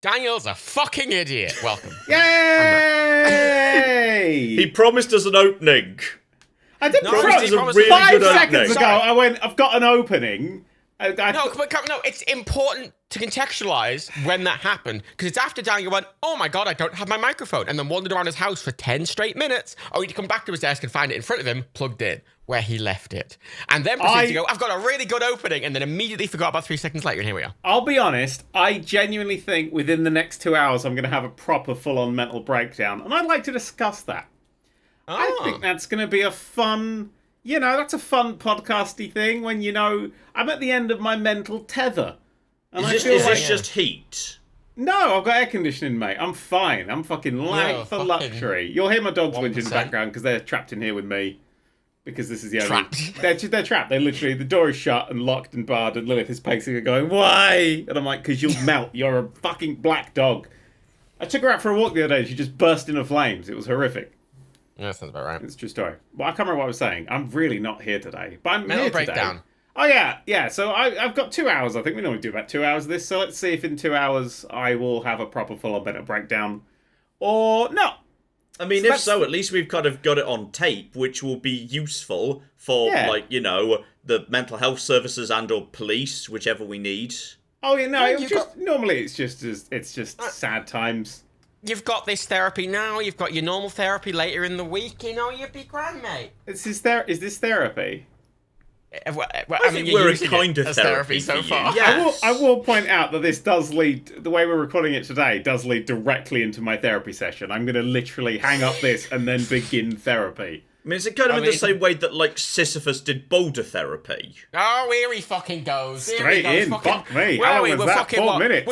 Daniel's a fucking idiot. Welcome. Yay! He promised us an opening. I did promise promise a really 5 good seconds opening. ago. I went, I've got an opening. No, it's important to contextualise when that happened, because it's after Daniel went, oh my god, I don't have my microphone, and then wandered around his house for 10 straight minutes, only to come back to his desk and find it in front of him, plugged in, where he left it. And then proceeded to go, I've got a really good opening, and then immediately forgot about 3 seconds later, and here we are. I'll be honest, I genuinely think within the next 2 hours I'm going to have a proper full-on mental breakdown, and I'd like to discuss that. Oh. I think that's going to be a fun... that's a fun podcasty thing when, I'm at the end of my mental tether. And Is this just heat? No, I've got air conditioning, mate. I'm fine. I'm fucking lagged for luxury. You'll hear my dogs whinging in the background because they're trapped in here with me. Because this is the only... Trapped. They're trapped. They're literally... The door is shut and locked and barred, and Lilith is pacing and going, why? And I'm like, because you'll melt. You're a fucking black dog. I took her out for a walk the other day and she just burst into flames. It was horrific. Yeah, that sounds about right. It's a true story. Well, I can't remember what I was saying. I'm really not here today. But I'm here today. Breakdown. Oh, yeah. So I've got 2 hours. I think we normally do about 2 hours of this. So let's see if in 2 hours I will have a proper full-on mental breakdown. Or not. I mean, if so, at least we've kind of got it on tape, which will be useful for, the mental health services and or police, whichever we need. Oh, normally it's just sad times. You've got this therapy now, you've got your normal therapy later in the week, you'd be grand, mate. Is this therapy? I think we're a kind of therapy so for far. you. Yes. I will point out that this does lead, the way we're recording it today, does lead directly into my therapy session. I'm going to literally hang up this and then begin therapy. I mean, is it kind of in the same way that, Sisyphus did boulder therapy? Oh, here he fucking goes. Straight in. Fuck me. How long was that? 4 minutes?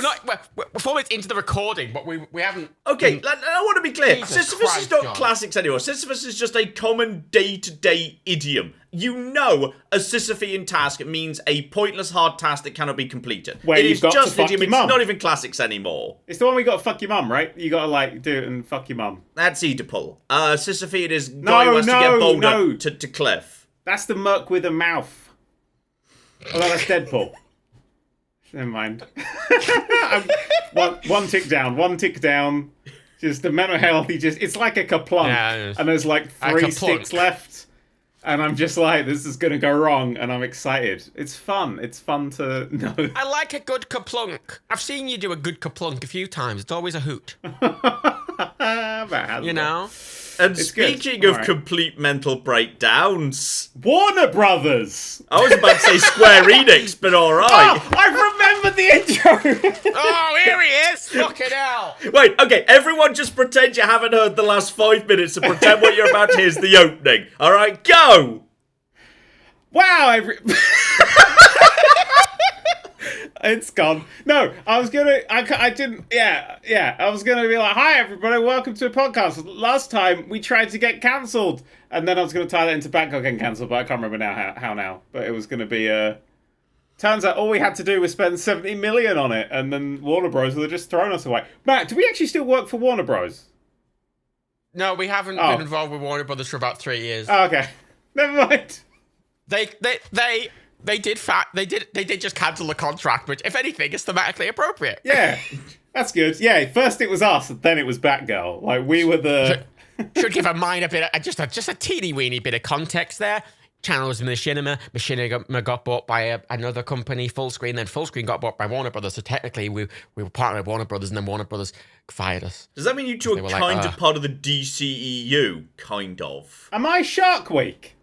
We're 4 minutes into the recording, but we haven't... Okay, I want to be clear. Jesus Sisyphus Christ, is not John. classics anymore. Sisyphus is just a common day-to-day idiom. A Sisyphean task means a pointless hard task that cannot be completed. Where it you've is got just to fuck idiom. your It's mum. not even classics anymore. It's the one we got to fuck your mum, right? You got to, do it and fuck your mum. That's Oedipal. Sisyphean is guy who has to get boulder to cliff. That's the merc with a mouth. Oh, no, that's Deadpool. Never mind. one tick down. Just the mental health, it's like a kaplunk. Yeah, and there's 3 sticks left. And I'm just like, this is going to go wrong, and I'm excited. It's fun. It's fun to know. I like a good kaplunk. I've seen you do a good kaplunk a few times. It's always a hoot. And It's speaking good. of Alright. complete mental breakdowns, Warner Brothers! I was about to say Square Enix, but alright. Oh, I remembered the intro! Oh, here he is! Fucking hell! Wait, okay, everyone just pretend you haven't heard the last 5 minutes and pretend what you're about to hear is the opening. Alright, go! Wow, it's gone. No, I was gonna. I didn't. Yeah. I was gonna be like, "Hi, everybody, welcome to a podcast." Last time we tried to get cancelled, and then I was gonna tie that into Bangkok getting cancelled, but I can't remember now how now. But it was gonna be. Turns out all we had to do was spend 70 million on it, and then Warner Bros. Would have just thrown us away. Matt, do we actually still work for Warner Bros? No, we haven't been involved with Warner Brothers for about 3 years. Oh, okay, never mind. They did just cancel the contract, which, if anything, is thematically appropriate. Yeah, that's good. Yeah, first it was us, and then it was Batgirl. We were the. Should give a minor bit, just a teeny weeny bit of context there. Channel was Machinima. Machinima got bought by another company, Fullscreen. Then Fullscreen got bought by Warner Brothers. So technically, we were partnered with Warner Brothers, and then Warner Brothers fired us. Does that mean you two are kind of part of the DCEU? Kind of. Am I Shark Week?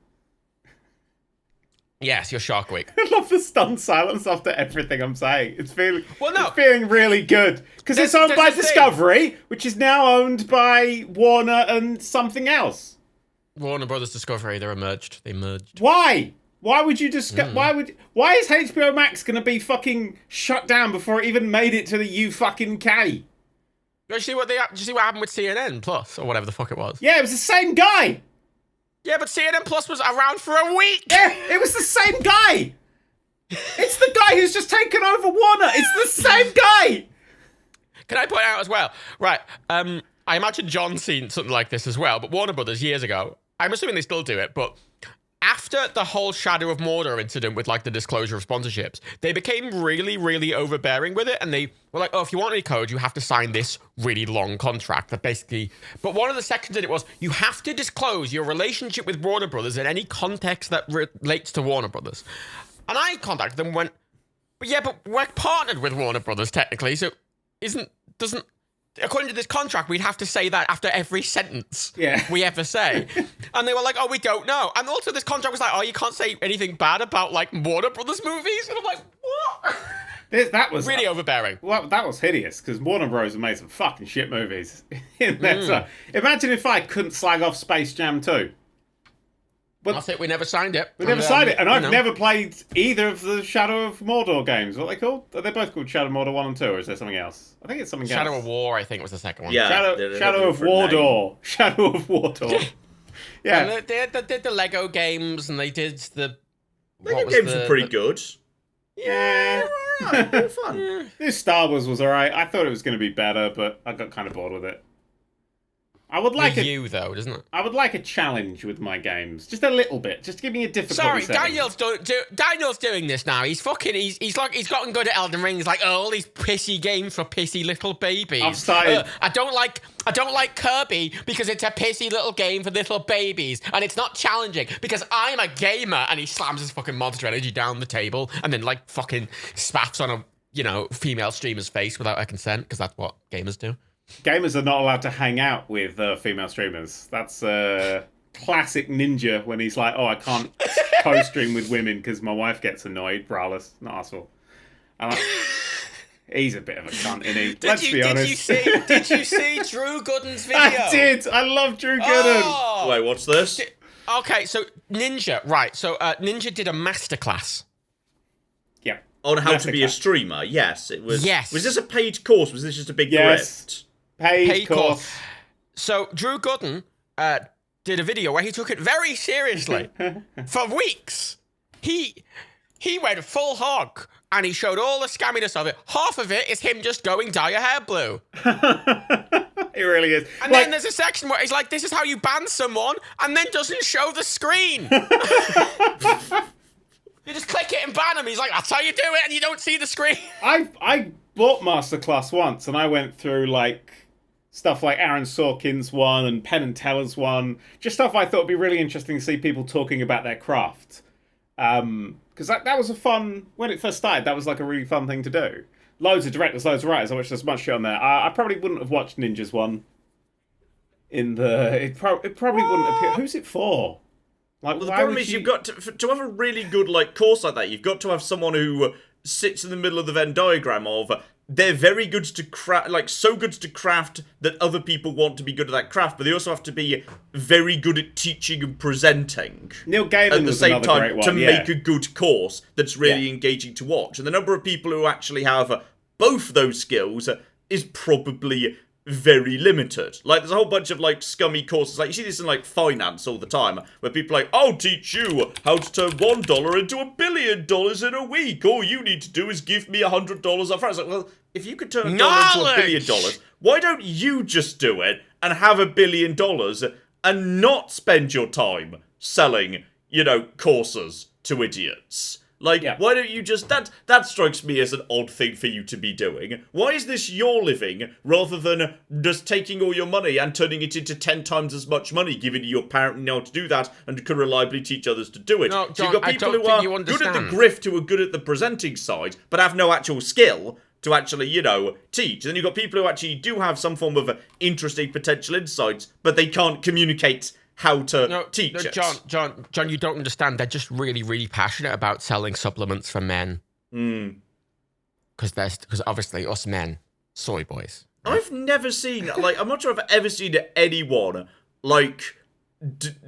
Yes, you're Shark Week. I love the stunned silence after everything I'm saying. It's feeling It's feeling really good. Because it's owned by Discovery, which is now owned by Warner and something else. Warner Brothers Discovery, they merged. Why? Why would you discuss? Why is HBO Max going to be fucking shut down before it even made it to the U-fucking-K? Did you see what happened with CNN Plus, or whatever the fuck it was? Yeah, it was the same guy. Yeah, but CNN Plus was around for a week. Yeah, it was the same guy. It's the guy who's just taken over Warner. It's the same guy. Can I point out as well? Right, I imagine John's seen something like this as well, but Warner Brothers, years ago, I'm assuming they still do it, but after the whole Shadow of Mordor incident with like the disclosure of sponsorships, they became really, really overbearing with it. And they were like, oh, if you want any code, you have to sign this really long contract that basically... But one of the sections in it was, you have to disclose your relationship with Warner Brothers in any context that relates to Warner Brothers. And I contacted them and went, but we're partnered with Warner Brothers technically, so doesn't... According to this contract, we'd have to say that after every sentence we ever say. And they were like, oh, we don't know. And also this contract was like, oh, you can't say anything bad about, like, Warner Brothers movies? And I'm like, what? That was... really overbearing. Well, that was hideous, because Warner Bros. Made some fucking shit movies in there. So, imagine if I couldn't slag off Space Jam 2. But that's it, we never signed it. We never signed it, and I've never played either of the Shadow of Mordor games. What are they called? Are they both called Shadow of Mordor 1 and 2, or is there something else? I think it's something else. Shadow of War, I think, was the second one. Yeah. Shadow of Mordor. Shadow of Mordor. Yeah. And they did the Lego games, and they did the... Lego games were pretty good. Yeah. Alright, they were fun. This Star Wars was alright. I thought it was going to be better, but I got kind of bored with it. I would like though, doesn't it? I would like a challenge with my games, just a little bit, just give me a difficulty. Sorry, Daniel's doing this now. He's gotten good at Elden Ring. He's like, oh, all these pissy games for pissy little babies. I've started. I don't like Kirby because it's a pissy little game for little babies, and it's not challenging because I'm a gamer. And he slams his fucking Monster Energy down the table, and then like fucking spaffs on a female streamer's face without her consent, because that's what gamers do. Gamers are not allowed to hang out with female streamers. That's classic Ninja when he's like, oh, I can't co-stream with women because my wife gets annoyed. Braless, not asshole. He's a bit of a cunt, isn't he? Let's be honest. Did you see Drew Gooden's video? I did. I love Drew Gooden. Oh. Wait, what's this? Okay, so Ninja, right. So Ninja did a masterclass. Yeah. On how to be a streamer. Yes, it was. Yes. Was this a paid course? Was this just a big grift? Paid course. So Drew Gooden did a video where he took it very seriously for weeks. He went full hog and he showed all the scamminess of it. Half of it is him just going, dye your hair blue. It really is. And then there's a section where he's like, this is how you ban someone, and then doesn't show the screen. You just click it and ban him. He's like, that's how you do it, and you don't see the screen. I bought Masterclass once, and I went through like stuff like Aaron Sorkin's one and Penn and Teller's one. Just stuff I thought would be really interesting to see people talking about their craft. Because that was a fun, when it first started, that was like a really fun thing to do. Loads of directors, loads of writers. I watched there's much shit on there. I probably wouldn't have watched Ninja's one. It probably wouldn't appear. Who's it for? Like, well, the problem is you've got to have a really good like course like that. You've got to have someone who sits in the middle of the Venn diagram of they're very good to craft, like so good to craft that other people want to be good at that craft, but they also have to be very good at teaching and presenting. Neil Gaiman at the same time to make a good course that's really engaging to watch. And the number of people who actually have both those skills is probably very limited. Like, there's a whole bunch of like scummy courses. Like, you see this in like finance all the time, where people are like, I'll teach you how to turn $1 into $1 billion in a week. All you need to do is give me $100 up front. It's like, well, if you could turn $1 into $1 billion, why don't you just do it and have $1 billion and not spend your time selling, courses to idiots? Like, why don't you just... That strikes me as an odd thing for you to be doing. Why is this your living, rather than just taking all your money and turning it into 10 times as much money, given you apparently know how to do that and can reliably teach others to do it? No, John, so you've got people who are good at the grift, who are good at the presenting side, but have no actual skill to actually, teach. And then you've got people who actually do have some form of interesting potential insights, but they can't communicate how to teach it. John, you don't understand. They're just really, really passionate about selling supplements for men. Because obviously us men, soy boys. I've never seen, I'm not sure I've ever seen anyone,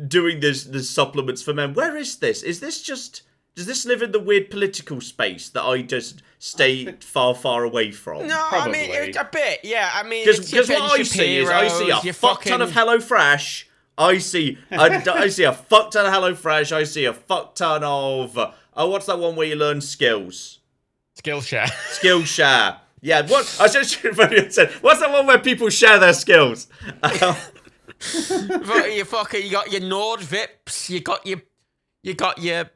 doing this supplements for men. Where is this? Is this just... Does this live in the weird political space that I just stay far, far away from? No, Probably. I mean, a bit, yeah. I mean, because what I see is I see a fuck ton of HelloFresh. I see a fuck ton of HelloFresh. I see a fuck ton of... what's that one where you learn skills? Skillshare. Skillshare. Yeah, what? I just said, what's that one where people share their skills? You got your NordVips, you got your You got your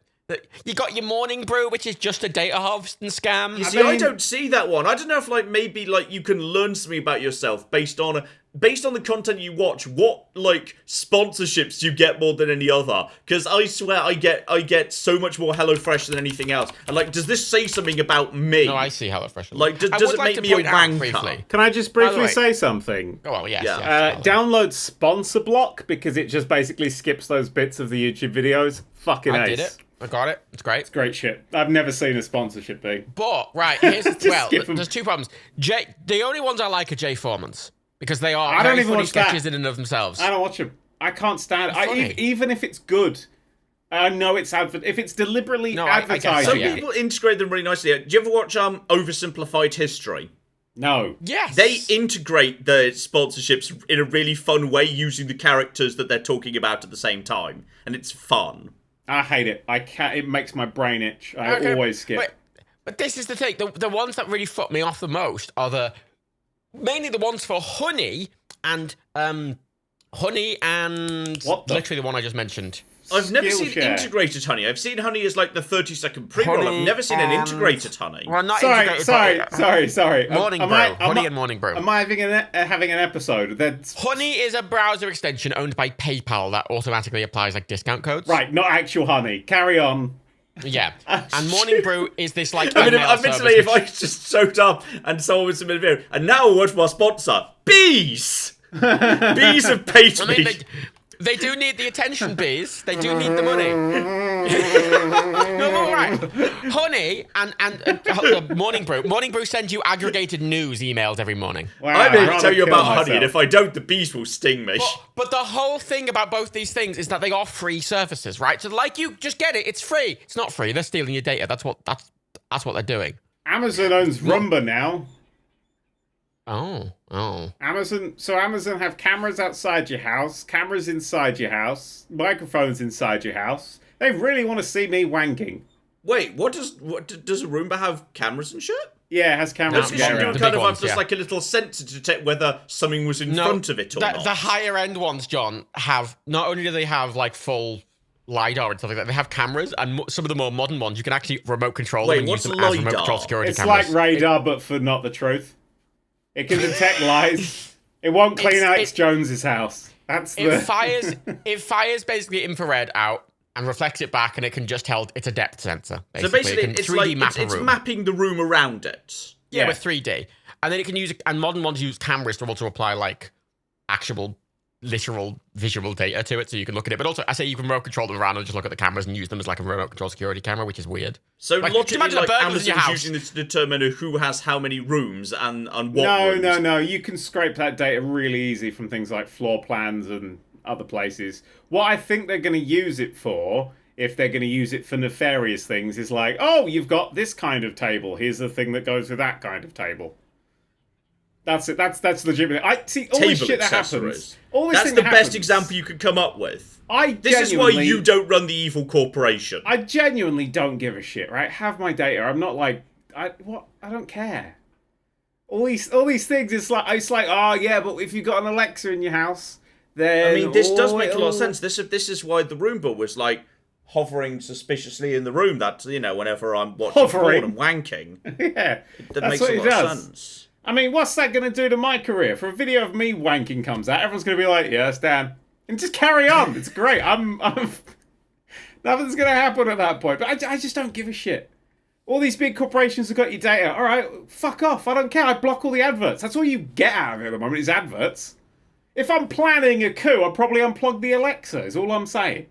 morning brew, which is just a data harvesting scam. You see, I don't see that one. I don't know if like maybe like you can learn something about yourself based on the content you watch. What like sponsorships you get more than any other? Because I swear I get so much more HelloFresh than anything else. And like, does this say something about me? No, I see HelloFresh. Like, does it make me a wanker? Can I just briefly say something? Oh, well, yes. Yeah. Download sponsor block because it just basically skips those bits of the YouTube videos. Fucking ace. I did it. I got it. It's great. It's great shit. I've never seen a sponsorship thing. But, right, here's there's two problems. The only ones I like are Jay Foreman's. Because they are very funny sketches in and of themselves. I don't watch them. I can't stand it. Even if it's good, I know it's if it's deliberately advertised. Some people integrate them really nicely. Do you ever watch Oversimplified History? No. Yes. They integrate the sponsorships in a really fun way using the characters that they're talking about at the same time. And it's fun. I hate it. I can't. It makes my brain itch. I always skip. But this is the thing. The ones that really fuck me off the most are mainly the ones for Honey and literally the one I just mentioned. I've never seen integrated Honey. I've seen Honey as like the 30-second pre-roll. I've never seen an integrated Honey. Well, not sorry. Morning Brew. Honey and Morning Brew. Am I having an episode? Honey is a browser extension owned by PayPal that automatically applies like discount codes. Right, not actual Honey. Carry on. Yeah. And Morning Brew is this like eventually if I just showed up and someone would submit a video, and now a word from our sponsor, bees! Bees have paid me. They do need the attention, bees. They do need the money. No, all right. Honey and Morning Brew. Morning Brew sends you aggregated news emails every morning. Wow, I'm here to tell you about Honey, and if I don't, the bees will sting me. But the whole thing about both these things is that they are free services, right? So like you just get it. It's free. It's not free. They're stealing your data. That's what they're doing. Amazon owns Roomba now. Oh. Amazon have cameras outside your house, cameras inside your house, microphones inside your house. They really want to see me wanking. Wait, does a Roomba have cameras and shit? Yeah, it has cameras. You should do kind of have just like a little sensor to detect whether something was in front of it or not. The higher end ones, John, have not only do they have like full LiDAR and stuff like that, they have cameras, and some of the more modern ones you can actually remote control them and use them as remote control security cameras. It's like radar, but for not the truth. It can detect lies. It won't clean Alex Jones's house. It fires basically infrared out and reflects it back, and it can just tell it's a depth sensor. Basically. So basically, it's 3D like it's mapping the room around it. Yeah, with 3D, and then it can use. And modern ones use cameras to also apply like actual, literal visual data to it, so you can look at it. But also, I say you can remote control them around and just look at the cameras and use them as like a remote control security camera, which is weird. So logically, like Amazon's using this to determine who has how many rooms and what rooms. No. You can scrape that data really easy from things like floor plans and other places. What I think they're going to use it for, if they're going to use it for nefarious things, is like, oh, you've got this kind of table. Here's the thing that goes with that kind of table. That's it. That's legitimate. I see all this shit that happens. That's the best example you could come up with. This is why you don't run the evil corporation. I genuinely don't give a shit, right? Have my data. I'm not like I don't care. All these things. It's like oh yeah, but if you've got an Alexa in your house, then I mean this does make a lot of sense. This is why the Roomba was like hovering suspiciously in the room. That whenever I'm watching porn and wanking, yeah, that makes a lot of sense. I mean, what's that going to do to my career? For a video of me wanking comes out, everyone's going to be like, yeah, that's Dan. And just carry on. It's great. Nothing's going to happen at that point. But I just don't give a shit. All these big corporations have got your data. All right, fuck off. I don't care. I block all the adverts. That's all you get out of it at the moment is adverts. If I'm planning a coup, I'll probably unplug the Alexa, is all I'm saying.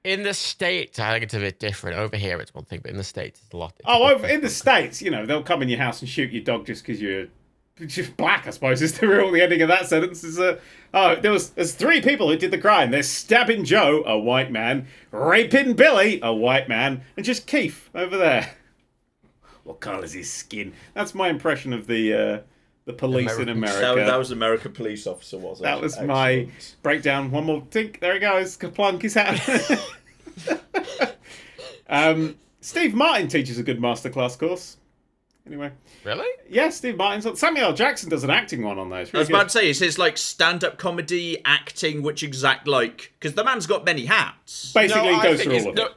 In the States, I think it's a bit different. Over here, it's one thing, but in the States, it's a lot. In the States, they'll come in your house and shoot your dog just because you're just black, I suppose, is the ending of that sentence. There's 3 people who did the crime. They're stabbing Joe, a white man, raping Billy, a white man, and just Keith over there. What colour is his skin? That's my impression of the police in America. That was American police officer, was it? That was my breakdown. One more tink. There he goes. Kaplunk his hat. Steve Martin teaches a good masterclass course. Anyway. Really? Yeah, Steve Martin's. Samuel L. Jackson does an acting one on there. Really I was about to say, is his like stand-up comedy, acting, which exact like... Because the man's got many hats. Basically, he goes through all of it.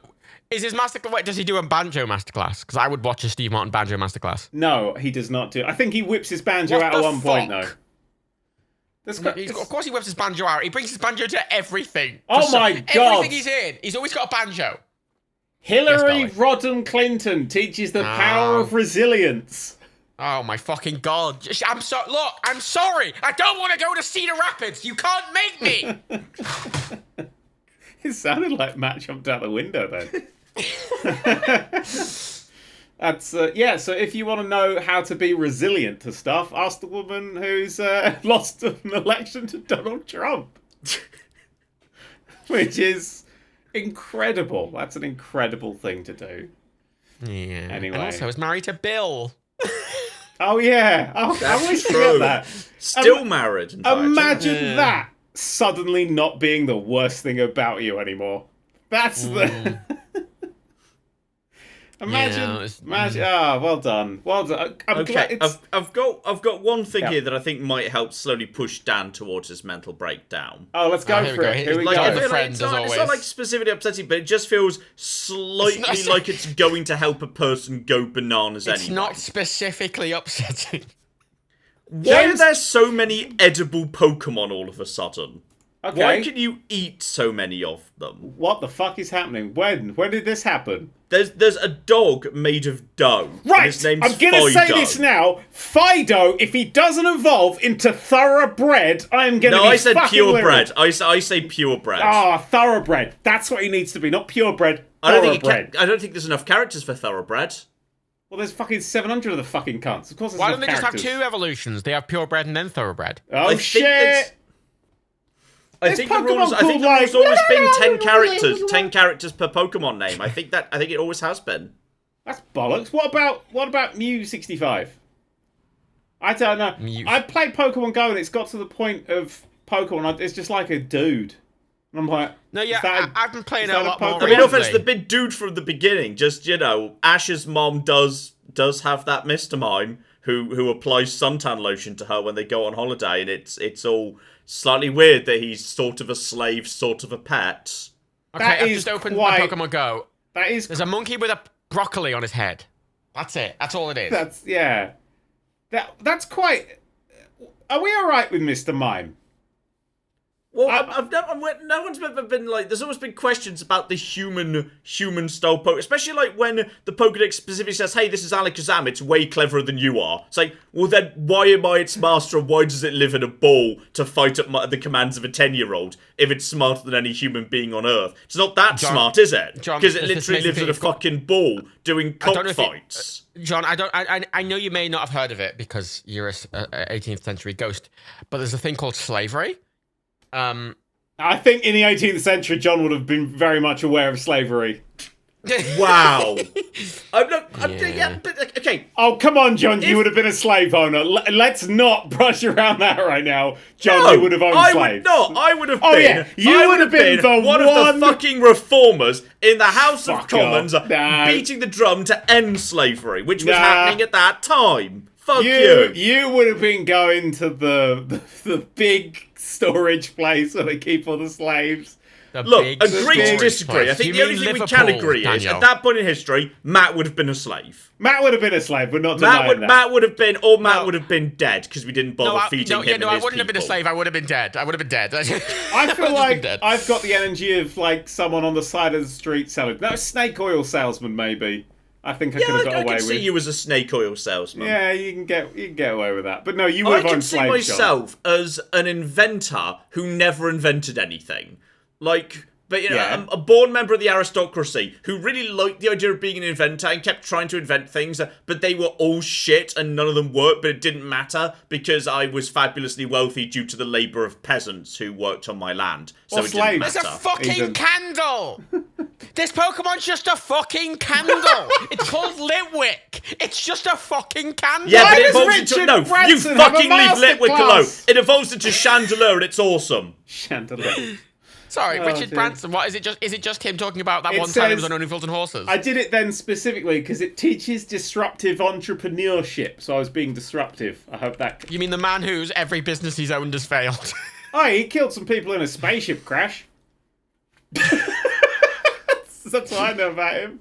Is his masterclass? Wait, does he do a banjo masterclass? Because I would watch a Steve Martin banjo masterclass. No, he does not do. I think he whips his banjo out at one point though. Of course he whips his banjo out. He brings his banjo to everything. Oh my God. Everything he's in. He's always got a banjo. Hillary Rodham Clinton teaches the power of resilience. Oh my fucking God. I'm sorry. I don't want to go to Cedar Rapids. You can't make me. It sounded like Matt jumped out the window then. That's yeah. So if you want to know how to be resilient to stuff, ask the woman who's lost an election to Donald Trump, which is incredible. That's an incredible thing to do. Yeah. Anyway, and also is married to Bill. Oh yeah. Oh, I always forget that. Still married. In fact. Imagine that suddenly not being the worst thing about you anymore. That's the. Imagine. Ah, well done. I'm glad I've got one thing here that I think might help slowly push Dan towards his mental breakdown. Oh, let's go for it. Here we go. It's not like specifically upsetting, but it just feels slightly like it's going to help a person go bananas anyway. It's not specifically upsetting. Why are there so many edible Pokemon all of a sudden? Okay. Why can you eat so many of them? What the fuck is happening? When did this happen? There's a dog made of dough. Right, his name's I'm gonna say this now. Fido, if he doesn't evolve into thoroughbred, I'm gonna be No, I said fucking purebred. I say purebred. Ah, thoroughbred. That's what he needs to be, not purebred. I Thoroughbred. don't think there's enough characters for thoroughbred. Well, there's fucking 700 of the fucking cunts. Of course there's Why enough don't they just have characters. 2 evolutions? They have purebred and then thoroughbred. Oh, shit! I think the rules always been 10 characters. 10 characters per Pokemon name. I think it always has been. That's bollocks. What about Mew 65? I don't know. I played Pokemon Go and it's got to the point of Pokemon. It's just like a dude. And I'm like, no, yeah, I've been playing it a lot more. I mean, it's the big dude from the beginning. Just, Ash's mom does have that Mr. Mime who applies suntan lotion to her when they go on holiday, and it's all slightly weird that he's sort of a slave, sort of a pet. Okay, I've just opened my Pokemon Go. There's a monkey with a broccoli on his head. That's it. That's all it is. That's quite. Are we all right with Mr. Mime? Well, no one's ever been like. There's always been questions about the human style Pokemon, especially like when the Pokedex specifically says, "Hey, this is Alakazam. It's way cleverer than you are." It's like, well, then why am I its master? And why does it live in a ball to fight at the commands of a 10-year-old if it's smarter than any human being on Earth? It's not that smart, is it? Because it literally lives in a fucking ball doing cockfights. John, I know you may not have heard of it because you're a 18th century ghost, but there's a thing called slavery. I think in the 18th century, John would have been very much aware of slavery. Wow. Okay. Oh, come on, John. You would have been a slave owner. Let's not brush around that right now. John, you would have owned slaves. I would have been. Oh, yeah. You would have been one of the fucking reformers in the House of Commons beating the drum to end slavery, which was happening at that time. Fuck you. You would have been going to the big storage place where they keep all the slaves. Look, agree to disagree. I think the only thing we can agree is, at that point in history, Matt would have been a slave. Matt would have been a slave. We're not denying that. Matt would have been, Matt would have been dead because we didn't bother feeding him. I wouldn't have been a slave. I would have been dead. I feel like I've got the energy of like someone on the side of the street selling. No, snake oil salesman maybe. I think I could have got away with. I can see you as a snake oil salesman. Yeah, you can get away with that. But no, you would have owned slaves. I can see myself as an inventor who never invented anything. But I'm a born member of the aristocracy who really liked the idea of being an inventor and kept trying to invent things, but they were all shit and none of them worked, but it didn't matter because I was fabulously wealthy due to the labour of peasants who worked on my land. So it didn't matter. There's a fucking candle! This Pokemon's just a fucking candle! It's called Litwick! It's just a fucking candle! Yeah, but it evolves into... No, you fucking leave Litwick alone! It evolves into Chandelure and it's awesome. Chandelure. Sorry, Richard Branson. What is it? Is it just him talking about that one time he was on Only Fools and Horses? I did it then specifically because it teaches disruptive entrepreneurship. So I was being disruptive. I hope that. You mean the man whose every business he's owned has failed? Oh, he killed some people in a spaceship crash. So That's what I know about him.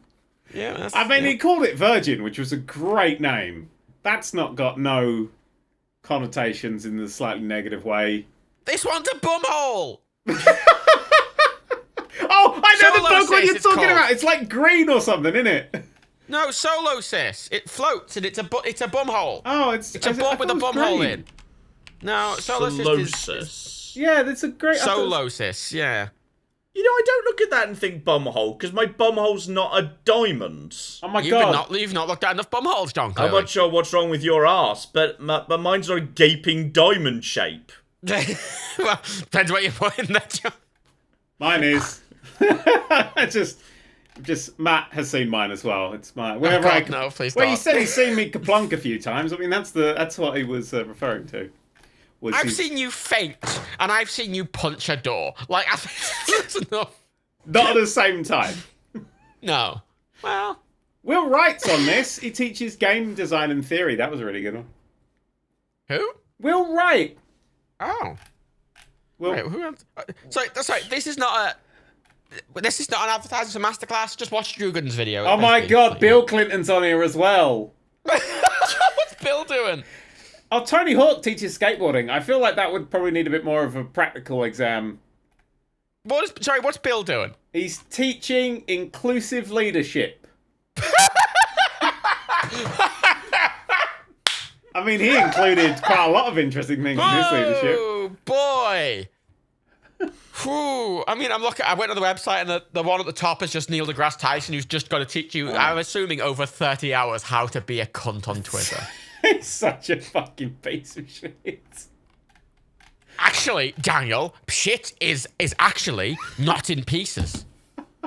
Yeah, I mean, he called it Virgin, which was a great name. That's not got no connotations in the slightly negative way. This one's a bumhole! Oh, I know the book what you're talking called. about. It's like green or something, isn't it? No, solo sis. It floats and it's a bumhole. Oh, it's a boat with a bumhole in. No, solo sis is yeah, that's a great... solo sis, yeah. You know, I don't look at that and think bumhole, because my bumhole's not a diamond. Oh my God. You've not looked at enough bumholes, John, I'm clearly. not sure what's wrong with your ass, but mine's not a gaping diamond shape. Well, depends what you put in there, John. Mine is. Just Matt has seen mine as well. It's my whenever No, please Well, don't. he said he's seen me kaplunk a few times. I mean, that's what he was referring to. I've seen you faint, and I've seen you punch a door. Like, I think that's enough. Not at the same time. No. Well, Will Wright's on this. He teaches game design and theory. That was a really good one. who? Will Wright. Oh. Will, Wait, who else? Sorry, this is not an advertising for Masterclass. Just watch Dugan's video. oh my God, Bill Clinton's on here as well. What's Bill doing? Oh, Tony Hawk teaches skateboarding. I feel like that would probably need a bit more of a practical exam. What's Bill doing? He's teaching inclusive leadership. I mean, he included quite a lot of interesting things in his leadership. Oh boy. Whew. I mean, I went to the website and the one at the top is just Neil deGrasse Tyson, who's just got to teach you, I'm assuming over 30 hours, how to be a cunt on Twitter. He's such a fucking piece of shit. Actually, Daniel, shit is actually not in pieces.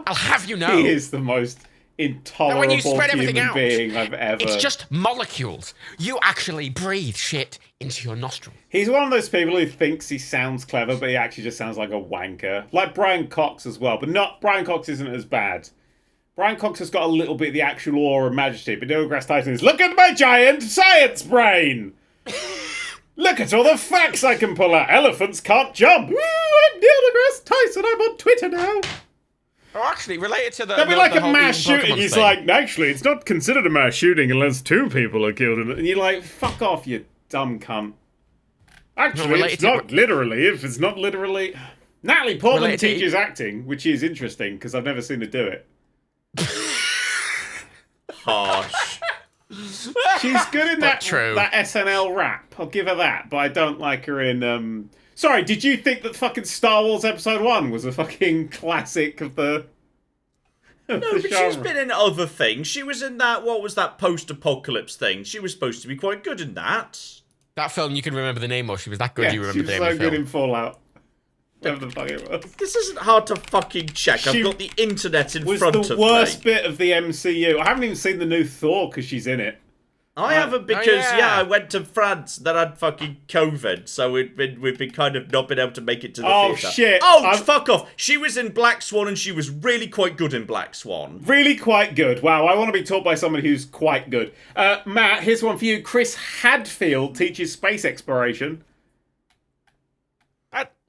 I'll have you know. He is the most intolerable when you spread everything human out, being I've ever... It's just molecules. You actually breathe shit into your nostril. He's one of those people who thinks he sounds clever, but he actually just sounds like a wanker. Like Brian Cox as well, but Brian Cox isn't as bad. Brian Cox has got a little bit of the actual awe and majesty, but Neil deGrasse Tyson is, look at my giant science brain! Look at all the facts I can pull out. Elephants can't jump. Ooh, I'm Neil deGrasse Tyson. I'm on Twitter now. Oh, actually, related to the... That'd be like a whole mass eating shooting. Pokemon He's thing. like, actually, it's not considered a mass shooting unless 2 people are killed. And you're like, fuck off, you dumb cunt. Actually, it's not literally. If it's not literally... Natalie Portman teaches acting, which is interesting, because I've never seen her do it. Harsh. She's good in that SNL rap. I'll give her that, but I don't like her in... Sorry, did you think that fucking Star Wars Episode 1 was a fucking classic of the... No, but genre? she's been in other things. She was in that, what was that post-apocalypse thing? She was supposed to be quite good in that. That film, you can remember the name of. She was that good, Yeah, you remember the she name was of so the good film. in Fallout. Whatever the fuck it was. This isn't hard to fucking check. I've got the internet in front of me. Was the worst bit of the MCU. I haven't even seen the new Thor because she's in it. I haven't because, I went to France that had fucking COVID, so we've been kind of not been able to make it to the theatre. Oh, shit. Oh, fuck off. She was in Black Swan and she was really quite good in Black Swan. Really quite good. Wow, I want to be taught by somebody who's quite good. Matt, here's one for you. Chris Hadfield teaches space exploration.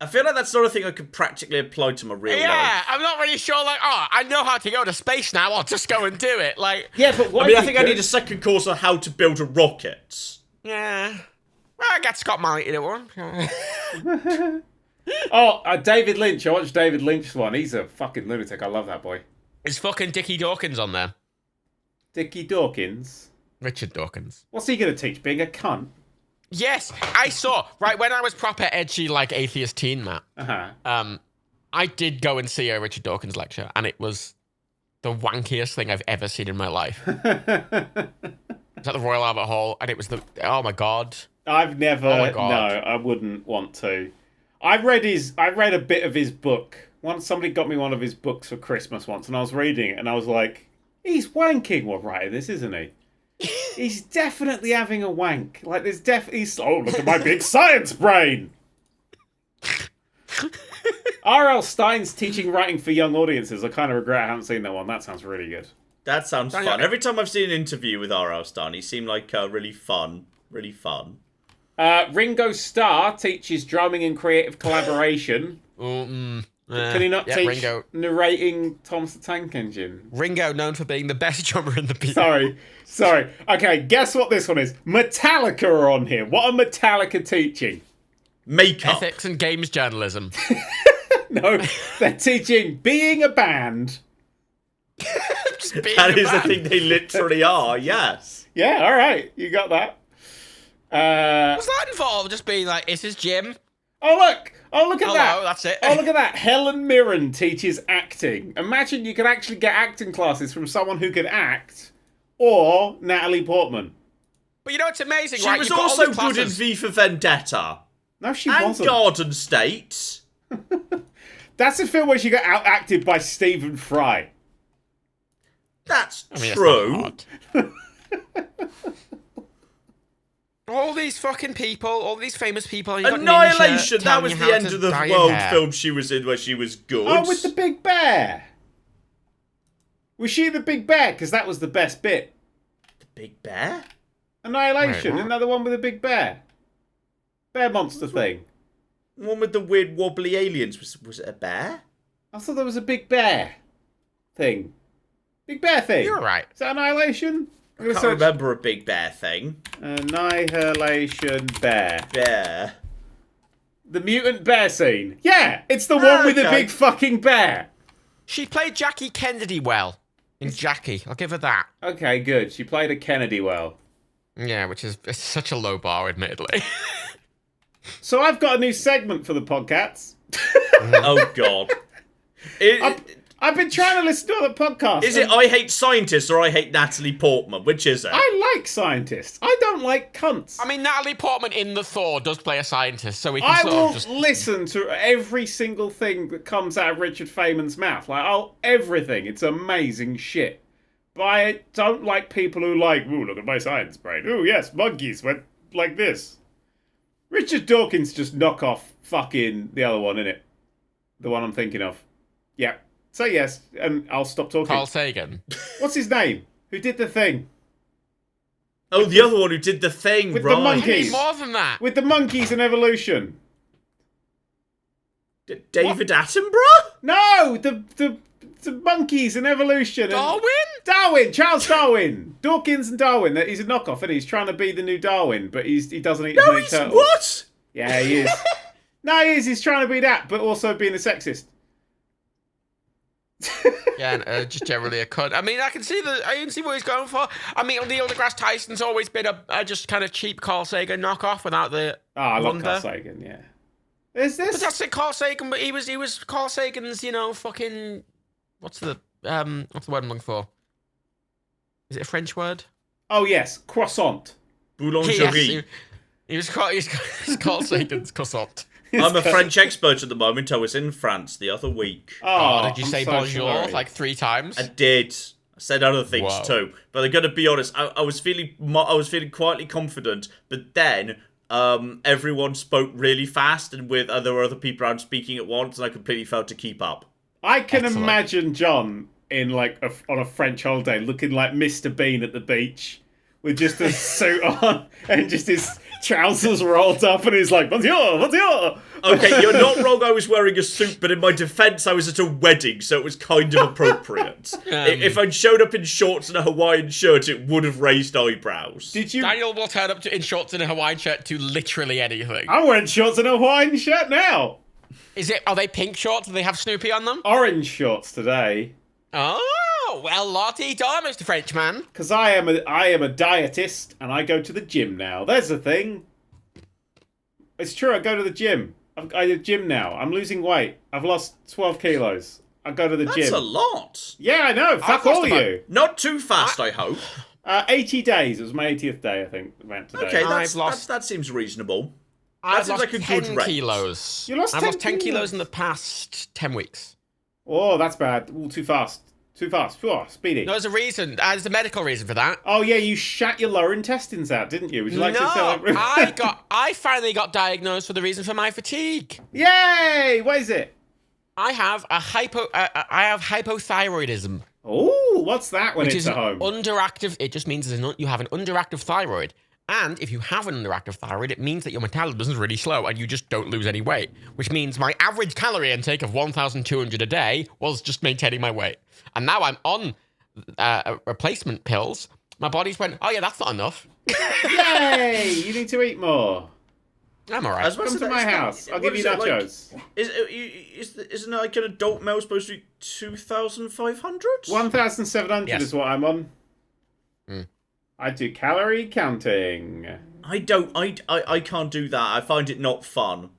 I feel like that's the sort of thing I could practically apply to my real life. Yeah, I'm not really sure, like, I know how to go to space now, I'll just go and do it. Like, Yeah, but what I think I need a second course on how to build a rocket. yeah. Well, I got Scott Marley to do one. David Lynch. I watched David Lynch's one. He's a fucking lunatic. I love that boy. Is fucking Dickie Dawkins on there? Dickie Dawkins. Richard Dawkins. What's he going to teach? Being a cunt? Yes, I saw, right, when I was proper edgy, like, atheist teen, Matt, I did go and see a Richard Dawkins lecture, and it was the wankiest thing I've ever seen in my life. It was at the Royal Albert Hall, and it was oh my God. I've never, Oh my God. no, I wouldn't want to. I read a bit of his book. Somebody got me one of his books for Christmas once, and I was reading it, and I was like, he's wanking while writing this, isn't he? He's definitely having a wank. Like, there's look at my big science brain. R.L. Stein's teaching writing for young audiences. I kind of regret I haven't seen that one. That sounds really good. That sounds fun. Every time I've seen an interview with R.L. Stein, he seemed like really fun. Really fun. Ringo Starr teaches drumming and creative collaboration. Can he not teach Ringo. narrating Thomas the Tank Engine? Ringo, known for being the best drummer in the Beatles. Sorry. Okay, guess what this one is? Metallica are on here. What are Metallica teaching? Makeup. Ethics and games journalism. No, they're teaching being a band. That is the thing they literally are, yes. Yeah, all right. You got that. What's that involved? Just being like, is his gym? Oh, look. Oh, look at that. Hello, that's it. Oh, look at that. Helen Mirren teaches acting. Imagine you could actually get acting classes from someone who could act, or Natalie Portman. But you know what's amazing, She right? was You've got all also these good in classes. V for Vendetta. No, she And wasn't. Garden State. That's a film where she got out-acted by Stephen Fry. That's That's true. not hard. All these fucking people, all these famous people. And you've got Annihilation, Ninja that was telling the you how end to of the dye your world hair. film she was in where she was good. Oh, with the big bear. Was she the big bear? Because that was the best bit. The Big Bear? Annihilation, Wait, what? another one with a big bear. Bear monster thing. The one with the weird wobbly aliens. Was it a bear? I thought there was a big bear thing. Big bear thing. You're right. Is that Annihilation? I'm I gonna can't search remember a Big Bear thing. Annihilation bear. Bear. The mutant bear scene. Yeah, it's the one with the okay. big fucking bear. She played Jackie Kennedy well in Jackie. I'll give her that. Okay, good. She played a Kennedy well. Yeah, which is it's such a low bar, admittedly. So I've got a new segment for the PodCats. Oh, God. I've been trying to listen to other podcasts. Is it I hate scientists or I hate Natalie Portman? Which is it? I like scientists. I don't like cunts. I mean, Natalie Portman in The Thor does play a scientist, so we can I sort will of just... listen to every single thing that comes out of Richard Feynman's mouth. Everything. It's amazing shit. But I don't like people who like, ooh, look at my science brain. Ooh, yes, monkeys went like this. Richard Dawkins just knock off fucking the other one, innit? The one I'm thinking of. Yeah. Say yes, and I'll stop talking. Carl Sagan. What's his name? Who did the thing? Oh, the other one who did the thing, With the right. monkey. I need more than that. With the monkeys and evolution. David Attenborough? No! The monkeys and evolution. Darwin? Charles Darwin. Dawkins and Darwin. He's a knockoff, and he's trying to be the new Darwin, but he doesn't eat as No, many he's turtles. what? Yeah, he is. No, he is. He's trying to be that, but also being a sexist. Yeah, and just generally a cunt. I mean, I can see what he's going for. I mean, Neil deGrasse Tyson's always been a just kind of cheap Carl Sagan knockoff without the I love wonder. Carl Sagan, yeah. Is this? But that's it, Carl Sagan. But he was Carl Sagan's, fucking what's the word I'm looking for? Is it a French word? Oh, yes. Croissant. Boulangerie. Yes, he's Carl Sagan's croissant. I'm a French expert at the moment. I was in France the other week. Oh, Did you I'm say so bonjour sorry. like 3 times? I did. I said other things Wow. too, but I gotta be honest. I was feeling quietly confident, but then everyone spoke really fast, and there were other people around speaking at once, and I completely failed to keep up. I can Excellent. imagine John in on a French holiday looking like Mr. Bean at the beach with just a suit on and just his trousers rolled up, and he's like, bonjour, bonjour. Okay, you're not wrong. I was wearing a suit, but in my defense, I was at a wedding, so it was kind of appropriate. If I'd showed up in shorts and a Hawaiian shirt, it would have raised eyebrows. Did you? Daniel will turn up in shorts and a Hawaiian shirt to literally anything. I'm wearing shorts and a Hawaiian shirt now. Are they pink shorts? Do they have Snoopy on them? Orange shorts today. Oh, well, Lottie da, Mr. Frenchman. Because I am a dietist and I go to the gym now. There's the thing. It's true, I go to the gym. I do gym now. I'm losing weight. I've lost 12 kilos. I go to the That's gym. a lot. Yeah, I know. Fuck lost all of about- you. Not too fast, I hope. 80 days. It was my 80th day, I think, went today. Okay, I've lost- that seems reasonable. I've seems lost like a 10 good rate. kilos. You lost I've 10 lost 10 kilos kilos in the past 10 weeks. Oh, that's bad. Ooh, too fast. Too fast. Oh, speedy. There's a reason. There's a medical reason for that. Oh, yeah, you shat your lower intestines out, didn't you? Would you like to No, celebrate? I finally got diagnosed for the reason for my fatigue. Yay! What is it? I have hypothyroidism, Oh, what's that when which it's is at home? underactive. It just means you have an underactive thyroid, And if you have an underactive thyroid, it means that your metabolism is really slow and you just don't lose any weight, which means my average calorie intake of 1,200 a day was just maintaining my weight. And now I'm on replacement pills. My body's went, oh yeah, that's not enough. Yay! You need to eat more. I'm all right. Come to my house. I'll give you nachos. Isn't like an adult male supposed to be 2,500? 1,700 is what I'm on. I do calorie counting. I can't do that. I find it not fun.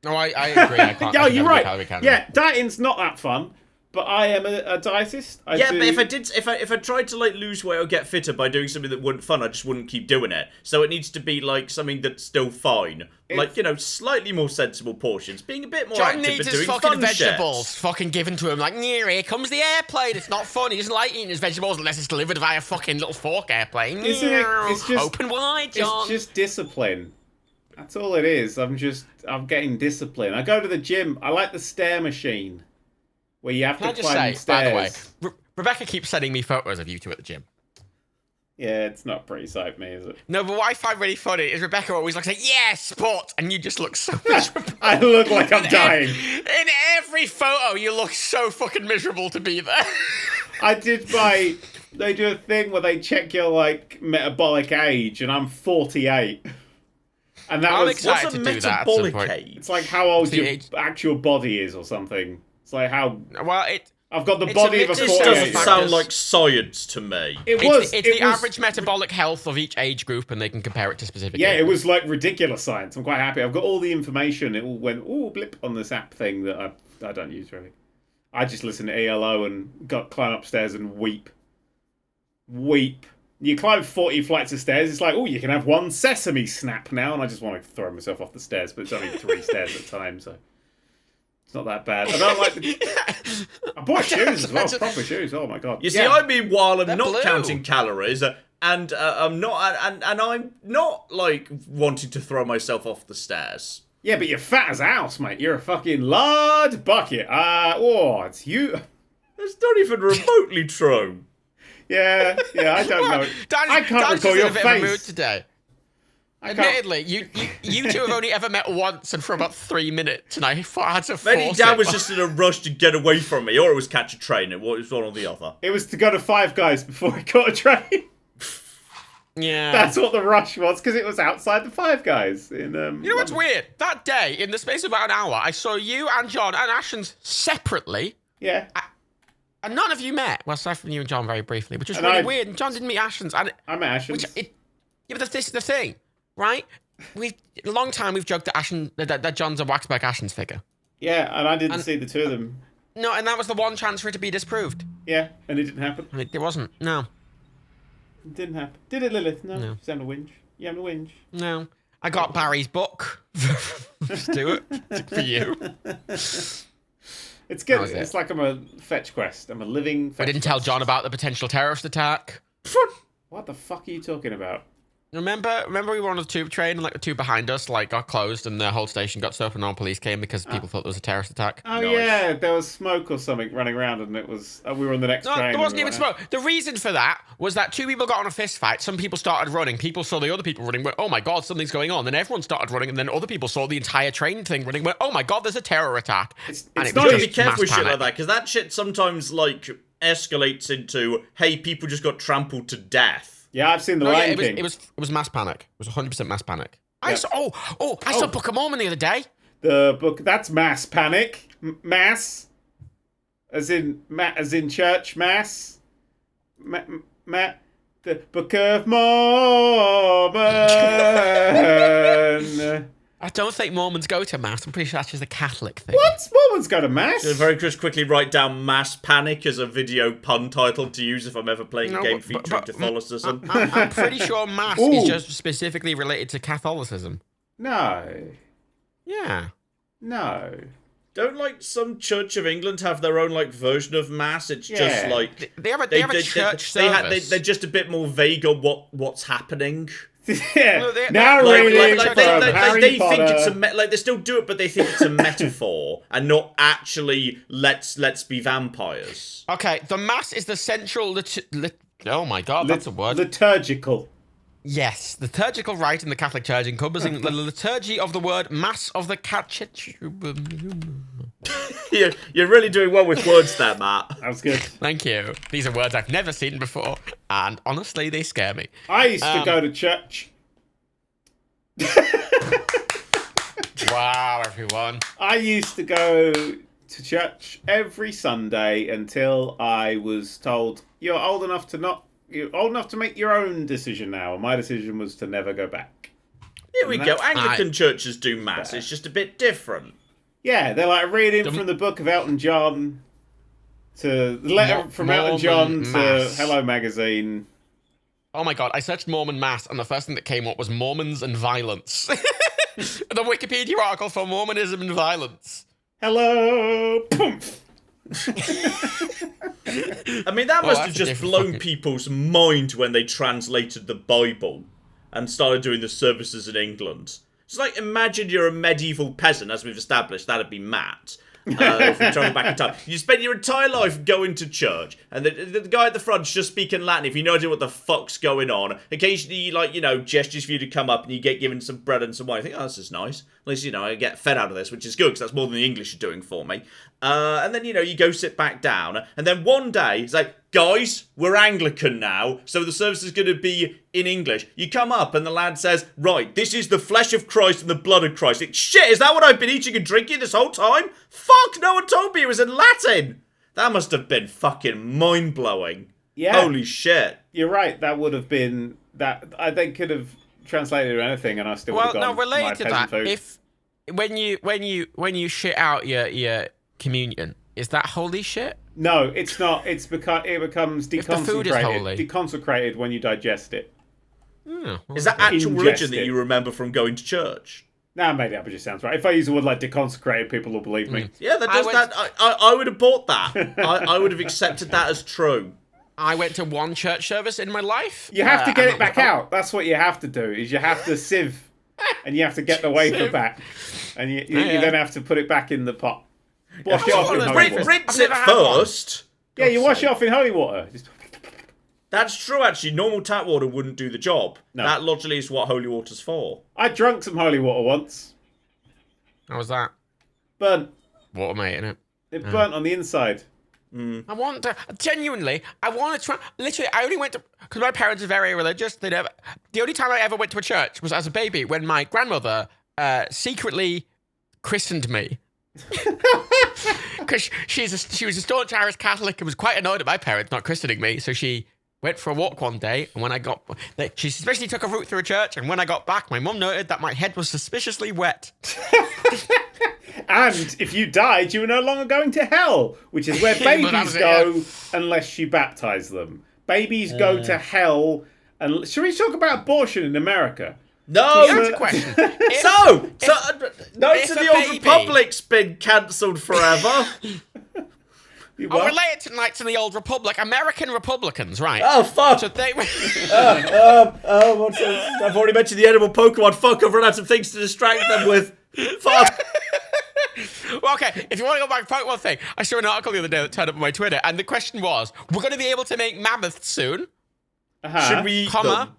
No, I agree. I can't. Oh, you're right. Counting. Yeah, dieting's not that fun. But I am a dietist. But if I tried to like lose weight or get fitter by doing something that wasn't fun, I just wouldn't keep doing it. So it needs to be like something that's still fine, like slightly more sensible portions, being a bit more John active, needs but his doing fucking fun vegetables shit. fucking given to him. Like, here comes the airplane. It's not fun. He doesn't like eating his vegetables unless it's delivered via fucking little fork airplane. Isn't it? It's just open wide, John. It's just discipline. That's all it is. I'm getting discipline. I go to the gym. I like the stair machine. Where you have to climb stairs. By the way, Rebecca keeps sending me photos of you two at the gym. Yeah, it's not pretty sight, me, is it? No, but what I find really funny is Rebecca always like saying, yeah, sport, and you just look so miserable. I look like I'm dying. In every photo, you look so fucking miserable to be there. They do a thing where they check your, like, metabolic age, and I'm 48. And that I'm was... excited What's a to do that at some metabolic point. age? It's like how old your age. actual body is or something. It's like how... Well, I've got the it's body a of a mix of 48. This Factors. doesn't sound like science to me. It's the average metabolic health of each age group, and they can compare it to specific. Yeah, age it was like ridiculous science. I'm quite happy. I've got all the information. It all went blip on this app thing that I don't use really. I just listen to ELO and climb upstairs and weep. You climb 40 flights of stairs. It's like, you can have one sesame snap now, and I just want to throw myself off the stairs. But it's only 3 stairs at a time, so it's not that bad. I don't like I bought shoes as well, proper shoes. Oh my god! You see, I meanwhile am They're not blue. counting calories, and I'm not like wanting to throw myself off the stairs. Yeah, but you're fat as a house, mate. You're a fucking large bucket. It's you. That's not even remotely true. Yeah, I don't know. I can't recall your in a bit of a mood face. today. Admittedly, you two have only ever met once and for about 3 minutes, and I had to force Maybe Dad it. was just in a rush to get away from me, or it was catch a train. It was one or the other. It was to go to Five Guys before he caught a train. Yeah. That's what the rush was, because it was outside the Five Guys. You know what's weird? That day, in the space of about an hour, I saw you and John and Ashens separately. Yeah. And none of you met. Well, aside from you and John very briefly, which was And really I- weird. And John didn't meet Ashens. And I met Ashens. but this is the thing, right? A long time we've joked that John's a Waxback Ashens figure. Yeah, and I didn't see the two of them. No, and that was the one chance for it to be disproved. Yeah, and it didn't happen. And it wasn't. No. It didn't happen. Did it, Lilith? No. No. She's having a whinge. You having a whinge? No. I got Barry's book. Just do it. For you. It's good. How is it? It's like I'm a fetch quest. I'm a living fetch I didn't tell quest. John about the potential terrorist attack. What the fuck are you talking about? Remember we were on the tube train and like the tube behind us got closed and the whole station got stopped and no police came because people thought there was a terrorist attack. Oh Nice. yeah, there was smoke or something running around, and it was we were on the next No, train. there wasn't and even we were smoke. The reason for that was that 2 people got on a fist fight. Some people started running. People saw the other people running. Went, oh my god, something's going on. Then everyone started running, and then other people saw the entire train thing running. Went, oh my god, there's a terror attack. It's And it not was Gotta just be careful with mass shit like panic. that, because that shit sometimes like escalates into, hey, people just got trampled to death. Yeah, I've seen the No, Lion yeah, King. it was mass panic. It was 100% mass panic. I Yeah. saw I saw Book of Mormon the other day. The book that's mass panic. Mass, as in church mass. The Book of Mormon. I don't think Mormons go to mass. I'm pretty sure that's just a Catholic thing. What? Mormons go to mass? Very quickly write down Mass Panic as a video pun title to use if I'm ever playing a game featuring Catholicism. I'm pretty sure mass Ooh. is just specifically related to Catholicism. No. Yeah. No. Don't like some Church of England have their own like version of Mass? It's just Yeah. like They have a church service. they're just a bit more vague on what's happening. Yeah. Well, now like- reading like- from like- Harry they Potter. think it's a they still do it, but they think it's a metaphor and not actually let's be vampires. Okay, the mass is the central oh my god, that's a word. Liturgical. Yes, the liturgical rite in the Catholic Church encompassing the liturgy of the word Mass of the Catechism. You're really doing well with words there, Matt. That was good. Thank you. These are words I've never seen before, and honestly, they scare me. I used to go to church. Wow, everyone. I used to go to church every Sunday until I was told, you're old enough to make your own decision now. And my decision was to never go back. Here we go. Anglican churches do mass. It's just a bit different. Yeah, they're like reading from the book of Elton John to the letter from Elton John to Hello Magazine. Oh my god, I searched Mormon Mass, and the first thing that came up was Mormons and violence. The Wikipedia article for Mormonism and violence. Hello! Poof! I mean, that must have just blown people's mind when they translated the Bible and started doing the services in England. It's like, imagine you're a medieval peasant, as we've established, that'd be Matt. If we travel back in time, you spend your entire life going to church, and the guy at the front's just speaking Latin. If you no idea what the fuck's going on, occasionally, like, gestures for you to come up, and you get given some bread and some wine. I think, oh, this is nice. At least, I get fed out of this, which is good because that's more than the English are doing for me. And then, you go sit back down, and then one day it's like, guys, we're Anglican now, so the service is going to be in English. You come up, and the lad says, right, this is the flesh of Christ and the blood of Christ. Shit, is that what I've been eating and drinking this whole time? Fuck, no one told me it was in Latin. That must have been fucking mind-blowing. Yeah. Holy shit. You're right, that would have been... They could have translated anything, and I still would have gone related to that, food. if when you shit out your communion, is that holy shit? No, it's not. It becomes If the food is holy. deconsecrated when you digest it. Is that actual religion that Ingest it. you remember from going to church? Nah, maybe that just sounds right. If I use the word like deconsecrated, people will believe me. Yeah, that does that. I would have bought that. I would have accepted that as true. I went to one church service in my life. You have to get it back out. That's what you have to do, is you have to sieve, and you have to get the wafer back. And you then have to put it back in the pot. Wash it off in holy water. Rinse it first. Yeah, you wash it off in holy water. That's true, actually. Normal tap water wouldn't do the job. No. That logically is what holy water's for. I drank some holy water once. How was that? Burnt. Water, mate, innit? It burnt on the inside. I want to genuinely. I want to try. Literally, I only went to because my parents are very religious. The only time I ever went to a church was as a baby when my grandmother secretly christened me. Because she was a staunch Irish Catholic and was quite annoyed at my parents not christening me, so she went for a walk one day, and when I got, she especially took a route through a church, and when I got back, my mum noted that my head was suspiciously wet. And if you died, you were no longer going to hell, which is where babies go unless you baptize them. Babies go to hell. And should we talk about abortion in America? No! That's a question. Knights of the Old Republic's been cancelled forever. I'll relate it to Knights of the Old Republic. American Republicans, right? Oh, fuck. So they What's this? I've already mentioned the edible Pokemon. Fuck, I've run out of things to distract them with. Fuck. Well, okay, if you want to go back to Pokemon thing, I saw an article the other day that turned up on my Twitter, and the question was, we're going to be able to make mammoths soon. Should we eat them?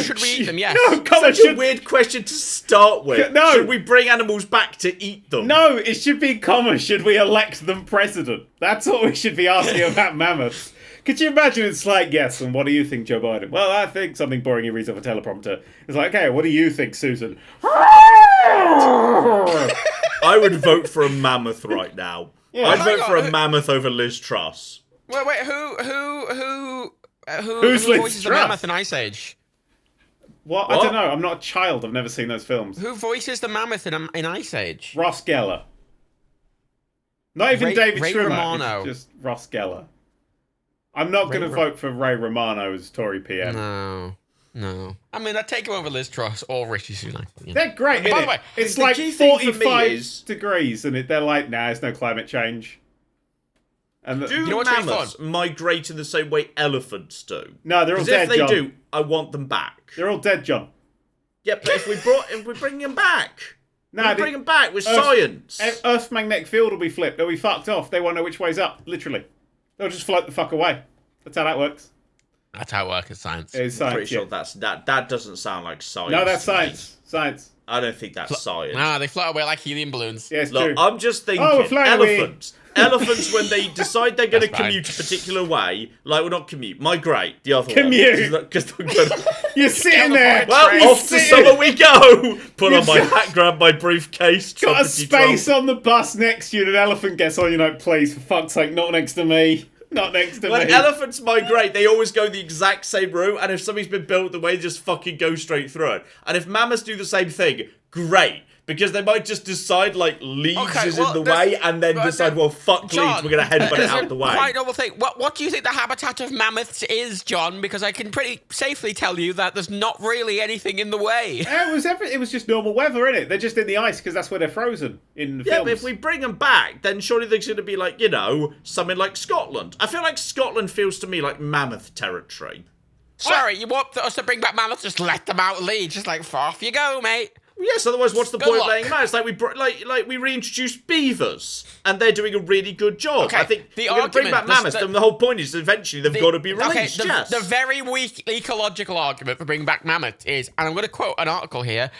Should we eat them? Yes. No, Such a weird question to start with. No. Should we bring animals back to eat them? No, it should be should we elect them president? That's what we should be asking about mammoths. Could you imagine it's like, yes, and what do you think, Joe Biden? Well, I think something boring he reads off a teleprompter. It's like, okay, what do you think, Susan? I would vote for a mammoth right now. Yeah. I'd vote for a mammoth over Liz Truss. Wait, who Who's Liz voices the Truss? mammoth in Ice Age? What? I don't know. I'm not a child. I've never seen those films. Who voices the mammoth in Ice Age? Ross Geller. Not even David Ray Schwimmer. Romano. It's just Ross Geller. I'm not going to vote for Ray Romano as Tory PM. No. I mean, I'd take him over Liz Truss or Rishi Sunak. Yeah. They're great, By isn't the way, it? It's the like key thing for me 45 is- degrees, and they're like, nah, there's no climate change. And Do know what's really mammoths migrate in the same way elephants do? no, they're all Because dead, if they John. do, I want them back. They're all dead, John. Yeah, but if we bring them back, Nah, bring them back with science. Earth's magnetic field will be flipped. They'll be fucked off. They won't know which way's up. Literally, they'll just float the fuck away. That's how that works. That's how it works in science. It's I'm science. pretty sure Yeah. that doesn't sound like science. No, that's to me. science. Science. I don't think that's science. Nah, they float away like helium balloons. Yeah, it's Look, true. I'm just thinking Oh, we're flying away. elephants. Elephants, when they decide they're going to That's fine. commute a particular way, like, well, not commute, migrate, the other Commute. one. Because they're going, You're sitting there. well, You're off to summer we go! Put on my You've hat, grab my briefcase. Got a trumpety space trump. on the bus next to you, and an elephant gets on. You're like, please, for fuck's sake, not next to me. Not next to When me. elephants migrate, they always go the exact same route, and if something's been built the way, they just fucking go straight through it. And if mammoths do the same thing, great. Because they might just decide, like, Leeds is in the way, and then decide, well, fuck John, Leeds, we're going to headbutt it there's out a the way. quite novel thing. What do you think the habitat of mammoths is, John? Because I can pretty safely tell you that there's not really anything in the way. It was just normal weather, innit? They're just in the ice because that's where they're frozen in Yeah, films. but if we bring them back, then surely there's going to be, like, you know, something like Scotland. I feel like Scotland feels to me like mammoth territory. Sorry, you want us to bring back mammoths? Just let them out Leeds. Just like, off you go, mate. Yes, otherwise, what's the Good point luck. of laying them out? It's like we reintroduced beavers, and they're doing a really good job. Okay, I think the we're going to bring back argument, mammoths, then the whole point is eventually they've got to be released, yes. The very weak ecological argument for bringing back mammoths is, and I'm going to quote an article here,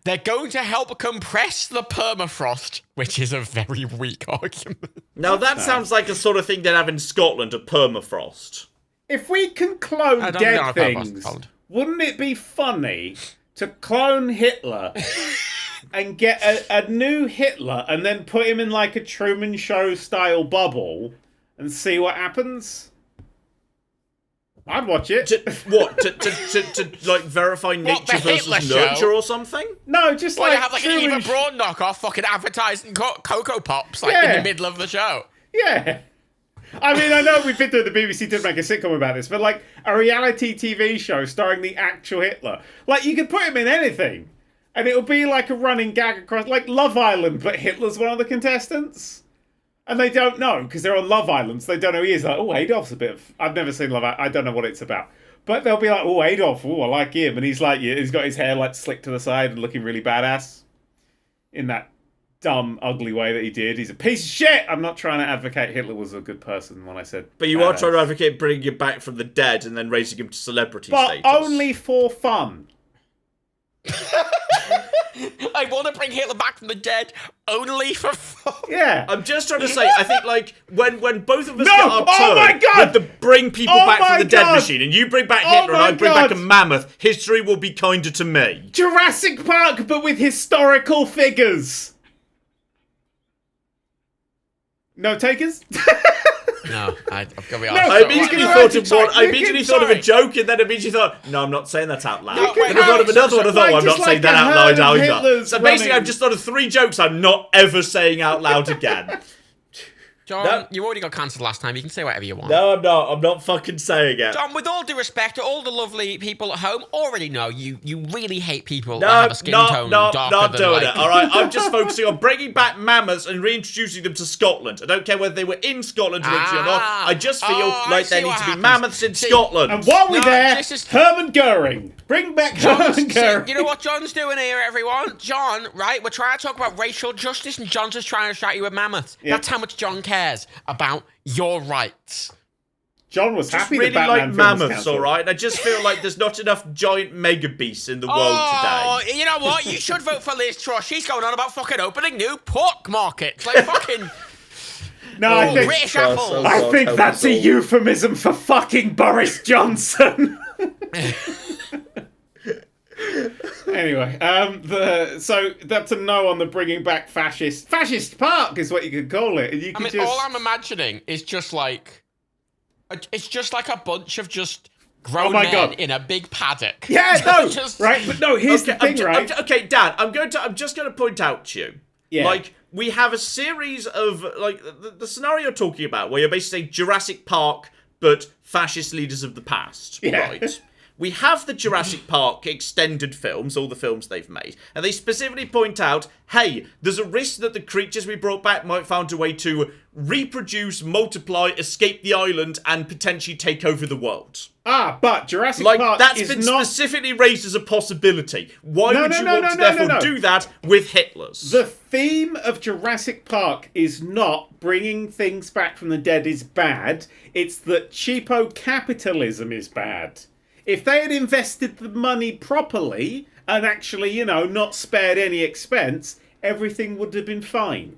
they're going to help compress the permafrost, which is a very weak argument. Now, that sounds like a sort of thing they'd have in Scotland, a permafrost. If we can clone I don't dead know if that was things, cloned. wouldn't it be funny to clone Hitler and get a new Hitler and then put him in like a Truman Show style bubble and see what happens? I'd watch it. To like verify nature the Hitler versus show? nurture or something? No, just Well, like you have like an Truman Eva Braun knockoff fucking advertising Cocoa Pops like in Yeah. the middle of the show. Yeah. I mean, I know we've been through the BBC did make a sitcom about this, but like a reality TV show starring the actual Hitler. Like, you could put him in anything, and it'll be like a running gag across, like Love Island, but Hitler's one of the contestants. And they don't know, because they're on Love Island, so they don't know who he is. Like, oh, Adolf's a bit of... I've never seen Love Island. I don't know what it's about. But they'll be like, oh, Adolf, oh, I like him. And he's like, yeah, he's got his hair like slicked to the side and looking really badass. In that dumb, ugly way that he did. He's a piece of shit! I'm not trying to advocate Hitler was a good person when I said... But you are trying to advocate bringing him back from the dead and then raising him to celebrity But status. only for fun. I want to bring Hitler back from the dead only for fun. Yeah. I'm just trying to say, I think, like, when both of us No! get our Oh turn my God! with the bring people Oh back my from the dead God! machine, and you bring back Oh Hitler and my I bring back God! a mammoth, history will be kinder to me. Jurassic Park, but with historical figures. No takers? No, I've got to be No, honest. I immediately Well, thought of sorry, one. I immediately thought of a sorry. joke, and then immediately thought, "No, I'm not saying that out loud." No, Then wait, I thought of no, another one. I thought, like, "I'm not just saying like that a out loud herd of either." Hitlers So basically, running. I've just thought of 3 jokes I'm not ever saying out loud again. John, No. you already got cancelled last time. You can say whatever you want. No, I'm not. I'm not fucking saying it. John, with all due respect, all the lovely people at home already know you really hate people that No, have a skin tone darker not than doing like... it. All right, I'm just focusing on bringing back mammoths and reintroducing them to Scotland. I don't care whether they were in Scotland originally or not. I just feel I like see there need what to be happens. mammoths in See, Scotland. And while we're No, there, this is- Herman Goering. Bring back Herman See, Goering. you know what John's doing here, everyone? John, right? We're trying to talk about racial justice, and John's just trying to shout you with mammoths. Yeah. That's how much John cares about your rights. John was just happy really the Batman like film was mammoths, cancelled. all right? And I just feel like there's not enough giant mega beasts in the world Oh, today. you know what? You should vote for Liz Truss. She's going on about fucking opening new pork markets. Like fucking No, I think, British Oh, apples. so- I God think help that's us a all. euphemism for fucking Boris Johnson. Anyway, so that's a no on the bringing back fascist park is what you could call it. And you I could mean, just all I'm imagining is just like... It's just like a bunch of just grown my men God. in a big paddock. yeah, no, Just- right? But no, here's the thing, right? Okay, Dan, I'm just going to point out to you. Yeah. Like, we have a series of, like, the scenario you're talking about, where you're basically saying Jurassic Park, but fascist leaders of the past. Yeah. Right? we have the Jurassic Park extended films, all the films they've made, and they specifically point out, hey, there's a risk that the creatures we brought back might find a way to reproduce, multiply, escape the island, and potentially take over the world. But Jurassic Like, Park that's is been not... specifically raised as a possibility. Why would you want to therefore do that with Hitler's? The theme of Jurassic Park is not bringing things back from the dead is bad. It's that cheapo capitalism is bad. If they had invested the money properly and actually, you know, not spared any expense, everything would have been fine.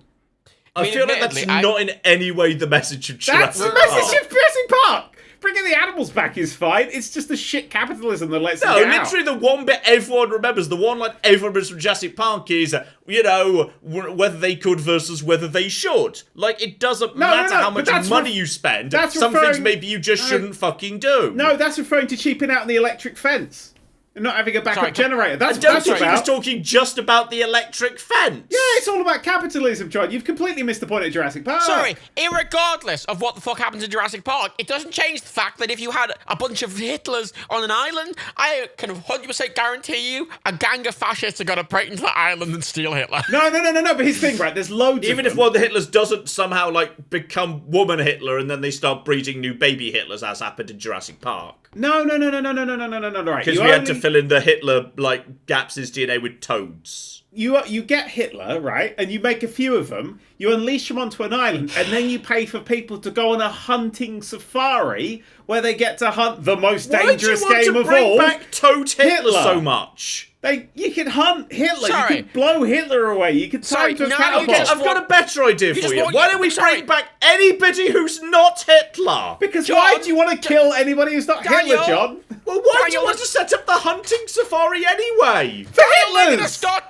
I feel like that's not in any way the message of Jurassic Park. That's the message of Jurassic Park! Bringing the animals back is fine. It's just the shit capitalism that lets them get literally out. the one bit everyone remembers, the one like everyone remembers from Jurassic Park is, you know, whether they could versus whether they should. Like, it doesn't matter how much money you spend. Some things maybe you just shouldn't fucking do. No, that's referring to cheaping out the electric fence. And not having a backup generator. That's I don't think he was talking just about the electric fence. Yeah, it's all about capitalism, John. You've completely missed the point of Jurassic Park. Sorry, irregardless of what the fuck happens in Jurassic Park, it doesn't change the fact that if you had a bunch of Hitlers on an island, I can 100% guarantee you a gang of fascists are going to break into the island and steal Hitler. No, but here's the thing, right? There's loads Even of if one of the Hitlers doesn't somehow, like, become woman Hitler and then they start breeding new baby Hitlers, as happened in Jurassic Park. No, right. Because we had to fill in the Hitler, like, gaps in his DNA with toads. You get Hitler, right, and you make a few of them, you unleash them onto an island, and then you pay for people to go on a hunting safari where they get to hunt the most dangerous game of all. Why do you want to bring back Toad Hitler so much? You can hunt Hitler. Sorry. You can blow Hitler away. You can tie him to a catapult. I've got a better idea for you. Why don't we bring back anybody who's not Hitler? Because why do you want to kill anybody who's not Hitler, John? Well, why do you want to set up the hunting safari anyway? For Hitler!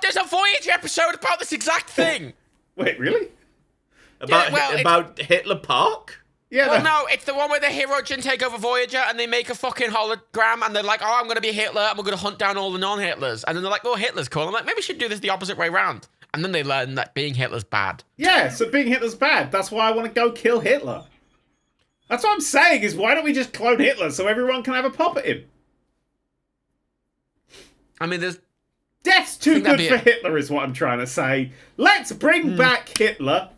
There's a Voyager episode about this exact thing. Wait, really? About Hitler Park? Yeah. Well, no, it's the one where the Hirogen take over Voyager and they make a fucking hologram and they're like, oh, I'm going to be Hitler and we're going to hunt down all the non-Hitlers. And then they're like, oh, Hitler's cool. I'm like, maybe we should do this the opposite way around. And then they learn that being Hitler's bad. Yeah, so being Hitler's bad. That's why I want to go kill Hitler. That's what I'm saying, is why don't we just clone Hitler so everyone can have a pop at him? I mean, there's... Death's too good for Hitler is what I'm trying to say. Let's bring back Hitler...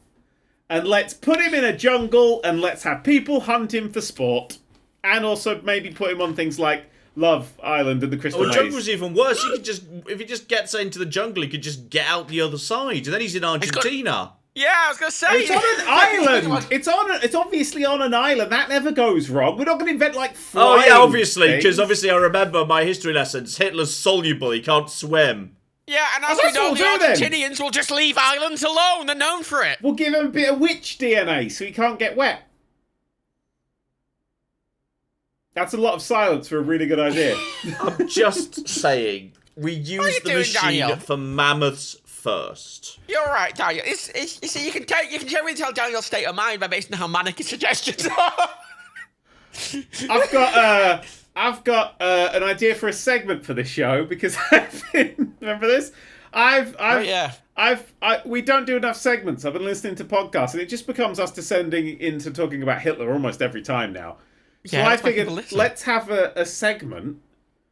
and let's put him in a jungle and let's have people hunt him for sport. And also maybe put him on things like Love Island and the Crystal Maze. Jungle's even worse. You could just, if he just gets into the jungle, he could just get out the other side. And then he's in Argentina. Yeah, I was going to say. It's on an island. It's obviously on an island. That never goes wrong. We're not going to invent like flying Oh yeah, obviously. Because things. obviously I remember my history lessons. Hitler's soluble. He can't swim. Yeah, and as we know, the Argentinians will just leave islands alone. They're known for it. We'll give him a bit of witch DNA so he can't get wet. That's a lot of silence for a really good idea. I'm just saying, we use the machine for mammoths first. You're right, Daniel. You see, you can generally tell Daniel's state of mind by based on how manic his suggestions are. I've got an idea for a segment for this show because remember this? We don't do enough segments. I've been listening to podcasts and it just becomes us descending into talking about Hitler almost every time now. So I figured let's have a segment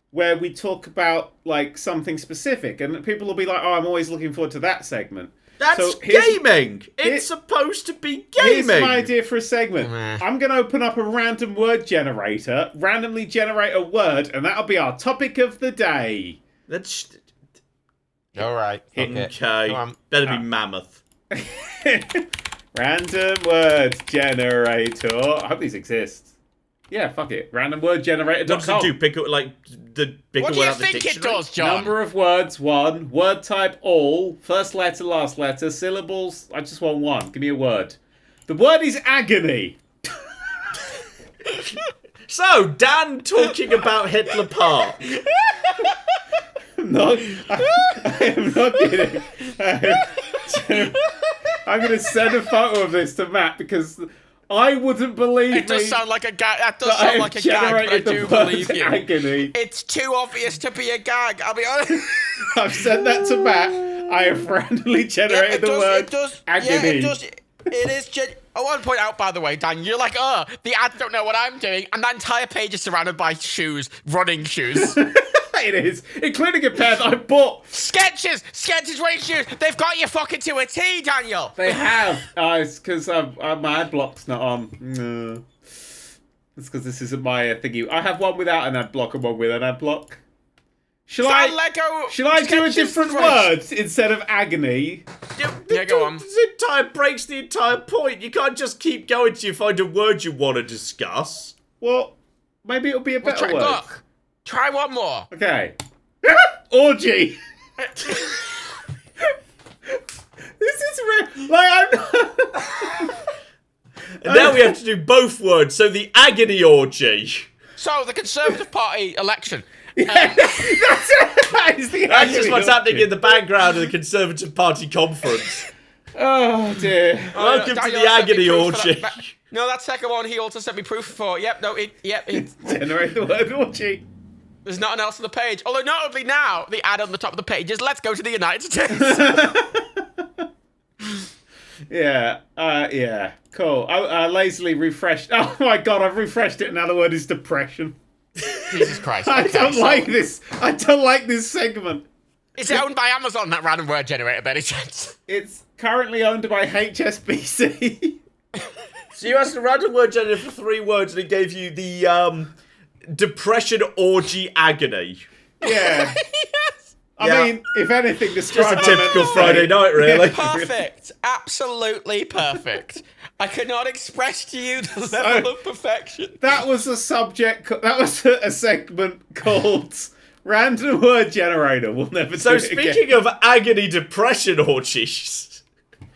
where we talk about like something specific and people will be like, oh, I'm always looking forward to that segment. That's gaming! It's supposed to be gaming! Here's my idea for a segment. I'm going to open up a random word generator, randomly generate a word, and that'll be our topic of the day. That's... All right. Okay. Better be mammoth. Random word generator. I hope these exist. Yeah, fuck it. Randomwordgenerator.com. What does it do? Pick up, like, the big What do you think it does, John? Number of words, 1. Word type, all. First letter, last letter. Syllables, I just want 1. Give me a word. The word is agony. So, Dan talking about Hitler Park. I am not kidding. I'm going to send a photo of this to Matt because... I wouldn't believe it does sound like a gag. That does sound like a gag, but I do believe you. Agony. It's too obvious to be a gag, I'll be honest. I've sent that to Matt. I have randomly generated the word agony. Yeah, it does. It is I want to point out, by the way, Dan, you're like, the ads don't know what I'm doing, and that entire page is surrounded by shoes, running shoes. It is, including a pair that I bought. Skechers running shoes. They've got you fucking to a T, Daniel. They have. It's because my ad block's not on. No. It's because this isn't my thingy. I have one without an ad block and one with an ad block. Shall I do a different word instead of agony? Yeah, go on. It breaks the entire point. You can't just keep going till you find a word you want to discuss. Well, maybe it'll be a better word. Look, try one more. Okay. Orgy. This is real. Like, I'm. And now we have to do both words. So the agony orgy. So the Conservative Party election. Yeah, that is the That's just what's happening in the background of the Conservative Party conference. Oh dear. Welcome to the agony orgy. No, that second one he also sent me proof for. Yep, no, it. Generate the word orgy. There's nothing else on the page. Although notably now, the ad on the top of the page is "Let's go to the United States." Yeah, cool. I lazily refreshed. Oh my god, I've refreshed it and now the word is depression. Jesus Christ. I don't like this. I don't like this segment. Is it owned by Amazon, that random word generator, by any chance? It's currently owned by HSBC. So you asked a random word generator for 3 words and it gave you the depression orgy agony. Yeah. Yes. I mean, if anything, Just a typical Friday night, really. Perfect. Absolutely perfect. I could not express to you the level of perfection. That was a subject. That was a segment called "Random Word Generator." We'll never. So do it speaking again. of agony depression orgies,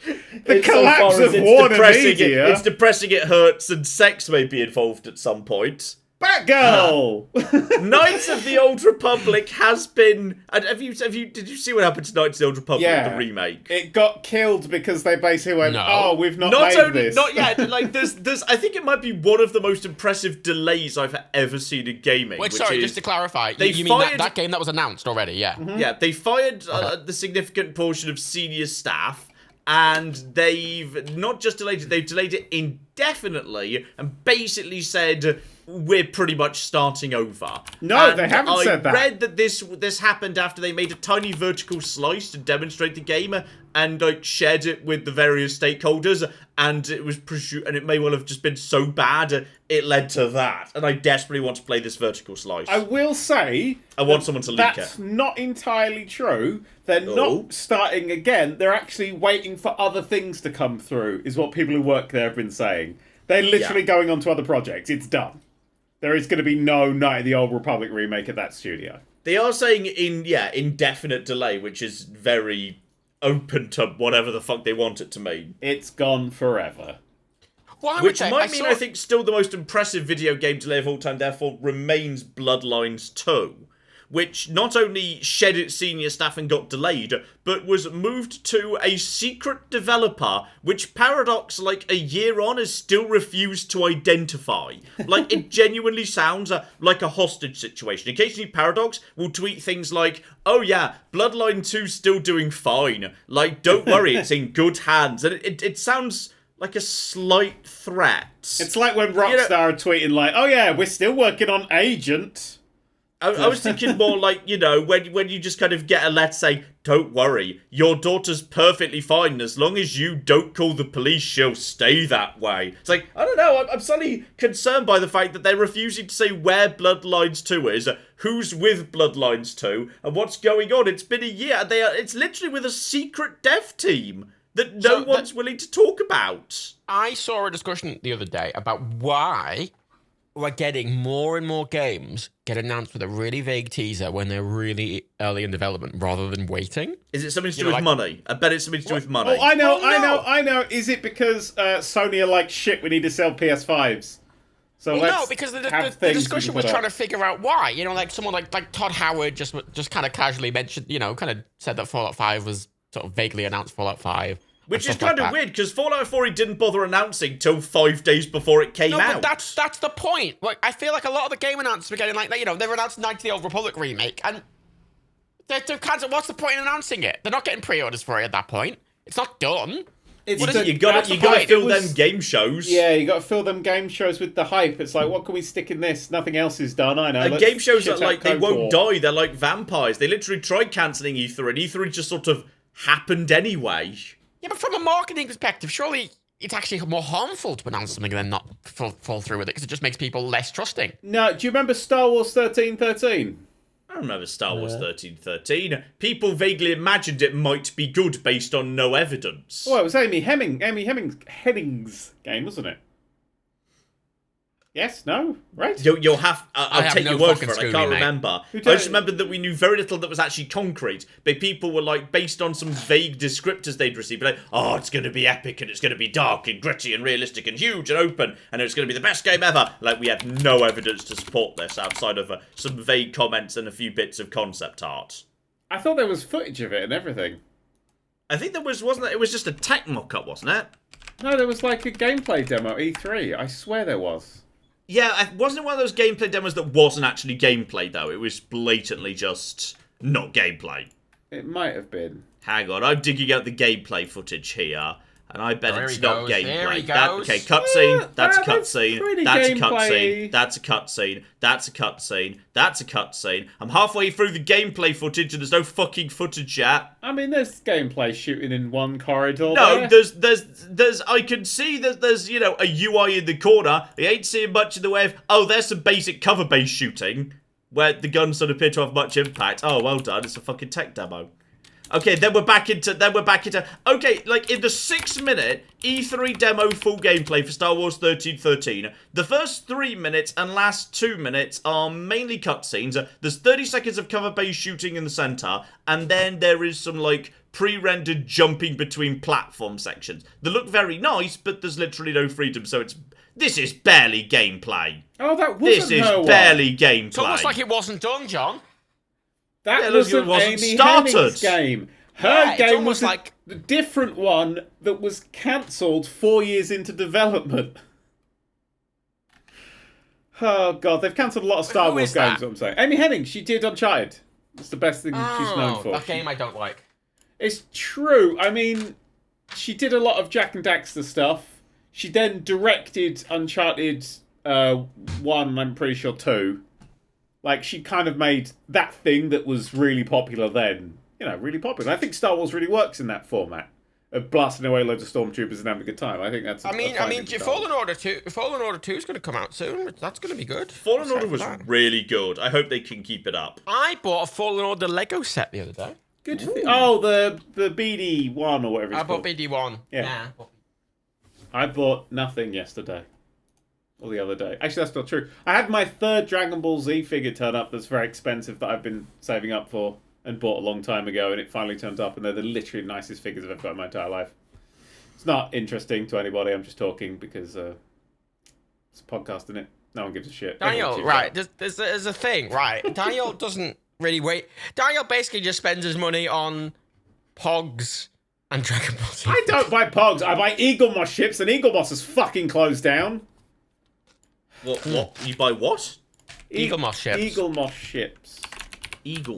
The collapse of Warner Media. It's depressing. It hurts, and sex may be involved at some point. Batgirl. Knights of the Old Republic has been. Did you see what happened to Knights of the Old Republic? Yeah. The remake. It got killed because they basically went, No. "Oh, we've not Not made only, this." not yet. Like there's. I think it might be one of the most impressive delays I've ever seen in gaming. Wait, which sorry, is, just to clarify, they you mean fired- that game that was announced already? Yeah. Yeah, they fired the significant portion of senior staff, and they've not just delayed it, they've delayed it indefinitely, and basically said, we're pretty much starting over. No, And they haven't said that. I read that this happened after they made a tiny vertical slice to demonstrate the game and shared it with the various stakeholders, and it was and it may well have just been so bad it led to that. And I desperately want to play this vertical slice. I will say, I want someone to leak that's it. not entirely true. They're Oh. not starting again. They're actually waiting for other things to come through, is what people who work there have been saying. They're literally going on to other projects. It's done. There is going to be no Night of the Old Republic remake at that studio. They are saying indefinite delay, which is very open to whatever the fuck they want it to mean. It's gone forever. Well, Which might mean, I think, still the most impressive video game delay of all time, therefore remains Bloodlines 2. Which not only shed its senior staff and got delayed, but was moved to a secret developer, which Paradox, like a year on, has still refused to identify. Like, it genuinely sounds like a hostage situation. Occasionally, Paradox will tweet things like, oh yeah, Bloodline 2's still doing fine. Like, don't worry, it's in good hands. And it sounds like a slight threat. It's like when Rockstar are tweeting like, oh yeah, we're still working on Agent. I was thinking more like, when you just kind of get a letter saying, don't worry, your daughter's perfectly fine. As long as you don't call the police, she'll stay that way. It's like, I don't know, I'm suddenly concerned by the fact that they're refusing to say where Bloodlines 2 is, who's with Bloodlines 2, and what's going on. It's been a year. It's literally with a secret dev team that no one's willing to talk about. I saw a discussion the other day about why we're getting more and more games get announced with a really vague teaser when they're really early in development rather than waiting. Is it something to do with money? I bet it's something to do with money. Oh, I know. Is it because Sony are like, shit, we need to sell PS5s? So no, because the discussion was trying to figure out why. Like someone like Todd Howard just kind of casually mentioned, kind of said that Fallout 5 was sort of vaguely announced Fallout 5. Which is kind of weird, because Fallout 4 he didn't bother announcing till 5 days before it came out. No, but that's the point. Like, I feel like a lot of the game announcements are getting like, they've announced Knights of the Old Republic remake, and they're kind of, what's the point in announcing it? They're not getting pre-orders for it at that point. It's not done. You got to fill them game shows. Yeah, you got to fill them game shows with the hype. It's like, what can we stick in this? Nothing else is done. I know. And game shows that like they won't die. They're like vampires. They literally tried cancelling E3, and E3 just sort of happened anyway. Yeah, but from a marketing perspective, surely it's actually more harmful to announce something than not fall through with it, because it just makes people less trusting. No, do you remember Star Wars 1313? I remember Star Wars 1313. People vaguely imagined it might be good based on no evidence. Well, it was Amy Hennig's game, wasn't it? Yes? No? Right? You'll have... I'll take your word for it. I can't remember. I just remember that we knew very little that was actually concrete. But people were like, based on some vague descriptors they'd received, like, oh, it's going to be epic, and it's going to be dark and gritty and realistic and huge and open, and it's going to be the best game ever. Like, we had no evidence to support this outside of some vague comments and a few bits of concept art. I thought there was footage of it and everything. I think there was, wasn't it? It was just a tech mock-up, wasn't it? No, there was like a gameplay demo, E3. I swear there was. Yeah, wasn't it one of those gameplay demos that wasn't actually gameplay, though? It was blatantly just not gameplay. It might have been. Hang on, I'm digging out the gameplay footage here, and I bet it's not gameplay. Okay, cutscene, that's a cutscene, that's a cutscene, that's a cutscene, that's a cutscene, that's a cutscene. I'm halfway through the gameplay footage and there's no fucking footage yet. I mean, there's gameplay shooting in one corridor. No, there's I can see that there's, you know, a UI in the corner. I ain't seeing much in the way of, oh, there's some basic cover-based shooting, where the guns don't appear to have much impact. Oh, well done, it's a fucking tech demo. Okay, then we're back into, okay, like, in the 6-minute E3 demo full gameplay for Star Wars 1313, the first 3 minutes and last 2 minutes are mainly cutscenes. There's 30 seconds of cover-based shooting in the center, and then there is some, like, pre-rendered jumping between platform sections. They look very nice, but there's literally no freedom, so this is barely gameplay. Oh, that wasn't This is barely gameplay. It's almost like it wasn't done, John. That wasn't Amy Hennig's game. Her game was like a different one that was cancelled 4 years into development. Oh, God. They've cancelled a lot of Star Wars games, what I'm saying. Amy Hennig, she did Uncharted. It's the best thing she's known for. That game I don't like. It's true. I mean, she did a lot of Jack and Daxter stuff. She then directed Uncharted 1, I'm pretty sure 2. Like, she kind of made that thing that was really popular then, you know, really popular. I think Star Wars really works in that format of blasting away loads of stormtroopers and having a good time. I think that's. I mean, Fallen Order 2 is going to come out soon. That's going to be good. Fallen Order was really good. I hope they can keep it up. I bought a Fallen Order Lego set the other day. Good. Oh, the BD1 or whatever it's called. I bought BD1. Yeah. I bought nothing yesterday. Or the other day. Actually, that's not true. I had my third Dragon Ball Z figure turn up that's very expensive that I've been saving up for and bought a long time ago, and it finally turned up, and they're the literally nicest figures I've ever got in my entire life. It's not interesting to anybody. I'm just talking because it's a podcast, isn't it? No one gives a shit. Daniel, right, there's a thing, right? Daniel doesn't really wait. Daniel basically just spends his money on Pogs and Dragon Ball Z. I don't buy Pogs. I buy Eagle Moss ships, and Eagle Moss has fucking closed down. What? You buy what? Eagle Moss ships. Eagle Moss ships.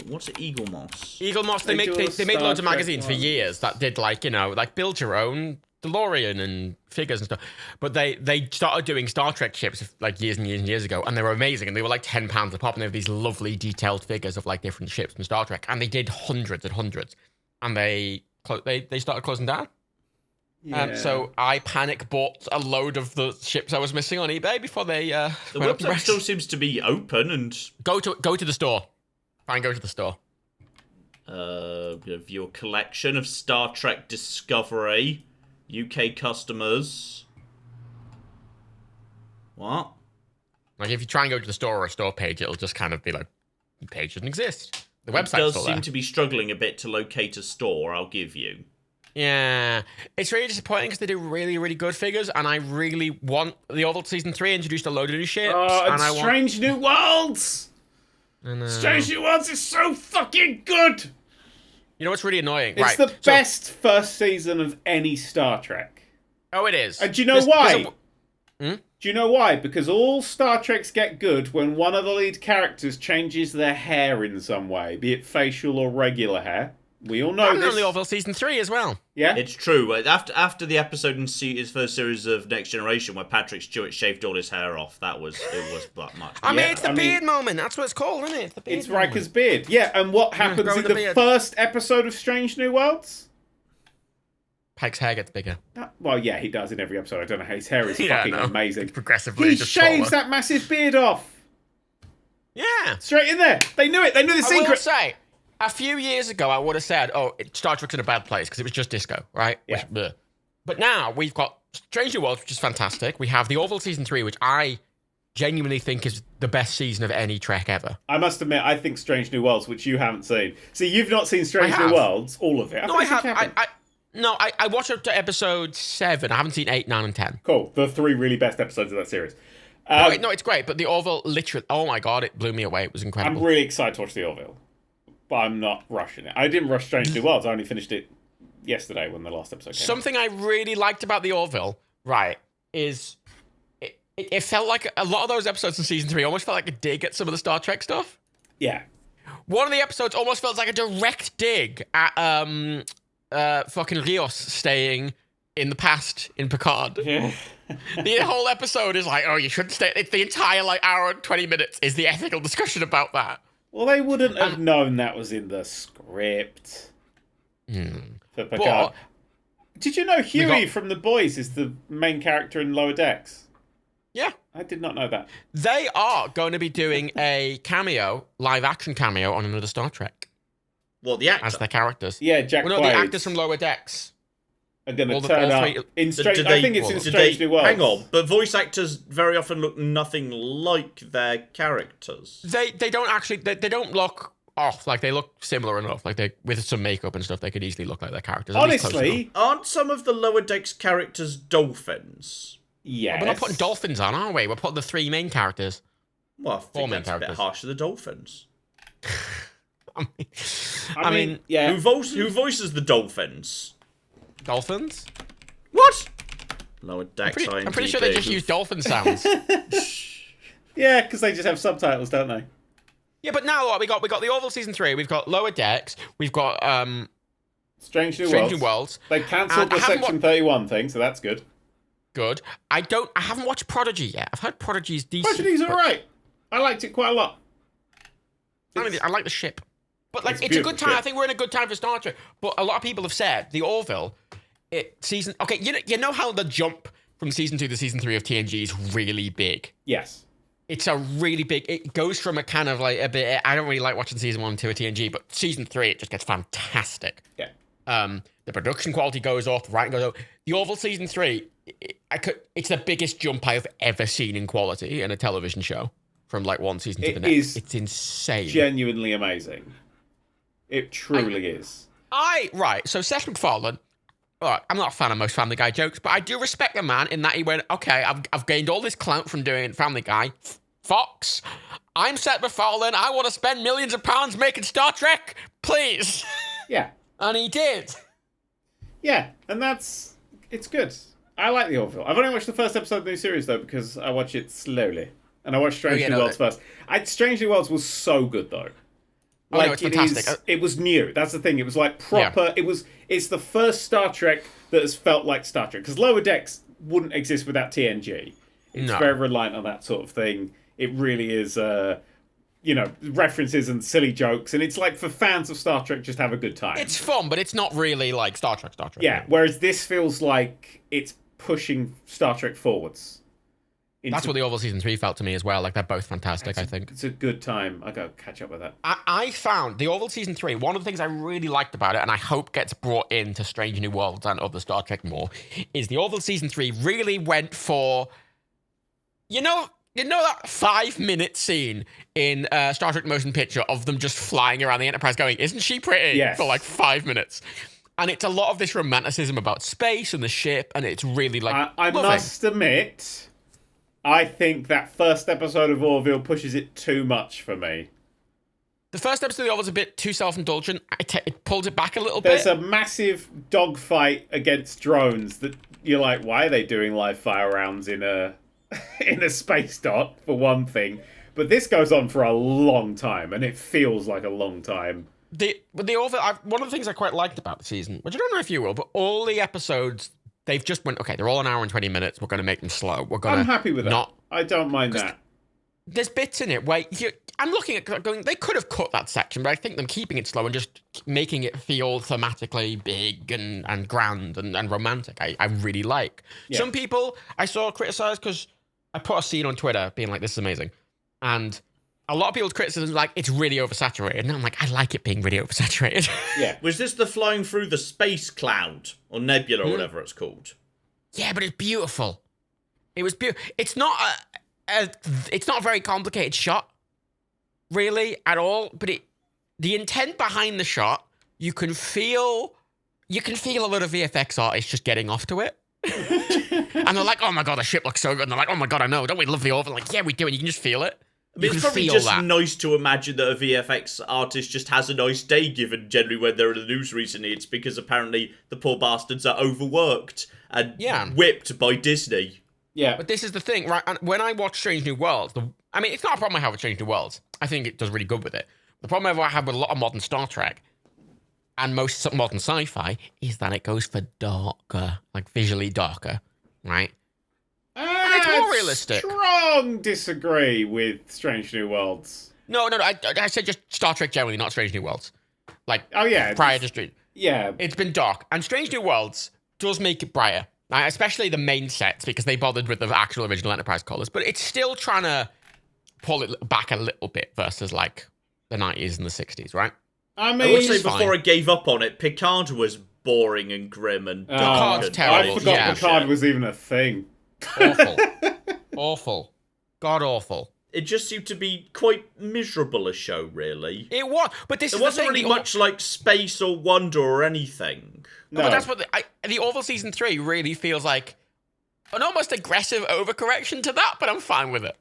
What's an Eagle Moss? Eagle Moss, they made loads of magazines for years that did, like, you know, like build your own DeLorean and figures and stuff. But they started doing Star Trek ships like years and years and years ago, and they were amazing, and they were like £10 a pop, and they have these lovely detailed figures of like different ships from Star Trek, and they did hundreds and hundreds, and they started closing down. Yeah. So I panic bought a load of the ships I was missing on eBay before they the website still seems to be open, and go to the store. Try and go to the store. Your collection of Star Trek Discovery, UK customers. What? Like, if you try and go to the store or a store page, it'll just kind of be like, the page doesn't exist. The website does seem to be struggling a bit to locate a store, I'll give you. Yeah, it's really disappointing because they do really, really good figures, and I really want the old Season 3 introduced a load of new ships. And Strange New Worlds! Strange New Worlds is so fucking good! You know what's really annoying? It's the best first season of any Star Trek. Oh, it is. And do you know why? Do you know why? Because all Star Treks get good when one of the lead characters changes their hair in some way, be it facial or regular hair. We all know I'm this. on the Orville season 3 as well. Yeah? It's true. After the episode in his first series of Next Generation where Patrick Stewart shaved all his hair off, it was that much. I mean, it's the beard moment. That's what it's called, isn't it? It's the beard It's moment. Riker's beard. Yeah, and what happens grow in the the beard. first episode of Strange New Worlds? Pike's hair gets bigger. Well, yeah, he does in every episode. I don't know how his hair is Yeah, fucking no. amazing. Progressively He just shaves taller. that massive beard off. Yeah. Straight in there. They knew it. They knew the I will secret. say, a few years ago, I would have said, Star Trek's in a bad place because it was just disco, right? Yeah. But now we've got Strange New Worlds, which is fantastic. We have the Orville season 3, which I genuinely think is the best season of any Trek ever. I must admit, I think Strange New Worlds, which you haven't seen. See, you've not seen Strange I New have. Worlds, all of it. No, I think you have. haven't. I watched up to episode 7. I haven't seen 8, 9, and 10. Cool. The 3 really best episodes of that series. No, it's great, but the Orville literally, oh my god, it blew me away. It was incredible. I'm really excited to watch the Orville, but I'm not rushing it. I didn't rush Strange New Worlds. I only finished it yesterday when the last episode came out. Something I really liked about the Orville, right, is it felt like a lot of those episodes in season 3 almost felt like a dig at some of the Star Trek stuff. Yeah. One of the episodes almost felt like a direct dig at fucking Rios staying in the past in Picard. Yeah. The whole episode is like, you shouldn't stay. It's the entire hour and 20 minutes is the ethical discussion about that. Well, they wouldn't have known that was in the script for Picard. But Did you know Huey from The Boys is the main character in Lower Decks? yeah, I did not know that. they are going to be doing a live action cameo on another Star Trek What, the actor? as their characters. Yeah, Jack Well, no, the Quaid actors from Lower Decks. are going all to the- turn all up three- in Strange. Do I think it's in do Strange New Worlds. Hang on, but voice actors very often look nothing like their characters. They don't actually they don't look off. Like they look similar enough. Like they with some makeup and stuff, they could easily look like their characters. at least close enough. Honestly, Aren't some of the Lower Decks characters dolphins? yes. We're not putting dolphins on, are we? We're putting the 3 main characters. Well, I Four think main that's a bit characters. harsh to the dolphins. I mean, yeah. Who voices the dolphins? dolphins. What? Lower Decks I'm pretty sure they just use dolphin sounds. Yeah, because they just have subtitles, don't they? Yeah, but now what we got the Orville season 3. We've got Lower Decks. We've got Strange New Strange Worlds. New Worlds. They cancelled And the I haven't Section 31 thing, so that's good. Good. I haven't watched Prodigy yet. I've heard Prodigy's decent. Prodigy's but- alright. I liked it quite a lot. I like the ship. But like It's it's a beautiful good time. ship. I think we're in a good time for Star Trek. But a lot of people have said the Orville season. Okay, you know how the jump from season 2 to season 3 of TNG is really big. Yes. It's a really big. It goes from a kind of like a bit. I don't really like watching season 1 and 2 of TNG, but season 3 it just gets fantastic. Yeah. The production quality goes up, the writing goes up. The Orville season 3, it's the biggest jump I've ever seen in quality in a television show from like one season to It the next. is It's insane. Genuinely amazing. It truly is. So Seth MacFarlane, all right, I'm not a fan of most Family Guy jokes, but I do respect the man in that he went, okay, I've gained all this clout from doing Family Guy. Fox, I'm Seth MacFarlane. I want to spend millions of pounds making Star Trek, please. Yeah. And he did. Yeah, and it's good. I like the Orville. I've only watched the first episode of the new series, though, because I watch it slowly. And I watched Strange New Worlds first. Strange New Worlds was so good, though. Oh, no, it's fantastic. It was new. That's the thing. It was like proper. Yeah. It's the first Star Trek that has felt like Star Trek. Because Lower Decks wouldn't exist without TNG. It's very reliant on that sort of thing. It really is, references and silly jokes. And it's like for fans of Star Trek, just have a good time. It's fun, but it's not really like Star Trek. Yeah, whereas this feels like it's pushing Star Trek forwards. That's what the Orville season 3 felt to me as well. Like they're both fantastic, I think. It's a good time. I gotta catch up with that. I found the Orville season 3, one of the things I really liked about it, and I hope gets brought into Strange New Worlds and other Star Trek more, is the Orville season 3 really went for, you know that 5-minute scene in Star Trek Motion Picture of them just flying around the Enterprise going, isn't she pretty? Yes. For like 5 minutes. And it's a lot of this romanticism about space and the ship, and it's really like I loving. must admit, I think that first episode of Orville pushes it too much for me. The first episode of the Orville is a bit too self-indulgent. It pulls it back a little There's bit. a massive dogfight against drones that you're like, why are they doing live fire rounds in a in a space dock, for one thing? But this goes on for a long time, and it feels like a long time. One of the things I quite liked about the season, which I don't know if you will, but all the episodes, they've just went, okay, they're all an hour and 20 minutes. We're going to make them slow. I'm happy with that. I don't mind that. There's bits in it where I'm looking at going, they could have cut that section, but I think them keeping it slow and just making it feel thematically big and grand and romantic, I really like. Yeah. Some people I saw criticize because I put a scene on Twitter being like, this is amazing. And a lot of people's criticism is like, it's really oversaturated. And I'm like, I like it being really oversaturated. Yeah. Was this the flying through the space cloud or nebula or whatever it's called? Yeah, but it's beautiful. It was beautiful. It's not a very complicated shot, really, at all. But the intent behind the shot, you can feel a lot of VFX artists just getting off to it. And they're like, oh my God, the ship looks so good. And they're like, oh my God, I know. Don't we love the oval? Like, yeah, we do. And you can just feel it. It's probably just nice to imagine that a VFX artist just has a nice day, given generally when they're in the news recently. It's because apparently the poor bastards are overworked and whipped by Disney. Yeah. But this is the thing, right? And when I watch Strange New Worlds, it's not a problem I have with Strange New Worlds. I think it does really good with it. The problem I have with a lot of modern Star Trek and most modern sci-fi is that it goes for darker, like visually darker, right? And it's more realistic. Strong disagree with Strange New Worlds. No, I said just Star Trek generally, not Strange New Worlds. Like, prior to Strange. Yeah. It's been dark. And Strange New Worlds does make it brighter. Especially the main sets, because they bothered with the actual original Enterprise colors. But it's still trying to pull it back a little bit versus, like, the 90s and the 60s, right? I would say before I gave up on it, Picard was boring and grim and dark. Picard's terrible. I forgot Picard was even a thing. Awful. God awful. It just seemed to be quite miserable a show, really. It was, but this wasn't really much like space or wonder or anything. No, but that's what the Orville season 3 really feels like an almost aggressive overcorrection to that, but I'm fine with it.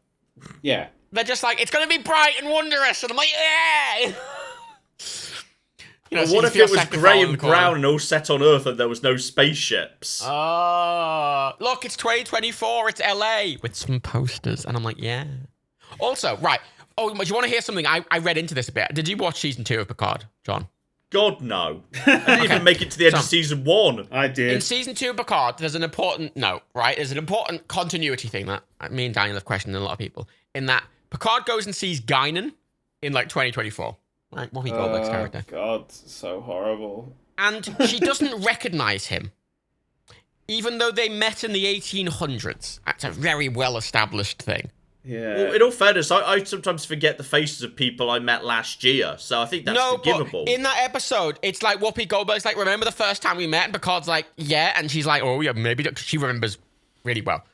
Yeah. They're just like, it's going to be bright and wonderous, and I'm like, yeah! So what if it was grey and brown and all set on Earth and there was no spaceships? Look, it's 2024, it's LA, with some posters, and I'm like, yeah. Also, right, do you want to hear something? I read into this a bit. Did you watch season 2 of Picard, John? God, no. I didn't even make it to the end of season 1. I did. In season 2 of Picard, there's an important note, right? There's an important continuity thing that me and Daniel have questioned a lot of people, in that Picard goes and sees Guinan in, like, 2024. Right, Whoopi Goldberg's character. God, so horrible. And she doesn't recognize him, even though they met in the 1800s. That's a very well-established thing. Yeah. Well, in all fairness, I sometimes forget the faces of people I met last year, so I think that's forgivable. But in that episode, it's like Whoopi Goldberg's like, remember the first time we met? And Picard's like, yeah, and she's like, oh yeah, maybe she remembers really well.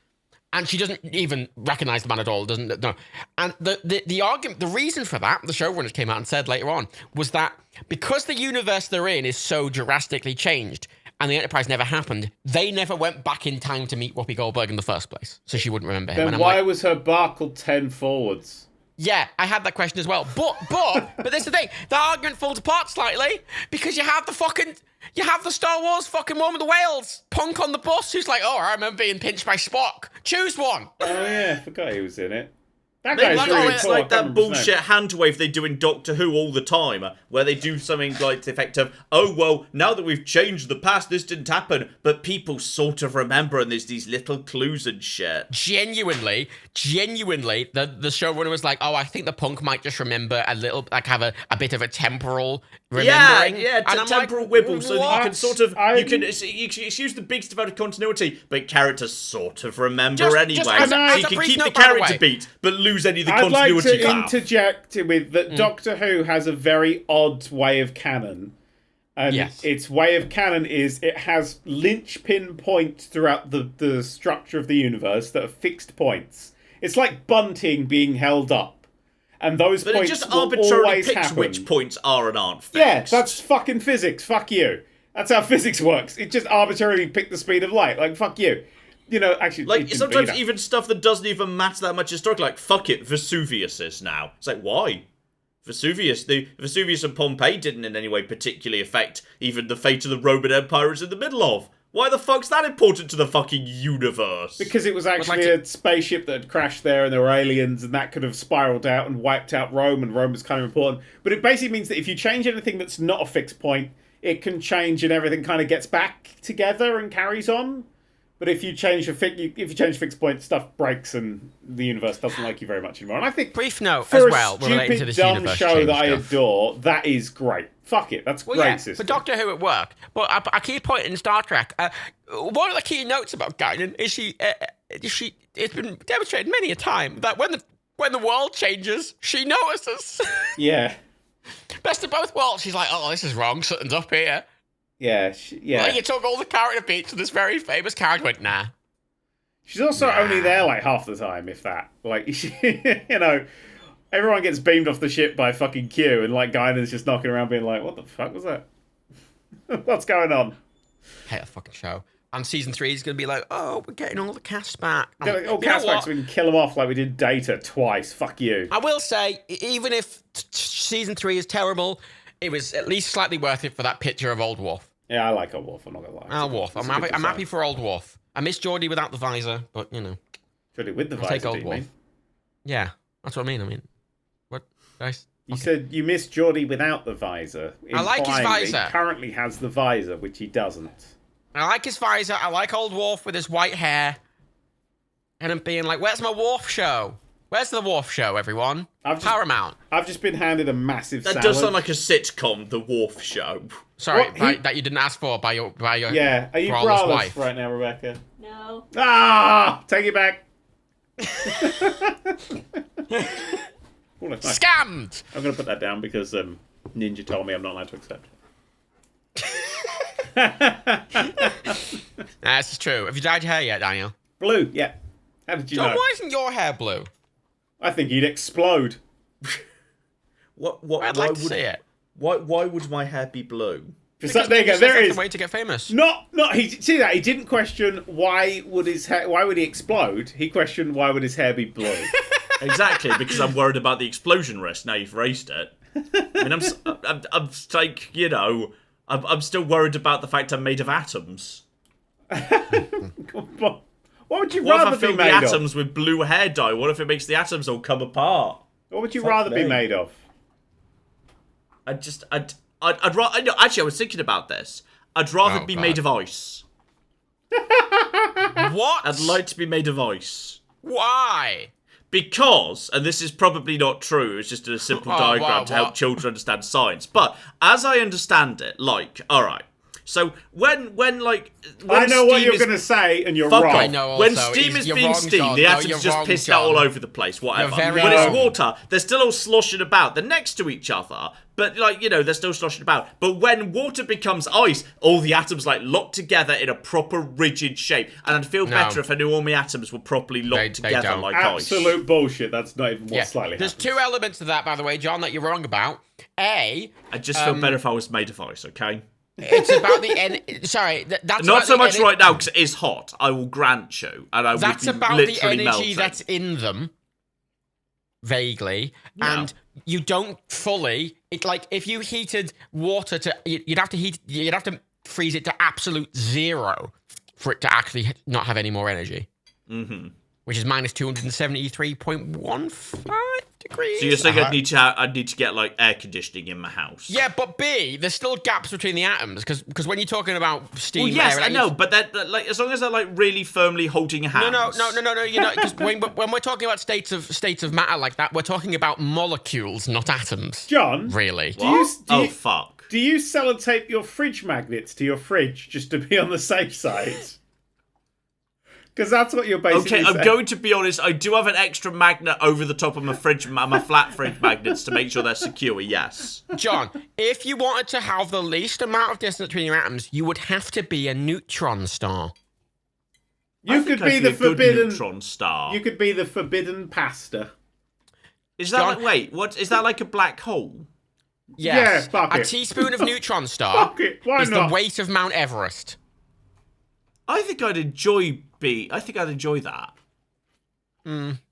And she doesn't even recognize the man at all, doesn't know. And the argument, the reason for that, the showrunners came out and said later on, was that because the universe they're in is so drastically changed and the Enterprise never happened, they never went back in time to meet Whoopi Goldberg in the first place. So she wouldn't remember him. Then why was her Barkle 10 forwards? Yeah, I had that question as well. But this is the thing. The argument falls apart slightly because you have the Star Wars fucking one with the whales. Punk on the bus who's like, oh, I remember being pinched by Spock. Choose one. Oh, yeah, I forgot he was in it. That guy's really it's cool. like that bullshit hand wave they do in Doctor Who all the time, where they do something like the effect of, oh, well, now that we've changed the past, this didn't happen, but people sort of remember, and there's these little clues and shit. Genuinely, the showrunner was like, oh, I think the punk might just remember a little, like have a bit of a temporal remembering. Yeah, temporal wibble, so that you can sort of, you can use the biggest amount of continuity, but characters sort of remember anyway. So you can keep the character beat, but lose any of the continuity. I'd like to interject with that Doctor Who has a very odd way of canon. And its way of canon is it has linchpin points throughout the structure of the universe that are fixed points. It's like bunting being held up. And those points it just will arbitrarily always picks happen. which points are and aren't fixed. Yeah, that's fucking physics. Fuck you. That's how physics works. It just arbitrarily picked the speed of light. Like, fuck you. You know, actually... Like, sometimes even stuff that doesn't even matter that much historically, like, fuck it, Vesuvius is now. It's like, why? Vesuvius and Pompeii didn't in any way particularly affect even the fate of the Roman Empire it's in the middle of. Why the fuck's that important to the fucking universe? Because it was actually a spaceship that had crashed there and there were aliens and that could have spiraled out and wiped out Rome, and Rome was kind of important. But it basically means that if you change anything that's not a fixed point, it can change and everything kind of gets back together and carries on. But if you change a fixed point, stuff breaks and the universe doesn't like you very much anymore. And I think brief note for as a well relating to this dumb universe show that I stuff. adore, that is great. Fuck it, that's great system. For Doctor Who it worked, but I keep pointing in Star Trek. One of the key notes about Guinan is it's been demonstrated many a time that when the world changes, she notices. Yeah. Best of both worlds. She's like, oh, this is wrong. Something's up here. Yeah, yeah. Like, you took all the character beats and this very famous character went, nah. She's also only there like half the time, if that. Like, you know, everyone gets beamed off the ship by fucking Q, and like Guinan's just knocking around being like, what the fuck was that? What's going on? Hate that fucking show. And season 3 is going to be like, oh, we're getting all the cast back. All cast back so we can kill them off like we did Data twice. Fuck you. I will say, even if season 3 is terrible, it was at least slightly worth it for that picture of Old Worf. Yeah, I like Old Worf, I'm not gonna lie. Old Worf. I'm happy for Old Worf. I miss Geordie without the visor, but, you know. Geordie with the I'll visor, take Old do you Worf. mean? Yeah, that's what I mean. What? Guys? You said you miss Geordie without the visor. I like his implying visor. He currently has the visor, which he doesn't. I like his visor. I like Old Worf with his white hair. And him being like, where's my Worf show? Where's the Worf show, everyone? Paramount. I've just been handed a massive salad. That does sound like a sitcom, The Worf Show. Sorry, that you didn't ask for by your yeah. Are you braless braless wife right now, Rebecca? No. Ah! Take it back. Oh, that's nice. Scammed! I'm going to put that down because Ninja told me I'm not allowed to accept. This is true. Have you dyed your hair yet, Daniel? Blue, yeah. How did you John, know? why isn't your hair blue? I think he'd explode. I'd like to see it. Why would my hair be blue? There you go. There it is. Way to get famous. Not. See that he didn't question why would he explode. He questioned why would his hair be blue. Exactly, because I'm worried about the explosion risk. Now you've raised it. I mean, I'm like, you know, I'm still worried about the fact I'm made of atoms. What would you What rather if I fill be the made of? atoms with blue hair dye? What if it makes the atoms all come apart? What would you rather be made of? I'd rather. No, actually, I was thinking about this. I'd rather be made of ice. What? I'd like to be made of ice. Why? Because, and this is probably not true, it's just a simple diagram to help children understand science. But as I understand it, like, all right. So when I know what you're going to say, and you're wrong. I know also, when steam is being steamed, the atoms just pissed out all over the place, whatever. When it's water, they're still all sloshing about. They're next to each other, but, like, you know, they're still sloshing about. But when water becomes ice, all the atoms, like, lock together in a proper rigid shape. And I'd feel better if I knew all my atoms were properly locked together like ice. Absolute bullshit. That's not even what slightly There's happens. two elements to that, by the way, John, that you're wrong about. I'd just feel better if I was made of ice, okay? It's about the sorry, that's not so much right now because it is hot. I will grant you, and I that's would be about the literally energy melting. that's in them, vaguely, and you don't fully. It's like if you heated water to, you'd have to freeze it to absolute zero for it to actually not have any more energy. Mm-hmm. Which is minus 273.15 degrees. So you're saying I'd need to get like air conditioning in my house? Yeah, but B, there's still gaps between the atoms because when you're talking about steam, well, yes, air, I know, but that like as long as they're like really firmly holding hands. No. You know, because when we're talking about states of matter like that, we're talking about molecules, not atoms. John, really? Fuck. Do you sellotape your fridge magnets to your fridge just to be on the safe side? Because that's what you're basically saying. Okay, I'm going to be honest. I do have an extra magnet over the top of my fridge, my flat fridge magnets to make sure they're secure. Yes, John. If you wanted to have the least amount of distance between your atoms, you would have to be a neutron star. You could be the forbidden neutron star. You could be the forbidden pasta. Is that what? Is that like a black hole? Yes. Yeah, fuck it. A teaspoon of neutron star Fuck it. Why is not? the weight of Mount Everest. I think I'd enjoy that.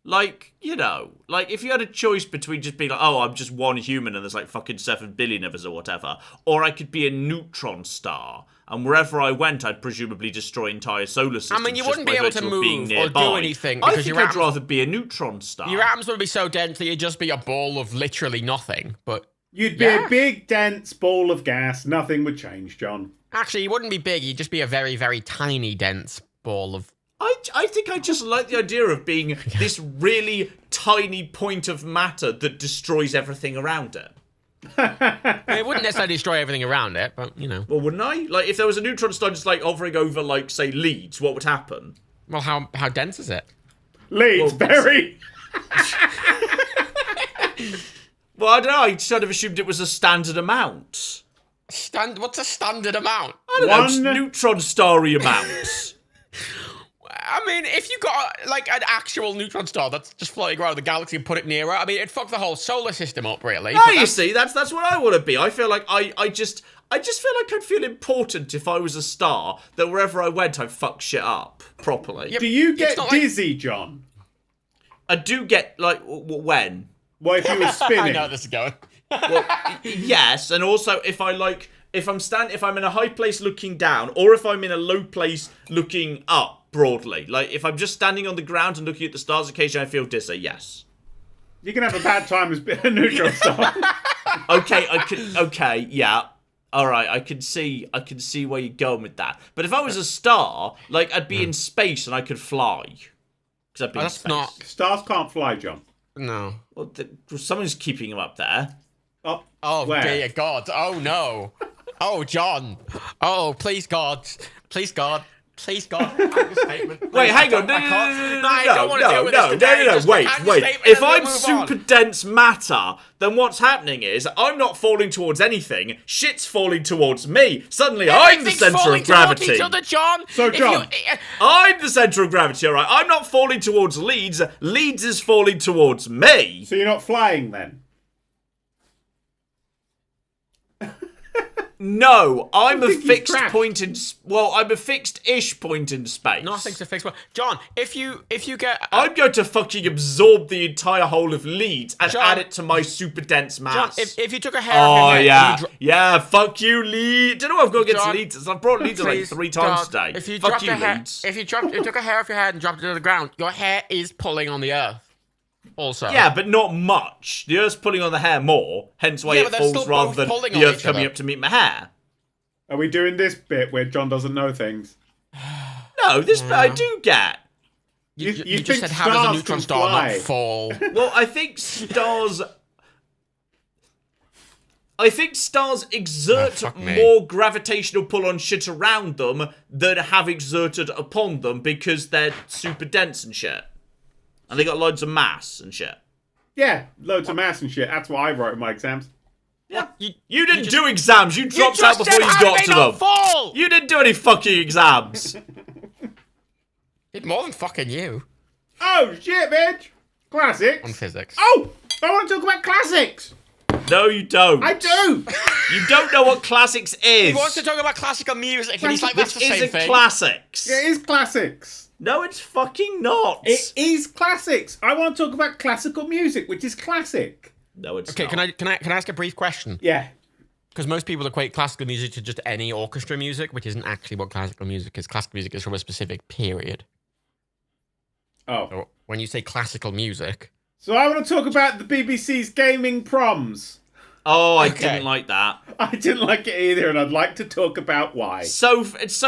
Like, you know, like if you had a choice between just being like, oh, I'm just one human and there's like fucking 7 billion of us or whatever, or I could be a neutron star, and wherever I went, I'd presumably destroy entire solar systems. I mean, you wouldn't be able to move or do anything I because think your I'd rather be a neutron star. Your atoms would be so dense that you'd just be a ball of literally nothing. But you'd be a big, dense ball of gas. Nothing would change, John. Actually, you wouldn't be big. You'd just be a very, very tiny, dense ball of... I think I just like the idea of being this really tiny point of matter that destroys everything around it. It wouldn't necessarily destroy everything around it, but, you know. Well, wouldn't I? Like, if there was a neutron star just, like, hovering over, like, say, Leeds, what would happen? Well, how dense is it? Leeds, very... Well, I don't know. I sort of assumed it was a standard amount. What's a standard amount? I don't know, just neutron starry amount. I mean, if you got, like, an actual neutron star that's just floating around the galaxy and put it nearer, I mean, it'd fuck the whole solar system up, really. No, you see, that's what I want to be. I feel like I just feel like I'd feel important if I was a star, that wherever I went, I'd fuck shit up properly. Do you get dizzy, John? I do get, like, when? Well, if you were spinning. I know this is going. Well, yes, and also if I'm in a high place looking down, or if I'm in a low place looking up broadly. Like, if I'm just standing on the ground and looking at the stars, occasionally I feel dizzy, yes. You can have a bad time as a neutron star. Okay, yeah. Alright, I can see where you're going with that. But if I was a star, like, I'd be in space and I could fly. Because I'd be in space. Stars can't fly, John. No. Well, someone's keeping them up there. Oh, where? dear God. Oh, no. Oh, John. Oh, please, God. Please, God. Please, God. Wait, hang on. No, wait. If I'm super dense matter, then what's happening is I'm not falling towards anything. Shit's falling towards me. Suddenly, I'm the center of gravity. Each other, John. So, John, I'm the center of gravity. All right. I'm not falling towards Leeds. Leeds is falling towards me. So you're not flying then? No, I'm a fixed point in... Well, I'm a fixed-ish point in space. Nothing's a fixed point. John, if you get... I'm going to fucking absorb the entire whole of Leeds and add it to my super dense mass. John, if you took a hair off your head... Yeah, fuck you, Leeds. Don't know what I've got against Leeds. I've brought Leeds like 3 times today. Fuck you, Leeds. If you took a hair off your head and dropped it to the ground, your hair is pulling on the earth. Also. Yeah, but not much. The Earth's pulling on the hair more, hence why it falls rather than the Earth coming up to meet my hair. Are we doing this bit where John doesn't know things? No, this bit I do get. You just said, how does a neutron star not fall? Well, I think stars exert more gravitational pull on shit around them than have exerted upon them because they're super dense and shit. And they got loads of mass and shit. Yeah, loads of mass and shit. That's what I wrote in my exams. Yeah. You didn't do exams. You dropped out before you got to them. Fall? You didn't do any fucking exams. Did more than fucking you. Oh, shit, bitch. Classics. On physics. Oh, I want to talk about classics. No, you don't. I do. You don't know what classics is. He wants to talk about classical music, and he's like, that's the same thing. Classics. It is classics. No, it's fucking not. It is classics. I want to talk about classical music, which is classic. No, it's not. Okay, can I ask a brief question? Yeah. Because most people equate classical music to just any orchestra music, which isn't actually what classical music is. Classical music is from a specific period. Oh. So when you say classical music... So I want to talk about the BBC's gaming proms. Oh, I didn't like that. I didn't like it either, and I'd like to talk about why. It's so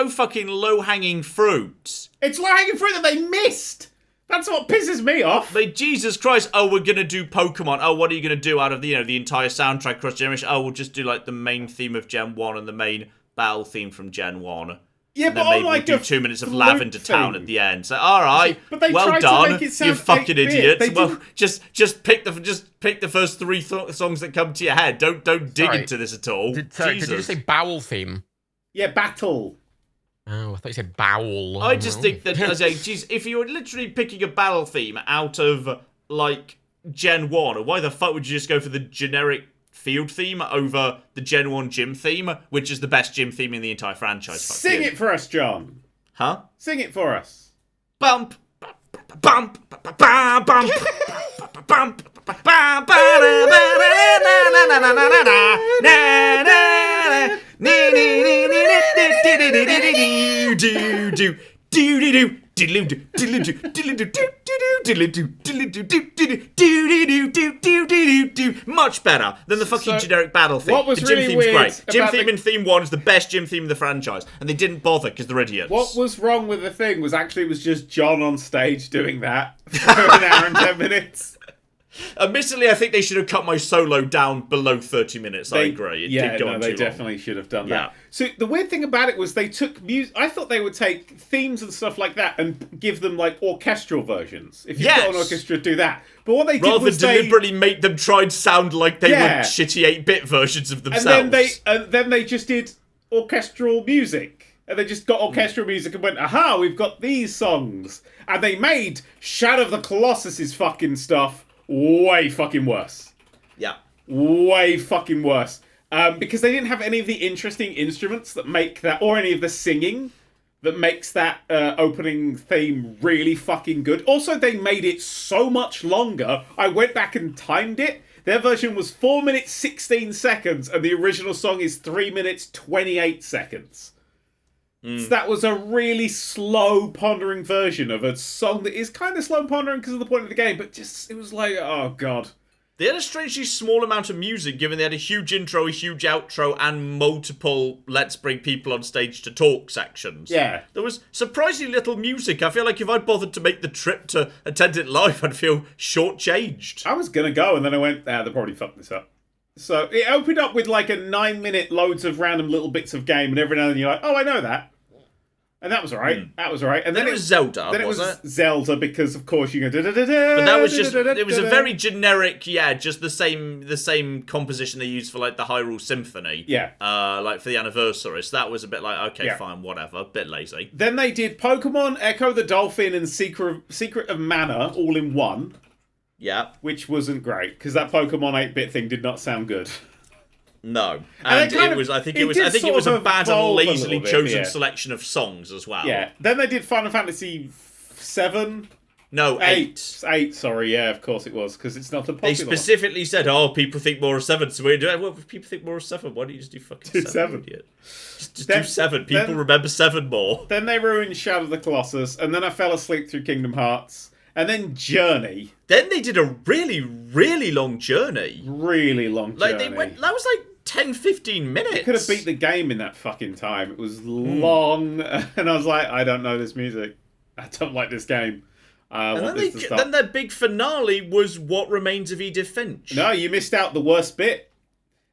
fucking low-hanging fruit. It's low-hanging fruit that they missed. That's what pisses me off. Like, Jesus Christ, oh, we're going to do Pokemon. Oh, what are you going to do out of the entire soundtrack cross generation? Oh, we'll just do, like, the main theme of Gen 1 and the main battle theme from Gen 1. Yeah, and but then maybe we'll do 2 minutes of Lavender Town at the end. So, all right, but they well tried done, to make it sound you fucking 8-bit. idiots. Well, just pick the first 3 songs that come to your head. Don't dig into this at all. Did you just say bowel theme? Yeah, battle. Oh, I thought you said bowel. I just think that, geez, if you were literally picking a battle theme out of, like, Gen 1, why the fuck would you just go for the generic field theme over the Gen 1 gym theme, which is the best gym theme in the entire franchise? Sing it for us, John. Huh? Sing it for us. Bump. Much better than the fucking generic battle theme. What was the gym really theme's weird great. Gym about theme in Theme 1 is the best gym theme in the franchise, and they didn't bother because they're idiots. What was wrong with the thing was actually it was just John on stage doing that for an hour and 10 minutes. Admittedly, I think they should have cut my solo down below 30 minutes. I agree. It did go on they too definitely long. should have done Yeah. that. So the weird thing about it was they took music. I thought they would take themes and stuff like that and give them like orchestral versions. If you've got an orchestra, do that. But what they did rather was than deliberately make them try and sound like they were shitty 8-bit versions of themselves. And then they just did orchestral music. And they just got orchestral music and went, aha, we've got these songs. And they made Shadow of the Colossus's fucking stuff way fucking worse. Yeah. Way fucking worse. Because they didn't have any of the interesting instruments that make that, or any of the singing that makes that opening theme really fucking good. Also, they made it so much longer. I went back and timed it. Their version was 4 minutes 16 seconds, and the original song is 3 minutes 28 seconds. So that was a really slow, pondering version of a song that is kind of slow and pondering because of the point of the game, but just, it was like, oh god. They had a strangely small amount of music, given they had a huge intro, a huge outro, and multiple let's bring people on stage to talk sections. Yeah. There was surprisingly little music. I feel like if I'd bothered to make the trip to attend it live, I'd feel shortchanged. I was going to go, and then I went, they'll probably fuck this up. So it opened up with like a 9-minute loads of random little bits of game, and every now and then you're like, oh, I know that. And that was alright. That was alright. And then it was Zelda. Then it was it? Zelda because, of course, you go. But that was just. It was a very generic. Just the same composition they used for like the Hyrule Symphony. Yeah. Like for the anniversary. So that was a bit like okay, fine, whatever. Bit lazy. Then they did Pokemon Echo the Dolphin and Secret of Mana all in one. Yeah. Which wasn't great because that Pokemon 8-bit thing did not sound good. No, and it was. I think it was a bad and lazily chosen selection of songs as well. Yeah. Then they did Final Fantasy 7. No, 8. 8. Sorry, yeah, of course it was because it's not a popular. They specifically said, "Oh, people think more of 7." So we're doing. Well, if people think more of 7, why don't you just do fucking 7? Idiot? Just do 7. People remember 7 more. Then they ruined Shadow of the Colossus, and then I fell asleep through Kingdom Hearts, and then Journey. Then they did a really, really long journey. Really long journey. Like they went. That was like 10, 15 minutes. They could have beat the game in that fucking time. It was long, and I was like, I don't know this music. I don't like this game. Then their big finale was What Remains of Edith Finch. No, you missed out the worst bit.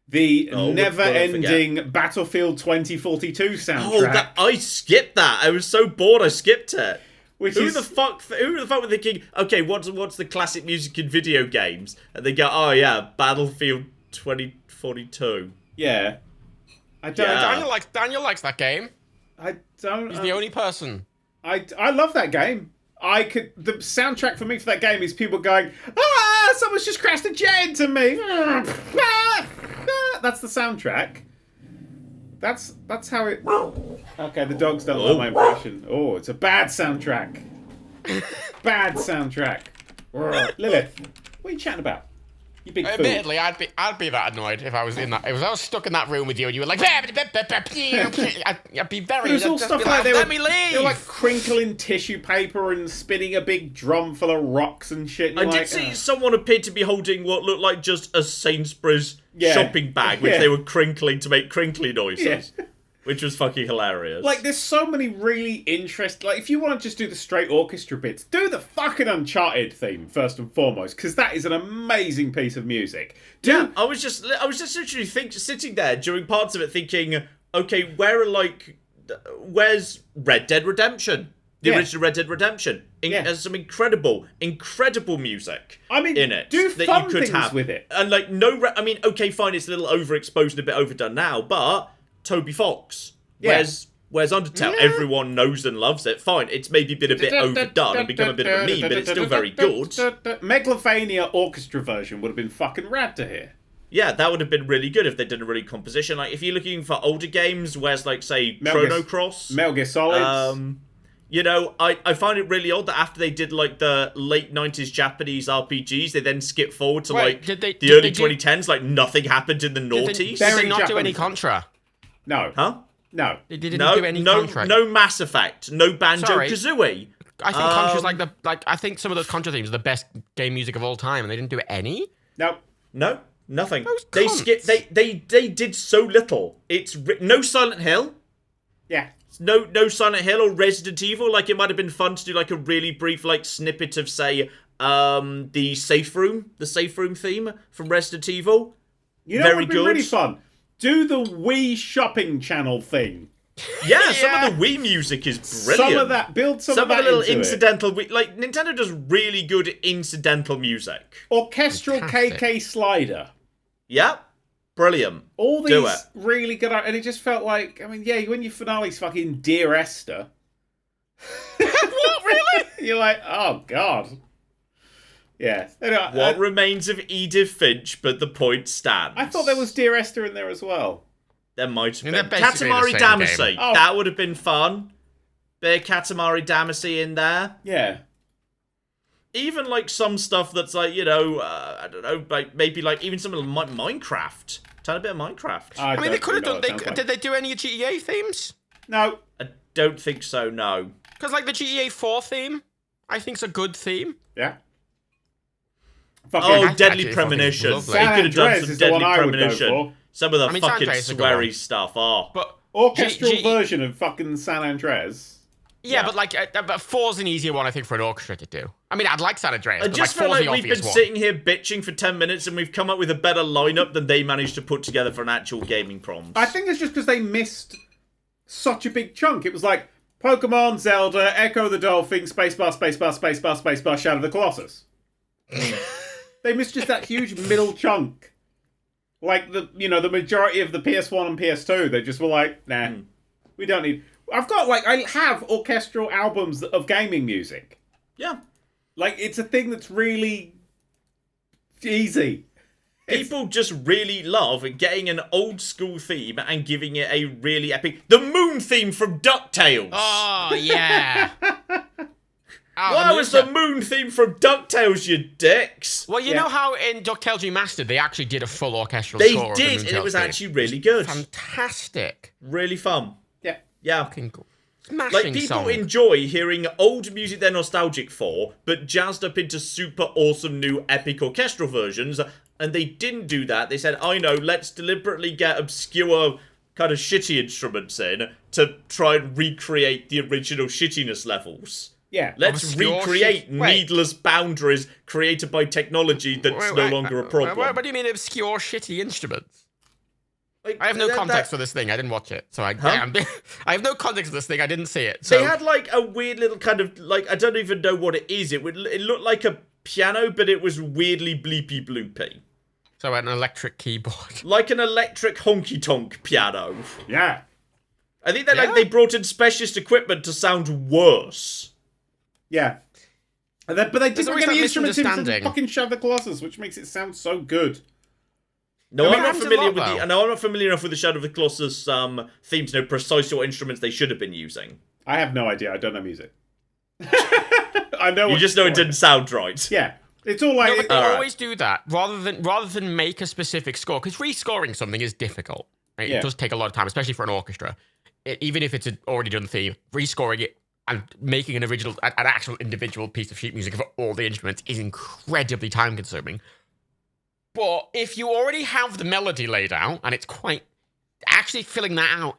The never-ending Battlefield 2042 soundtrack. I skipped that. I was so bored I skipped it. Who the fuck were thinking, okay, what's the classic music in video games? And they go, oh yeah, Battlefield 2042. Yeah. I don't. Yeah. Daniel likes that game. I don't. He's the only person. I love that game. The soundtrack for me for that game is people going, someone's just crashed a jet into me. That's the soundtrack. That's how it. Okay, the dogs don't like my impression. Oh, it's a bad soundtrack. Bad soundtrack. Lilith, what are you chatting about? You big fool. Admittedly, I'd be that annoyed if I was in that. If I was stuck in that room with you and you were like, I'd be very. It was all stuff like let me leave. They were like crinkling tissue paper and spinning a big drum full of rocks and shit. And I did see someone appeared to be holding what looked like just a Sainsbury's shopping bag, which they were crinkling to make crinkly noises. Yeah. Which was fucking hilarious. Like, there's so many really interesting... Like, if you want to just do the straight orchestra bits, do the fucking Uncharted theme, first and foremost, because that is an amazing piece of music. I was just literally sitting there during parts of it thinking, okay, where's Red Dead Redemption? The original Red Dead Redemption. Has some incredible music in it. Do that fun you could things have. with it. And, like, okay, fine, it's a little overexposed and a bit overdone now, but... Toby Fox. Where's Undertale? Yeah. Everyone knows and loves it. Fine, it's maybe been a bit overdone and become a bit of a meme, but it's still very good. Megalovania orchestra version would have been fucking rad to hear. Yeah, that would have been really good if they did a really composition. Like, if you're looking for older games, where's, like, say, Chrono Cross? Metal Gear Solid. You know, I find it really odd that after they did like the late 90s Japanese RPGs, they then skip forward to the early 2010s, like nothing happened in the noughties. Did they not do any Contra? No. Huh? No. They didn't do any Contra. No Mass Effect, no Banjo-Kazooie. I think Contra's like I think some of those Contra themes are the best game music of all time, and they didn't do any. No. No, nothing. Those They cunts. skipped. They did so little. It's no Silent Hill. Yeah. No Silent Hill or Resident Evil. Like, it might have been fun to do like a really brief like snippet of, say, the safe room theme from Resident Evil. You know what would be really fun? Do the Wii shopping channel thing. Yeah, some of the Wii music is brilliant. Some of that, build some of that of the little into incidental, like Nintendo does really good incidental music. Orchestral Fantastic. KK Slider. Yeah, brilliant. All Do these it. really good, and it just felt like, I mean, yeah, when your finale's fucking Dear Esther. What, really? You're like, oh god. Yeah. Anyway, What remains of Edith Finch, but the point stands. I thought there was Dear Esther in there as well. There might have They're been. basically Katamari the same Damacy. game. Oh. That would have been fun. Bit of Katamari Damacy in there. Yeah. Even like some stuff that's like, you know, I don't know, like maybe like even some of Minecraft. Tiny bit of Minecraft. I mean, they could have done. Like. Did they do any GTA themes? No. I don't think so, no. Because like the GTA 4 theme, I think's a good theme. Yeah. Oh, I Deadly actually Premonition. fucking They love could have done Andreas some is the one Deadly I would go Premonition. for. Some of the I mean, fucking San Andreas is a good sweary one. stuff. Oh. But Orchestral G- version of fucking San Andreas. yeah, but like, but 4's an easier one, I think, for an orchestra to do. I mean, I'd like San Andreas, I but just like, feel 4's like the we've been obvious one. sitting here bitching for 10 minutes and we've come up with a better lineup than they managed to put together for an actual gaming proms. I think it's just because they missed such a big chunk. It was like Pokemon, Zelda, Echo the Dolphin, Spacebar, Spacebar, Spacebar, Spacebar, Shadow of the Colossus. They missed just that huge middle chunk. Like the majority of the PS1 and PS2, they just were like, nah, we don't need. I have orchestral albums of gaming music. Yeah. Like, it's a thing that's really easy. People just really love getting an old school theme and giving it a really epic. The moon theme from DuckTales! Oh, yeah. Why was the moon theme from DuckTales, you dicks? Well, you know how in DuckTales Remastered, they actually did a full orchestral They score of the did, Moon and it was Tales actually really good. fantastic. Really fun. Yeah. Yeah. Fucking cool. Smashing Like, people song. enjoy hearing old music they're nostalgic for, but jazzed up into super awesome new epic orchestral versions, and they didn't do that. They said, I know, let's deliberately get obscure kind of shitty instruments in to try and recreate the original shittiness levels. Yeah. Let's Obscure recreate shit- wait. needless boundaries created by technology that's no longer a problem. What do you mean obscure, shitty instruments? Like, I have no that- context for this thing. I didn't watch it, so I have no context for this thing. I didn't see it. They So had like a weird little kind of like I don't even know what it is. It looked like a piano, but it was weirdly bleepy bloopy, so an electric keyboard. like an electric honky tonk piano. Yeah. I think that Yeah? like they brought in specialist equipment to sound worse. Yeah. But they didn't always get any that instruments in from misunderstanding. fucking Shadow of the Colossus, which makes it sound so good. No, I mean, I'm not happens a familiar lot, with though. the. No, I'm not familiar enough with the Shadow of the Colossus themes to know precisely what instruments they should have been using. I have no idea. I don't know music. I know. You just know it didn't sound right. Yeah. It's all like. No, but they Alright. always do that rather than make a specific score, because rescoring something is difficult. Right? Yeah. It does take a lot of time, especially for an orchestra. Even if it's an already done theme, rescoring it and making an actual individual piece of sheet music for all the instruments is incredibly time consuming. But if you already have the melody laid out and it's quite actually filling that out,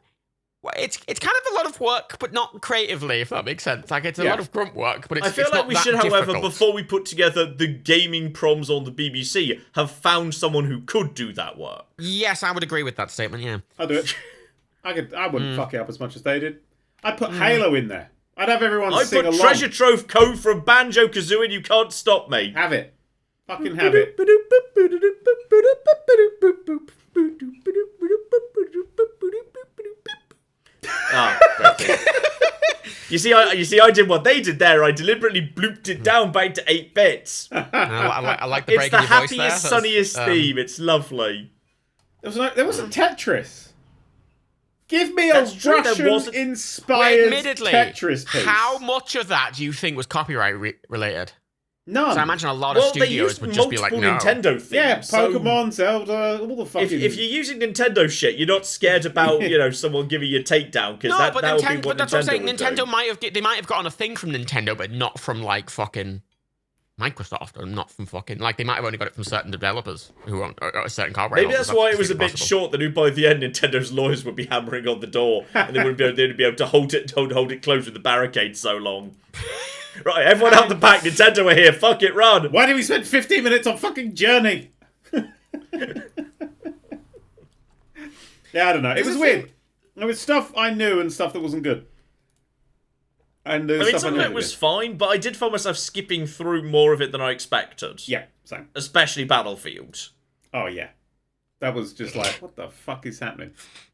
well, it's kind of a lot of work, but not creatively, if that makes sense. Like, it's a lot of grunt work, but it's I feel it's like not we that should, however, difficult. before we put together the gaming proms on the BBC, have found someone who could do that work. Yes, I would agree with that statement. Yeah. I'll do it. I wouldn't fuck it up as much as they did. I'd put Halo in there. I'd have everyone I sing put along. Treasure Trove code from Banjo-Kazooie and you can't stop me. Have it. Fucking have it. Ah, great. You see, I did what they did there. I deliberately blooped it down back to 8 bits. I like the It's break the in your voice there. happiest, That's, sunniest theme. It's lovely. There was a Tetris. Give me a That's true, there wasn't- Russian-inspired Admittedly, Tetris piece. how much of that do you think was copyright related? None. So I imagine a lot of Well, they studios used would just be like, multiple no. Nintendo themes. Yeah, so Pokemon, Zelda, all the fucking... if you're using Nintendo shit, you're not scared about, someone giving you a takedown, because No, that but would be Nintendo. what But that's what I'm saying. would do. Nintendo they might have gotten a thing from Nintendo, but not from like fucking Microsoft, or not from fucking like they might have only got it from certain developers who own a certain car. Maybe that's why it was a bit short. That by the end, Nintendo's lawyers would be hammering on the door, and they wouldn't they'd be able to hold it closed with the barricade so long. Right, everyone out the back. Nintendo are here. Fuck it, run. Why did we spend 15 minutes on fucking Journey? Yeah, I don't know. It was weird. There was stuff I knew and stuff that wasn't good. And I mean, stuff some of it was fine, but I did find myself skipping through more of it than I expected. Yeah, same. Especially Battlefield. Oh, yeah. That was just like, what the fuck is happening?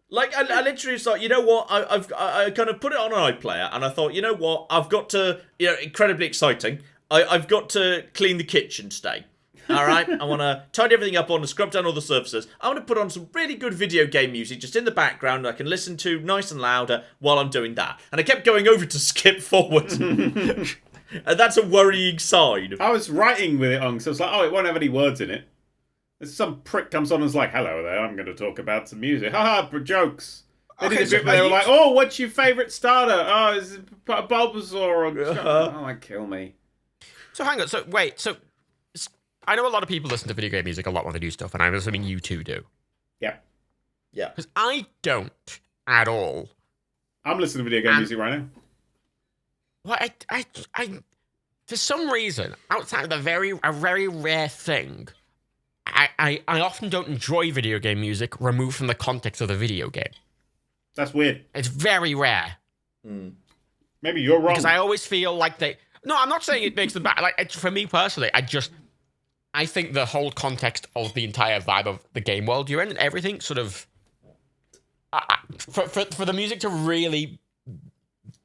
Like, I literally was like, you know what? I kind of put it on an iPlayer, and I thought, you know what? I've got to, incredibly exciting. I've got to clean the kitchen today. All right? I want to tidy everything up, I want to scrub down all the surfaces. I want to put on some really good video game music just in the background I can listen to nice and louder while I'm doing that. And I kept going over to skip forward. And that's a worrying sign. I was writing with it on, so I was like, oh, it won't have any words in it. Some prick comes on and is like, hello there, I'm going to talk about some music. Haha, jokes. They did a bit where they were like, oh, what's your favourite starter? Oh, is it Bulbasaur? Oh, like, kill me. So hang on. So wait. So I know a lot of people listen to video game music a lot when they do stuff, and I'm assuming you two do. Yeah. Yeah. Because I don't at all. I'm listening to video game music right now. Well, I for some reason, outside of a very rare thing, I often don't enjoy video game music removed from the context of the video game. That's weird. It's very rare. Maybe you're wrong. Because I always feel like they... No, I'm not saying it makes them bad. Like, for me personally, I think the whole context of the entire vibe of the game world you're in and everything sort of... For the music to really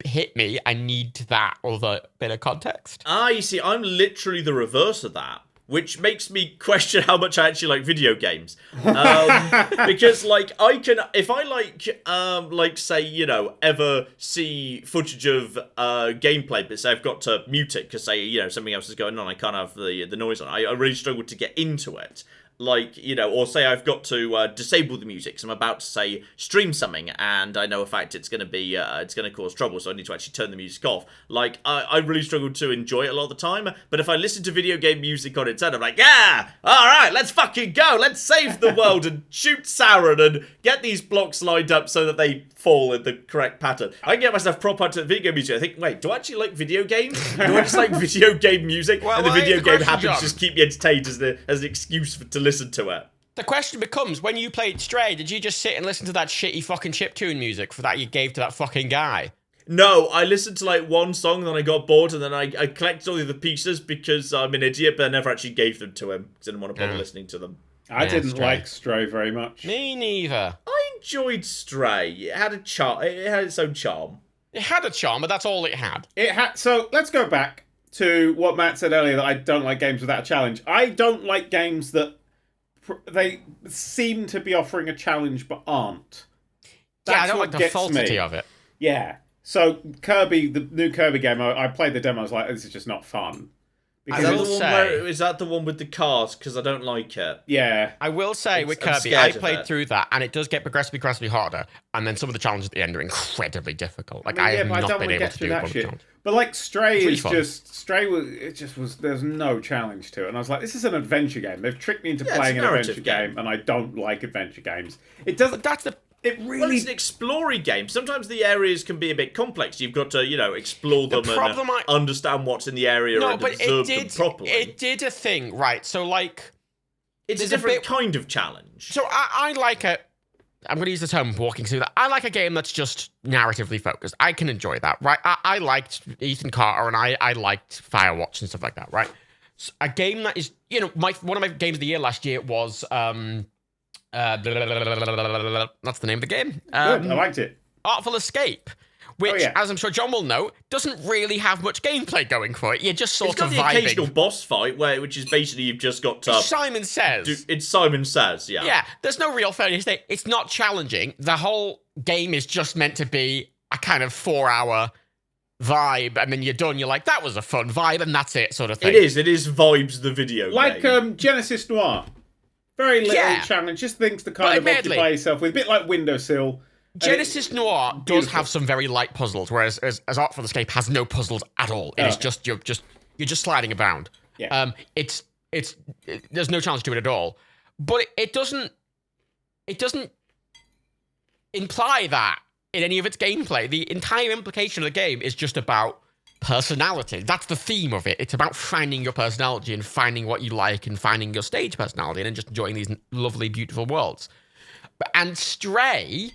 hit me, I need that other bit of context. You see, I'm literally the reverse of that. Which makes me question how much I actually like video games. Because, like, if I say, ever see footage of gameplay, but say I've got to mute it because, say, something else is going on, I can't have the noise on. I really struggle to get into it. Like, or say I've got to disable the music, so I'm about to, say, stream something, and I know a fact it's going to be, it's going to cause trouble, so I need to actually turn the music off. Like, I really struggle to enjoy it a lot of the time, but if I listen to video game music on its own, I'm like, yeah, alright, let's fucking go, let's save the world, and shoot Sauron, and get these blocks lined up so that they fall in the correct pattern. I can get myself proper into video game music. I think, wait, do I actually like video games? Do I just like video game music? Well, and the video game question, happens John. to just keep me entertained as an excuse to listen to it. The question becomes, when you played Stray, did you just sit and listen to that shitty fucking chiptune music that you gave to that fucking guy? No, I listened to like one song, then I got bored, and then I collected all the other pieces because I'm an idiot, but I never actually gave them to him because I didn't want to bother listening to them. I didn't Stray. like Stray very much. Me neither. I enjoyed Stray. It had a charm. It had its own charm. It had a charm, but that's all it had. So let's go back to what Matt said earlier, that I don't like games without a challenge. I don't like games that they seem to be offering a challenge but aren't. I don't what like the gets falsity me. of it. Yeah. So Kirby, the new Kirby game, I played the demo. I was like, this is just not fun. Because Is that the one with the cars? Because I don't like it. yeah, I will say with I'm Kirby, scared I of played it. through that, and it does get progressively harder. And then some of the challenges at the end are incredibly difficult. Like, I have but I not don't been want to able get to through do that one shit. challenge. But like Stray It's really is fun. there's no challenge to it. And I was like, this is an adventure game. They've tricked me into Yeah, playing it's an a adventure narrative game, and I don't like adventure games. It doesn't. But that's the... It Well, really. it's an exploring game. Sometimes the areas can be a bit complex. You've got to, explore them problem and understand what's in the area No, and but observe them properly. it did a thing, right? So, like... It's a there's a different bit- kind of challenge. So I like a... I'm going to use the term walking through that. I like a game that's just narratively focused. I can enjoy that, right? I liked Ethan Carter, and I liked Firewatch and stuff like that, right? So a game that is... one of my games of the year last year was... that's the name of the game. Good, I liked it. Artful Escape, which, yeah. as I'm sure John will know, doesn't really have much gameplay going for it. You're just It's sort got of the vibing. occasional boss fight, which is basically you've just got to... Simon Says. It's Simon Says, yeah. Yeah, there's no real fairness there. It's not challenging. The whole game is just meant to be a kind of 4-hour vibe, and then you're done. You're like, that was a fun vibe, and that's it, sort of thing. It is vibes the video game. Genesis Noir. Very little challenge, just things to kind of occupy yourself with, a bit like Windowsill. Genesis Noir does have some very light puzzles, whereas as Art for the Escape has no puzzles at all. It is just you're just sliding around. Yeah. There's no challenge to it at all. But it doesn't imply that in any of its gameplay. The entire implication of the game is just about personality. That's the theme of it. It's about finding your personality and finding what you like and finding your stage personality and then just enjoying these lovely, beautiful worlds. And Stray,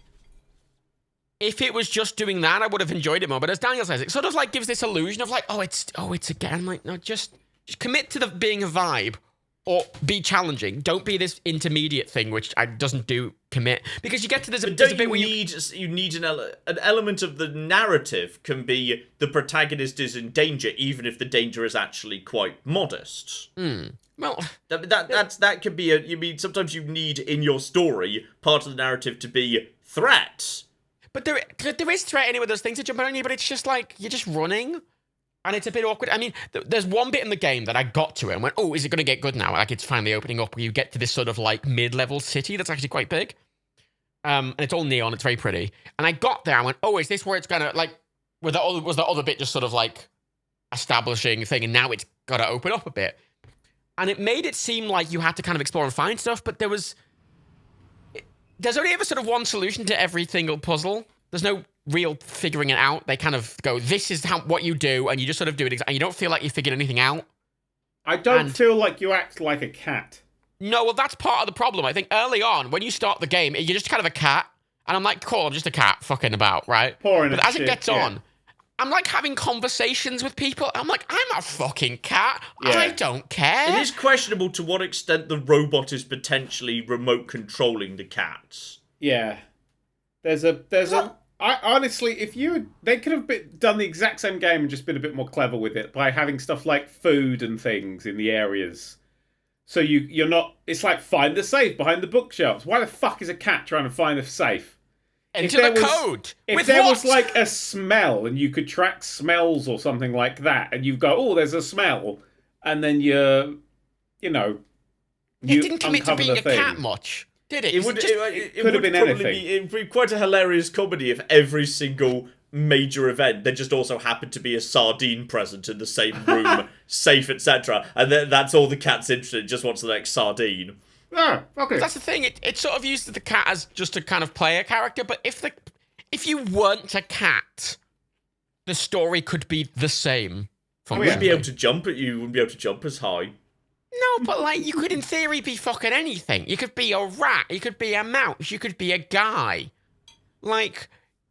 if it was just doing that, I would have enjoyed it more. But as Daniel says, it sort of like gives this illusion of like, it's again. Like, no, just commit to being a vibe. Or be challenging. Don't be this intermediate thing, which doesn't do commit. Because you get to there's a bit where you need an element of the narrative can be the protagonist is in danger, even if the danger is actually quite modest. Well, that could be you mean sometimes you need in your story part of the narrative to be threats. But there is threat anyway. There's things that jump on you, but it's just like you're just running. And it's a bit awkward. I mean, there's one bit in the game that I got to it and went, oh, is it going to get good now? Like, it's finally opening up where you get to this sort of, like, mid-level city that's actually quite big. And it's all neon. It's very pretty. And I got there and went, oh, is this where it's going to, like, was the other bit just sort of, like, establishing thing, and now it's got to open up a bit. And it made it seem like you had to kind of explore and find stuff, but there's only ever sort of one solution to every single puzzle. There's no real figuring it out. They kind of go, this is what you do, and you just sort of do it, and you don't feel like you figured anything out. I don't feel like you act like a cat. No, well, that's part of the problem. I think early on, when you start the game, you're just kind of a cat, and I'm like, cool, I'm just a cat fucking about, right? But as it gets on, I'm like having conversations with people. I'm like, I'm a fucking cat. Yeah. I don't care. It is questionable to what extent the robot is potentially remote controlling the cats. Yeah. There's a... honestly, they could have done the exact same game and just been a bit more clever with it by having stuff like food and things in the areas. So you're not... It's like, find the safe behind the bookshelves. Why the fuck is a cat trying to find a safe? Into the code. If there was like a smell and you could track smells or something like that, and you go, oh, there's a smell, and then it didn't commit to being a cat much, did it? It could have been anything. It would be quite a hilarious comedy if every single major event there just also happened to be a sardine present in the same room, safe, etc. And that's all the cat's interested in, just wants the next sardine. Ah, okay. That's the thing. It sort of used the cat as just to kind of play a character, but if you weren't a cat, the story could be the same. You wouldn't be able to jump wouldn't be able to jump as high. No, but like you could in theory be fucking anything. You could be a rat, you could be a mouse, you could be a guy. Like,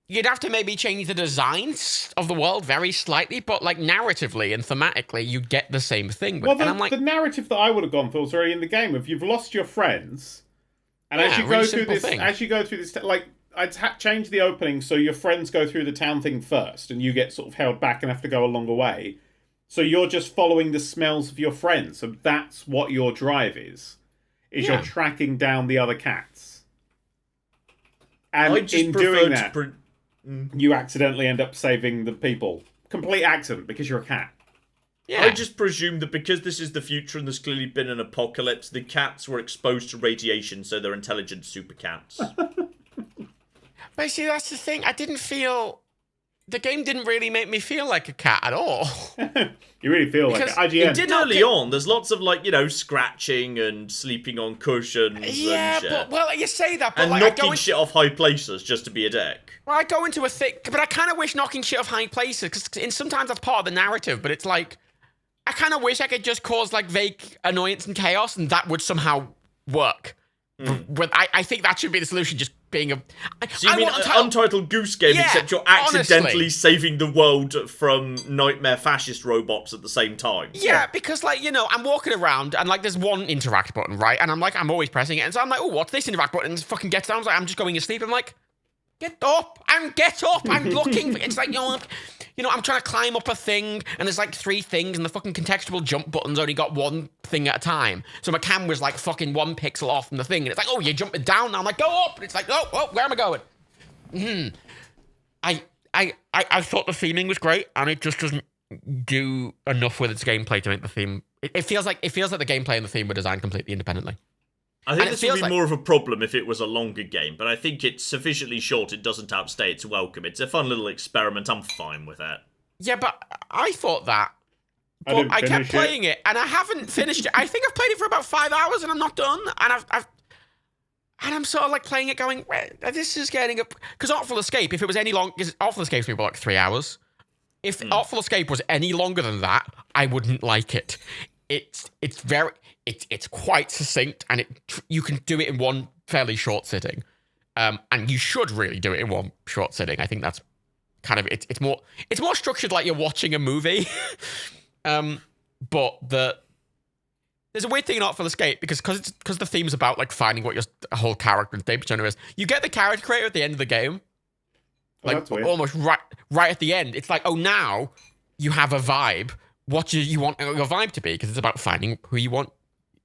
you'd have to maybe change the designs of the world very slightly, but like narratively and thematically, you get the same thing. Well, the narrative that I would have gone for was already in the game. If you've lost your friends, and as you go through this, like I'd change the opening so your friends go through the town thing first, and you get sort of held back and have to go a longer way. So you're just following the smells of your friends. So that's what your drive is you're tracking down the other cats. And in doing that, you accidentally end up saving the people. Complete accident, because you're a cat. Yeah. I just presume that because this is the future and there's clearly been an apocalypse, the cats were exposed to radiation, so they're intelligent super cats. But see, that's the thing. The game didn't really make me feel like a cat at all. You really feel like IGN. It did early on. There's lots of scratching and sleeping on cushions and shit. But you say that, but and knocking shit off high places just to be a dick. Well, I go into a thick, but I kind of wish knocking shit off high places, because sometimes that's part of the narrative, but it's like, I kind of wish I could just cause like vague annoyance and chaos, and that would somehow work. But I think that should be the solution, just being a... So you mean an Untitled Goose Game, except you're accidentally saving the world from nightmare fascist robots at the same time? Yeah, because, I'm walking around, and, there's one interact button, right? And I'm always pressing it, and so I'm like, oh, what's this interact button? And it fucking gets down. I'm just going to sleep. I'm like, get up! I'm looking for... It's like, I'm trying to climb up a thing, and there's, 3 things, and the fucking contextual jump button's only got one thing at a time. So my camera's, fucking 1 pixel off from the thing, and it's like, oh, you're jumping down. And I'm like, go up! And it's like, oh, where am I going? I thought the theming was great, and it just doesn't do enough with its gameplay to make the theme. It feels like the gameplay and the theme were designed completely independently. I think this would be more of a problem if it was a longer game, but I think it's sufficiently short it doesn't outstay its welcome. It's a fun little experiment. I'm fine with that. Yeah, but I thought that. But I kept playing it, and I haven't finished it. I think I've played it for about 5 hours, and I'm not done. And I'm sort of like playing it, going, this is getting up. Because Artful Escape, if it was any long, Artful Escape's maybe like 3 hours. If Artful Escape was any longer than that, I wouldn't like it. It's quite succinct, and you can do it in one fairly short sitting. And you should really do it in one short sitting. I think that's kind of it's more structured like you're watching a movie. But there's a weird thing in Artful Escape because the theme's about like finding what your whole character and state persona is. You get the character creator at the end of the game, like almost right at the end. It's like, oh, now you have a vibe. What do you want your vibe to be? Because it's about finding who you want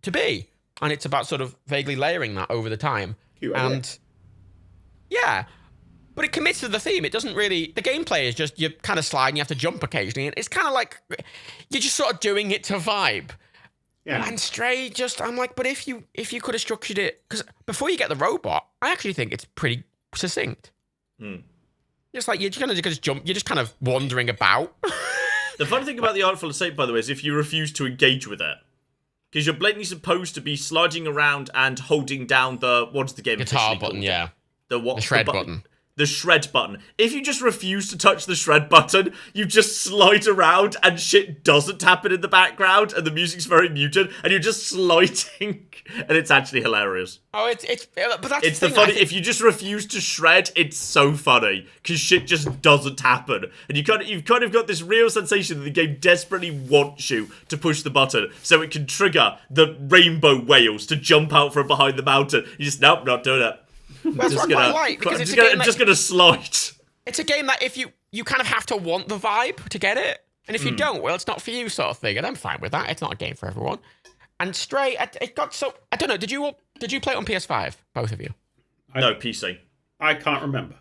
to be, and it's about sort of vaguely layering that over the time. Yeah. But it commits to the theme. It doesn't really... The gameplay is just, you kind of slide and you have to jump occasionally. And it's kind of like, you're just sort of doing it to vibe. Yeah. And Stray just... I'm like, but if you could have structured it... Because before you get the robot, I actually think it's pretty succinct. Just like, you're just going to just jump... You're just kind of wandering about. The fun thing about the Artful Escape, by the way, is if you refuse to engage with it. Because you're blatantly supposed to be sliding around and holding down the... What's the game? Guitar button, yeah. The shred button. The shred button. If you just refuse to touch the shred button, you just slide around and shit doesn't happen in the background and the music's very muted and you're just sliding and it's actually hilarious. Oh, but that's it's the funny. If you just refuse to shred, it's so funny because shit just doesn't happen and you've kind of got this real sensation that the game desperately wants you to push the button so it can trigger the rainbow whales to jump out from behind the mountain. You just nope, not doing it. That's what I like, because I'm just gonna slide. It's a game that if you kind of have to want the vibe to get it, and if you don't, well, it's not for you, sort of thing. And I'm fine with that. It's not a game for everyone. And Stray, it got so... I don't know. Did you play it on PS5, both of you? No, PC. I can't remember.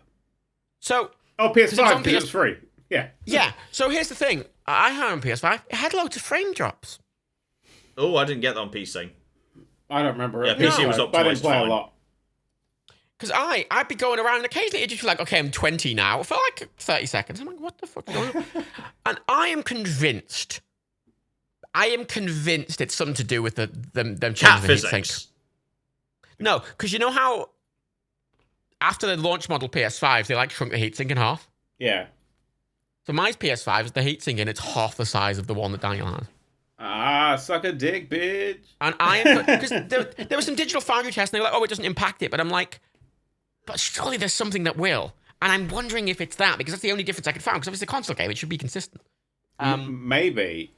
So... Oh, PS5, because it's free. Yeah. Yeah. So here's the thing. I had it on PS5. It had loads of frame drops. Oh, I didn't get that on PC. I don't remember. Yeah, PC was optimized. I didn't play a lot. Because I'd be going around and occasionally it'd just be like, okay, I'm 20 now for like 30 seconds. I'm like, what the fuck is going on? And I am convinced it's something to do with them changing the heat sink. No, because you know how after the launch model PS5, they like shrunk the heatsink in half? Yeah. So my PS5 is the heatsink and it's half the size of the one that Daniel has. Ah, suck a dick, bitch. And I am... Because there was some digital foundry tests and they were like, oh, it doesn't impact it. But I'm like... But surely there's something that will. And I'm wondering if it's that, because that's the only difference I could find. Because obviously, a console game, it should be consistent. Maybe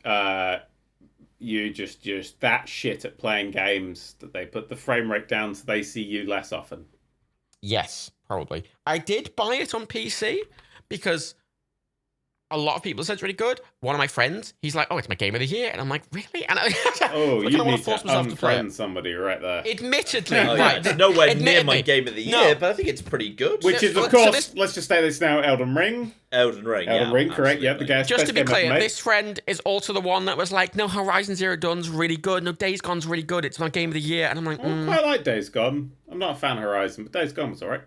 you just that shit at playing games that they put the frame rate down so they see you less often. Yes, probably. I did buy it on PC because a lot of people said it's really good. One of my friends, he's like, oh, it's my game of the year. And I'm like, really? And you need to unfriend somebody right there. Admittedly. Right. It's nowhere near my game of the year, but I think it's pretty good. Which is, of course, let's just say this now, Elden Ring. Elden Ring, correct. Yeah, the guest. Just to be clear, this friend is also the one that was like, no, Horizon Zero Dawn's really good. No, Days Gone's really good. It's my game of the year. And I'm like, I quite like Days Gone. I'm not a fan of Horizon, but Days Gone was alright.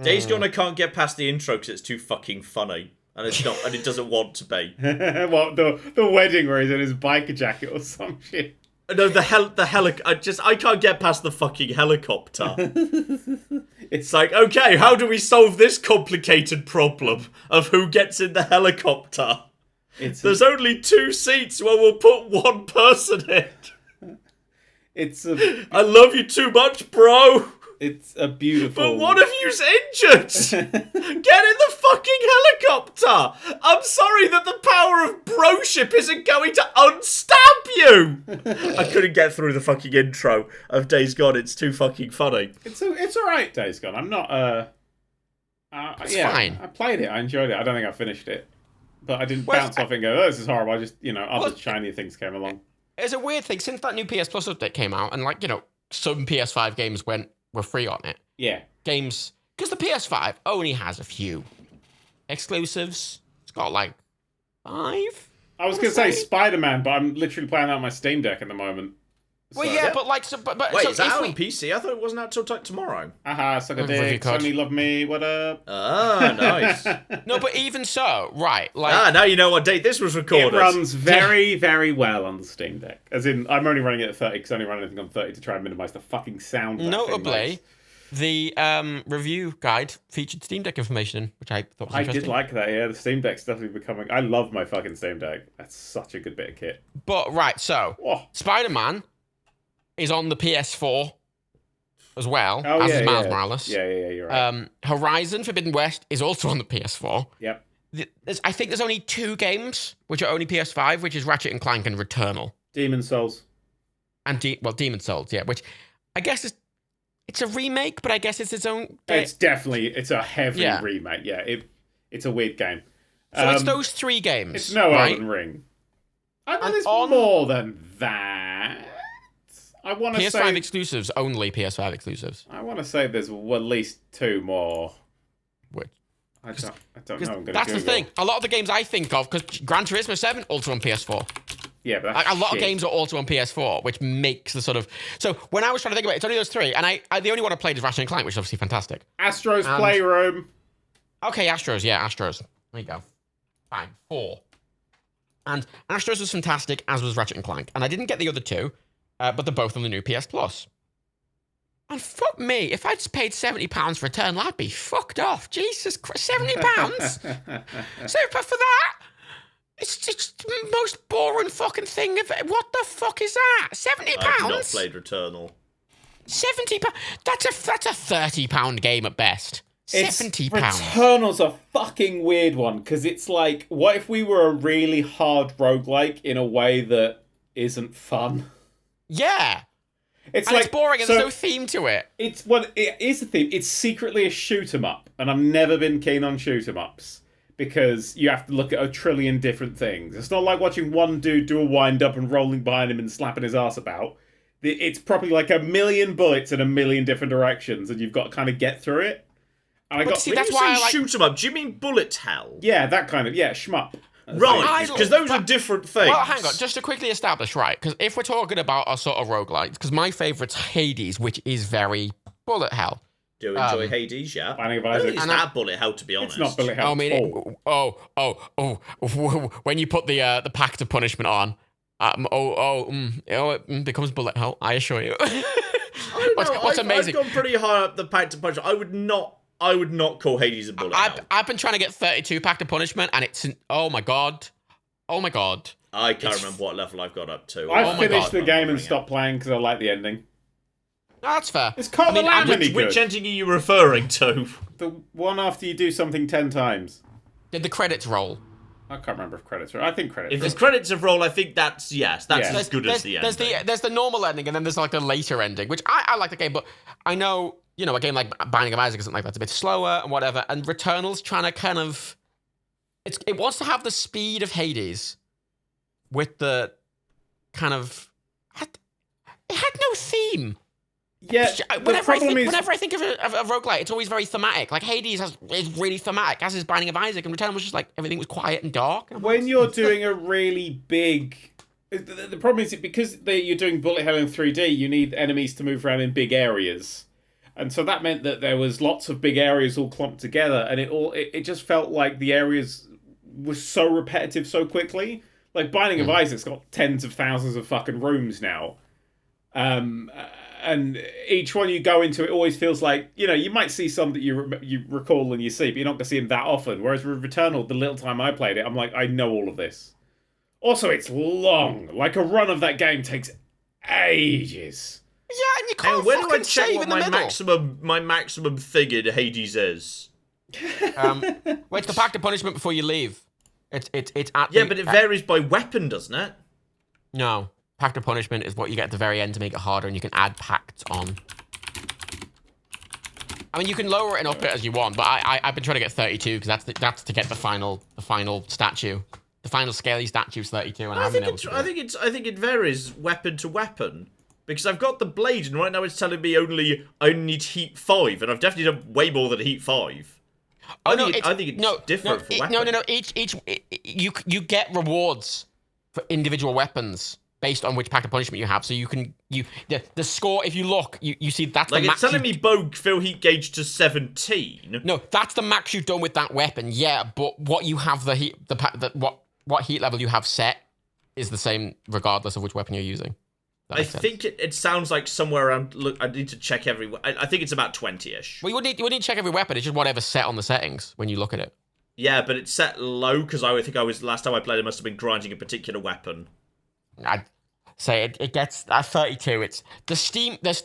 Days Gone, I can't get past the intro because it's too fucking funny. And it's not, and it doesn't want to be. What, the wedding where he's in his biker jacket or some shit? No, I can't get past the fucking helicopter. It's like, okay, how do we solve this complicated problem of who gets in the helicopter? There's only 2 seats where we'll put 1 person in. I love you too much, bro. It's a beautiful... But one of you's injured! Get in the fucking helicopter! I'm sorry that the power of broship isn't going to unstab you! I couldn't get through the fucking intro of Days Gone. It's too fucking funny. It's alright, Days Gone. I'm not, it's fine. I played it. I enjoyed it. I don't think I finished it. But I didn't bounce off and go, oh, this is horrible. I just, other shiny things came along. It's a weird thing. Since that new PS Plus update came out, and some PS5 games were free on it. Yeah. Games because the PS5 only has a few exclusives. It's got like 5. I was going to say Spider-Man, but I'm literally playing that on my Steam Deck at the moment. Well, So- yeah, but like, so, but Wait, so is that if out we, on PC? I thought it wasn't out till tomorrow. Aha, suck a Review dick, code. Sony love me, what up? Ah, nice. no, but even so, right? Like, Now you know what date this was recorded. It runs very, very well on the Steam Deck. As in, I'm only running it at 30 because I only run anything on 30 to try and minimize the fucking sound. that thing notably, makes. the review guide featured Steam Deck information, which I thought was I interesting. did like that, yeah. The Steam Deck's definitely becoming... I love my fucking Steam Deck. That's such a good bit of kit. But right, so Oh, Spider-Man is on the PS4 as well, oh as yeah, is Miles yeah. Morales. Yeah, you're right. Horizon Forbidden West is also on the PS4. Yep. I think there's only 2 games which are only PS5, which is Ratchet and Clank and Returnal. Demon Souls. And Demon Souls, yeah, which I guess it's a remake, but I guess it's its own game. It's a heavy Yeah. remake. Yeah, it's a weird game. So it's those 3 games. It's no right? Elden Ring. I bet And it's on- more than that. I want to PS5 say. exclusives, only PS5 exclusives. I want to say there's at least 2 more. Which, I don't know. I'm gonna that's the Google. thing. A lot of the games I think of, because Gran Turismo 7, also on PS4. Yeah, but Like, that's a lot of shit. games are also on PS4, which makes the sort of... So when I was trying to think about it, it's only those 3, and I the only one I played is Ratchet and Clank, which is obviously fantastic. Astro's And- Playroom. Okay, Astros. Yeah, Astros. There you go. Fine. 4. And Astros was fantastic, as was Ratchet and Clank. And I didn't get the other 2, but they're both on the new PS Plus. And fuck me, if I'd paid £70 for Returnal, I'd be fucked off. Jesus Christ, £70? So, but for that, it's just the most boring fucking thing of it. What the fuck is that? £70? I've not played Returnal. £70? That's a £30 game at best. £70. Returnal's a fucking weird one because it's like, what if we were a really hard roguelike in a way that isn't fun? Yeah. It's And like it's boring and so there's no theme to it. It is the theme. It's secretly a shoot 'em up, and I've never been keen on shoot 'em ups because you have to look at a trillion different things. It's not like watching one dude do a wind up and rolling behind him and slapping his ass about. It's probably like a million bullets in a million different directions, and you've got to kind of get through it. And I But got see, When that's you why say I like... shoot 'em up, do you mean bullet hell? yeah, that kind of shmup. Right, because those are different things. Well, hang on, just to quickly establish, right? Because if we're talking about a sort of roguelite, because my favourite's Hades, which is very bullet hell. Do you enjoy Hades, yeah? Binding of I don't Isaac. think it's that bullet hell, to be honest. It's not bullet hell. I mean, when you put the pact of punishment on, it becomes bullet hell. I assure you. What's amazing? I've gone pretty high up the pact of punishment. I would not call Hades a bullet hell. I've been trying to get 32 pact of punishment, and it's oh my god. I can't remember what level I've got up to. I my finished God. the game and stopped playing because I like the ending. No, that's fair. It's Cult of the Lamb any good? Which ending are you referring to? The one after you do something 10 times. Did the credits roll? I can't remember if credits are. I think credits. If are. there's credits of roll, I think that's Yeah. as good as the ending. There's the normal ending, and then there's like the later ending, which I like the game, but I know, a game like Binding of Isaac isn't like that's a bit slower and whatever, and Returnal's trying to kind of... It wants to have the speed of Hades with the kind of... It had no theme. Yeah, Whenever I think of a roguelite, it's always very thematic. Like Hades is really thematic, as is Binding of Isaac, and Returnal was just like everything was quiet and dark. when you're doing a really big... The problem is because you're doing bullet hell in 3D, you need enemies to move around in big areas. And so that meant that there was lots of big areas all clumped together, and it just felt like the areas were so repetitive so quickly. Like Binding of Isaac's got tens of thousands of fucking rooms now. And each one you go into, it always feels like, you might see some that you recall and you see, but you're not going to see them that often. Whereas with Returnal, the little time I played it, I'm like, I know all of this. Also, it's long. Like, a run of that game takes ages. Yeah, and you can't Where do I fucking check save what in the middle. my maximum thing in Hades is? It's the pact of punishment before you leave. It's at Yeah, the- but it varies by weapon, doesn't it? No. Pact of punishment is what you get at the very end to make it harder, and you can add pacts on. I mean, you can lower it and up it as you want, but I've been trying to get 32 because that's to get the final statue. The final scaly statue is 32, and I haven't been able to do it. I think it varies weapon to weapon. Because I've got the blade, and right now it's telling me I only need heat 5, and I've definitely done way more than heat 5. I think it's different for weapons. No. You get rewards for individual weapons based on which pact of punishment you have. So the score. If you look, you see that's like the max. It's telling me bow fill heat gauge to 17. No, that's the max you've done with that weapon. Yeah, but what you have what heat level you have set is the same regardless of which weapon you're using. I think it sounds like somewhere around. Look, I need to check every. I think it's about 20-ish. Well, you wouldn't need to check every weapon. It's just whatever's set on the settings when you look at it. Yeah, but it's set low because I think last time I played, it must have been grinding a particular weapon. I'd say it gets at 32. It's the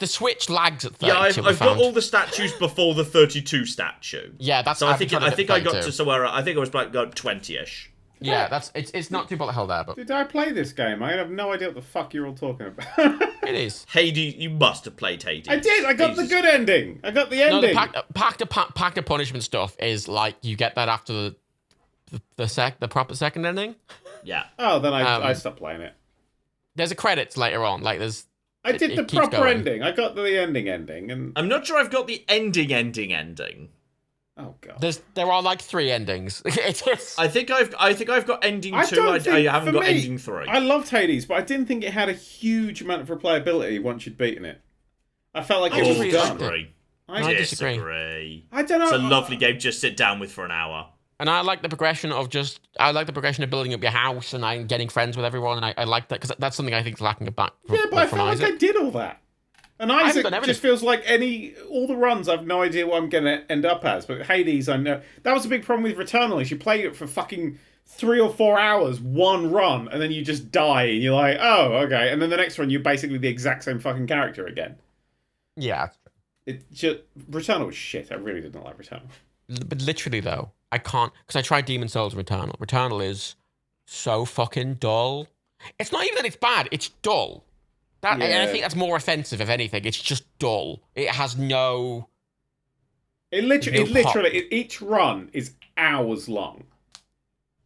Switch lags at 32. Yeah, I've got all the statues before the 32 statue. Yeah, that's. So I think I got to somewhere. I think I was like 20-ish. Yeah, it's not too bad the hell there, but did I play this game? I have no idea what the fuck you're all talking about. It is. Hades, you must have played Hades. I did. I got the good ending. I got the ending. No, the pact of punishment stuff is like you get that after the proper second ending. Yeah. Oh, then I stopped playing it. There's a credits later on. Like I did the proper ending. I got the ending, and I'm not sure I've got the ending. Oh god. There are like 3 endings. I think I've got ending 2. I haven't got ending 3. I loved Hades, but I didn't think it had a huge amount of replayability once you'd beaten it. I felt like it was done. I disagree. I don't know. It's a lovely game to just sit down with for an hour. And I like the progression of building up your house and getting friends with everyone, and I like that because that's something I think is lacking back. Yeah, but I felt like I did all that. And Isaac just feels like all the runs, I've no idea what I'm going to end up as. But Hades, I know. That was a big problem with Returnal, is you play it for fucking 3 or 4 hours, one run, and then you just die, and you're like, oh, okay. And then the next one, you're basically the exact same fucking character again. Yeah. Returnal was shit. I really didn't like Returnal. But literally, though, I can't, because I tried Demon Souls and Returnal. Returnal is so fucking dull. It's not even that it's bad, it's dull. And I think that's more offensive, if anything. It's just dull. It has no... Each run is hours long.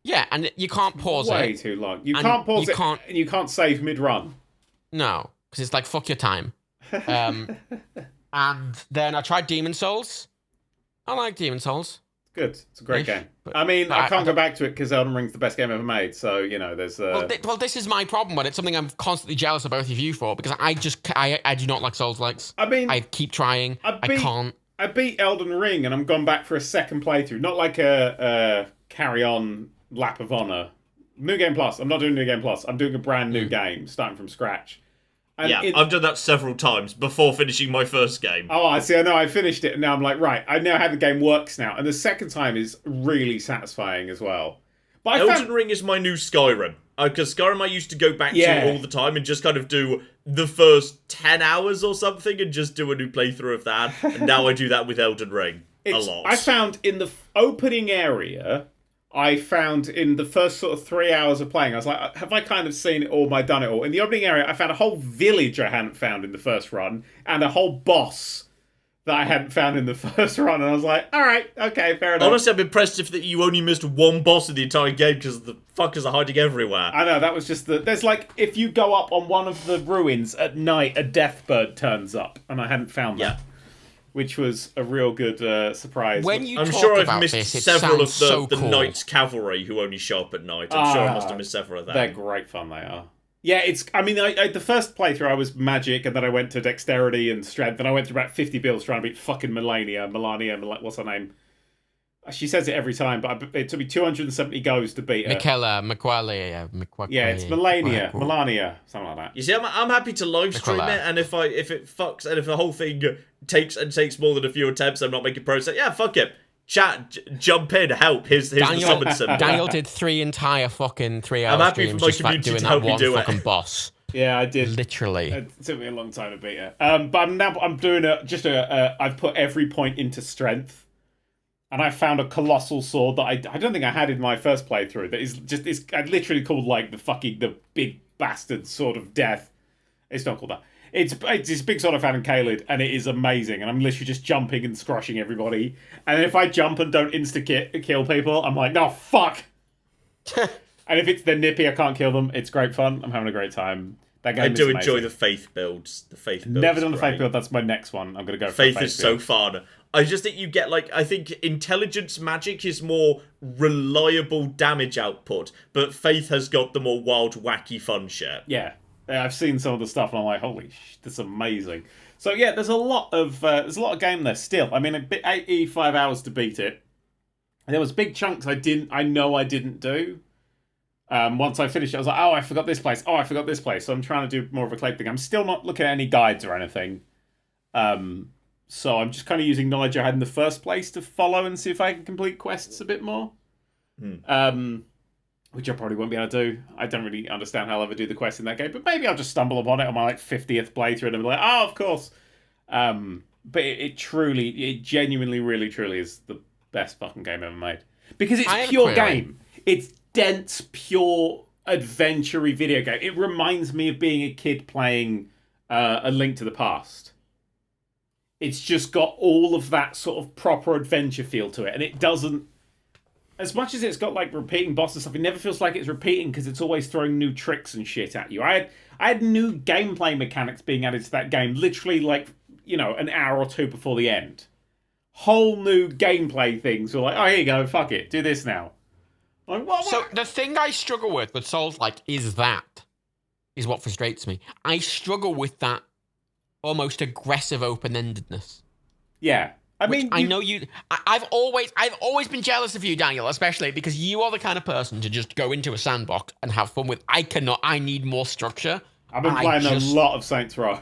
Yeah, and you can't pause it. Way too long. You can't pause it, and you can't save mid-run. No, because it's like, fuck your time. And then I tried Demon Souls. I like Demon Souls. Good. It's a great game. I mean, I can't go back to it because Elden Ring's the best game ever made. So, you know, there's... Well, this is my problem, but it's something I'm constantly jealous of both of you for, because I do not like Souls-likes. I mean... I keep trying. I can't. I beat Elden Ring, and I'm gone back for a second playthrough. Not like a carry-on lap of honor. New Game Plus. I'm not doing New Game Plus. I'm doing a brand new game, starting from scratch. And I've done that several times before finishing my first game. Oh, I see. I know. I finished it, and now I'm like, right, I know how the game works now. And the second time is really satisfying as well. But Elden Ring is my new Skyrim. Because Skyrim I used to go back to all the time and just kind of do the first 10 hours or something and just do a new playthrough of that. And now I do that with Elden Ring a lot. I found in the opening area... I found in the first sort of 3 hours of playing, I was like, have I kind of seen it all? Have I done it all? In the opening area, I found a whole village I hadn't found in the first run, and a whole boss that I hadn't found in the first run, and I was like, all right, okay, fair enough. Honestly, I'm impressed if you only missed one boss in the entire game, because the fuckers are hiding everywhere. I know, that was just there's like, if you go up on one of the ruins at night, a deathbird turns up, and I hadn't found that. Which was a real good surprise. I'm sure I've missed several of the Knights Cavalry who only show up at night. I'm sure I must have missed several of them. They're great fun, they are. Yeah, I the first playthrough I was magic, and then I went to dexterity and strength, and I went through about 50 builds trying to beat fucking Melania, what's her name? She says it every time, but it took me 270 goes to beat her. Yeah, it's Melania, something like that. You see, I'm happy to live stream it, and if the whole thing takes more than a few attempts, I'm not making progress. Yeah, fuck it. Chat, jump in, help. Here's the summon symbol. Daniel did 3 entire fucking 3 hour I'm happy streams for my just community doing to that help me one do fucking it. boss. Yeah, I did. Literally. It took me a long time to beat her. But I'm doing I've put every point into strength. And I found a colossal sword that I don't think I had in my first playthrough. That is just I literally called like the big bastard sword of death. It's not called that. It's this big sword I found in Caelid, and it is amazing. And I'm literally just jumping and squashing everybody. And if I jump and don't kill people, I'm like, no, fuck. And if they're nippy, I can't kill them. It's great fun. I'm having a great time. That game I do is enjoy amazing. the Faith builds. The Faith builds. Never done the great. Faith build. That's my next one. I'm gonna go. Faith for is so fun. I just think you get I think intelligence magic is more reliable damage output, but Faith has got the more wild, wacky, fun shit. Yeah, I've seen some of the stuff and I'm like, holy shit, this is amazing. So yeah, there's a lot of game there still. I mean, 85 hours to beat it. And there was big chunks I didn't do. Once I finished it, I was like, oh, I forgot this place. Oh, I forgot this place. So I'm trying to do more of a Clay thing. I'm still not looking at any guides or anything. So I'm just kind of using knowledge I had in the first place to follow and see if I can complete quests a bit more. Which I probably won't be able to do. I don't really understand how I'll ever do the quest in that game, but maybe I'll just stumble upon it on my 50th playthrough and I'll be like, oh, of course. But it genuinely, really, truly is the best fucking game ever made. Because it's pure game. It's dense, pure, adventure-y video game. It reminds me of being a kid playing A Link to the Past. It's just got all of that sort of proper adventure feel to it. And it doesn't... As much as it's got, repeating bosses and stuff, it never feels like it's repeating because it's always throwing new tricks and shit at you. I had new gameplay mechanics being added to that game literally, an hour or two before the end. Whole new gameplay things were like, oh, here you go, fuck it, do this now. Like, what? So the thing I struggle with Souls is what frustrates me. I struggle with that almost aggressive open-endedness. Yeah. I know you. I've always been jealous of you, Daniel, especially because you are the kind of person to just go into a sandbox and have fun with. I cannot. I need more structure. I've been playing a lot of Saints Row.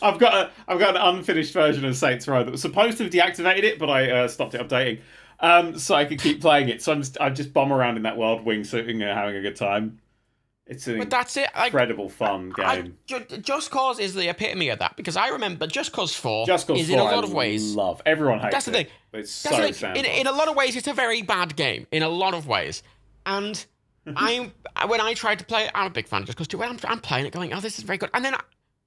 I've got an unfinished version of Saints Row that was supposed to have deactivated it, but I stopped it updating, so I could keep playing it. So I just bomb around in that world, wingsuiting and having a good time. It's an incredible fun game. Just Cause is the epitome of that because I remember Just Cause 4 is in a lot of ways. Everyone hates it. That's the thing. It's so sad. In a lot of ways, it's a very bad game. In a lot of ways, and when I tried to play it, I'm a big fan of Just Cause 2. When I'm playing it, going, oh, this is very good, and then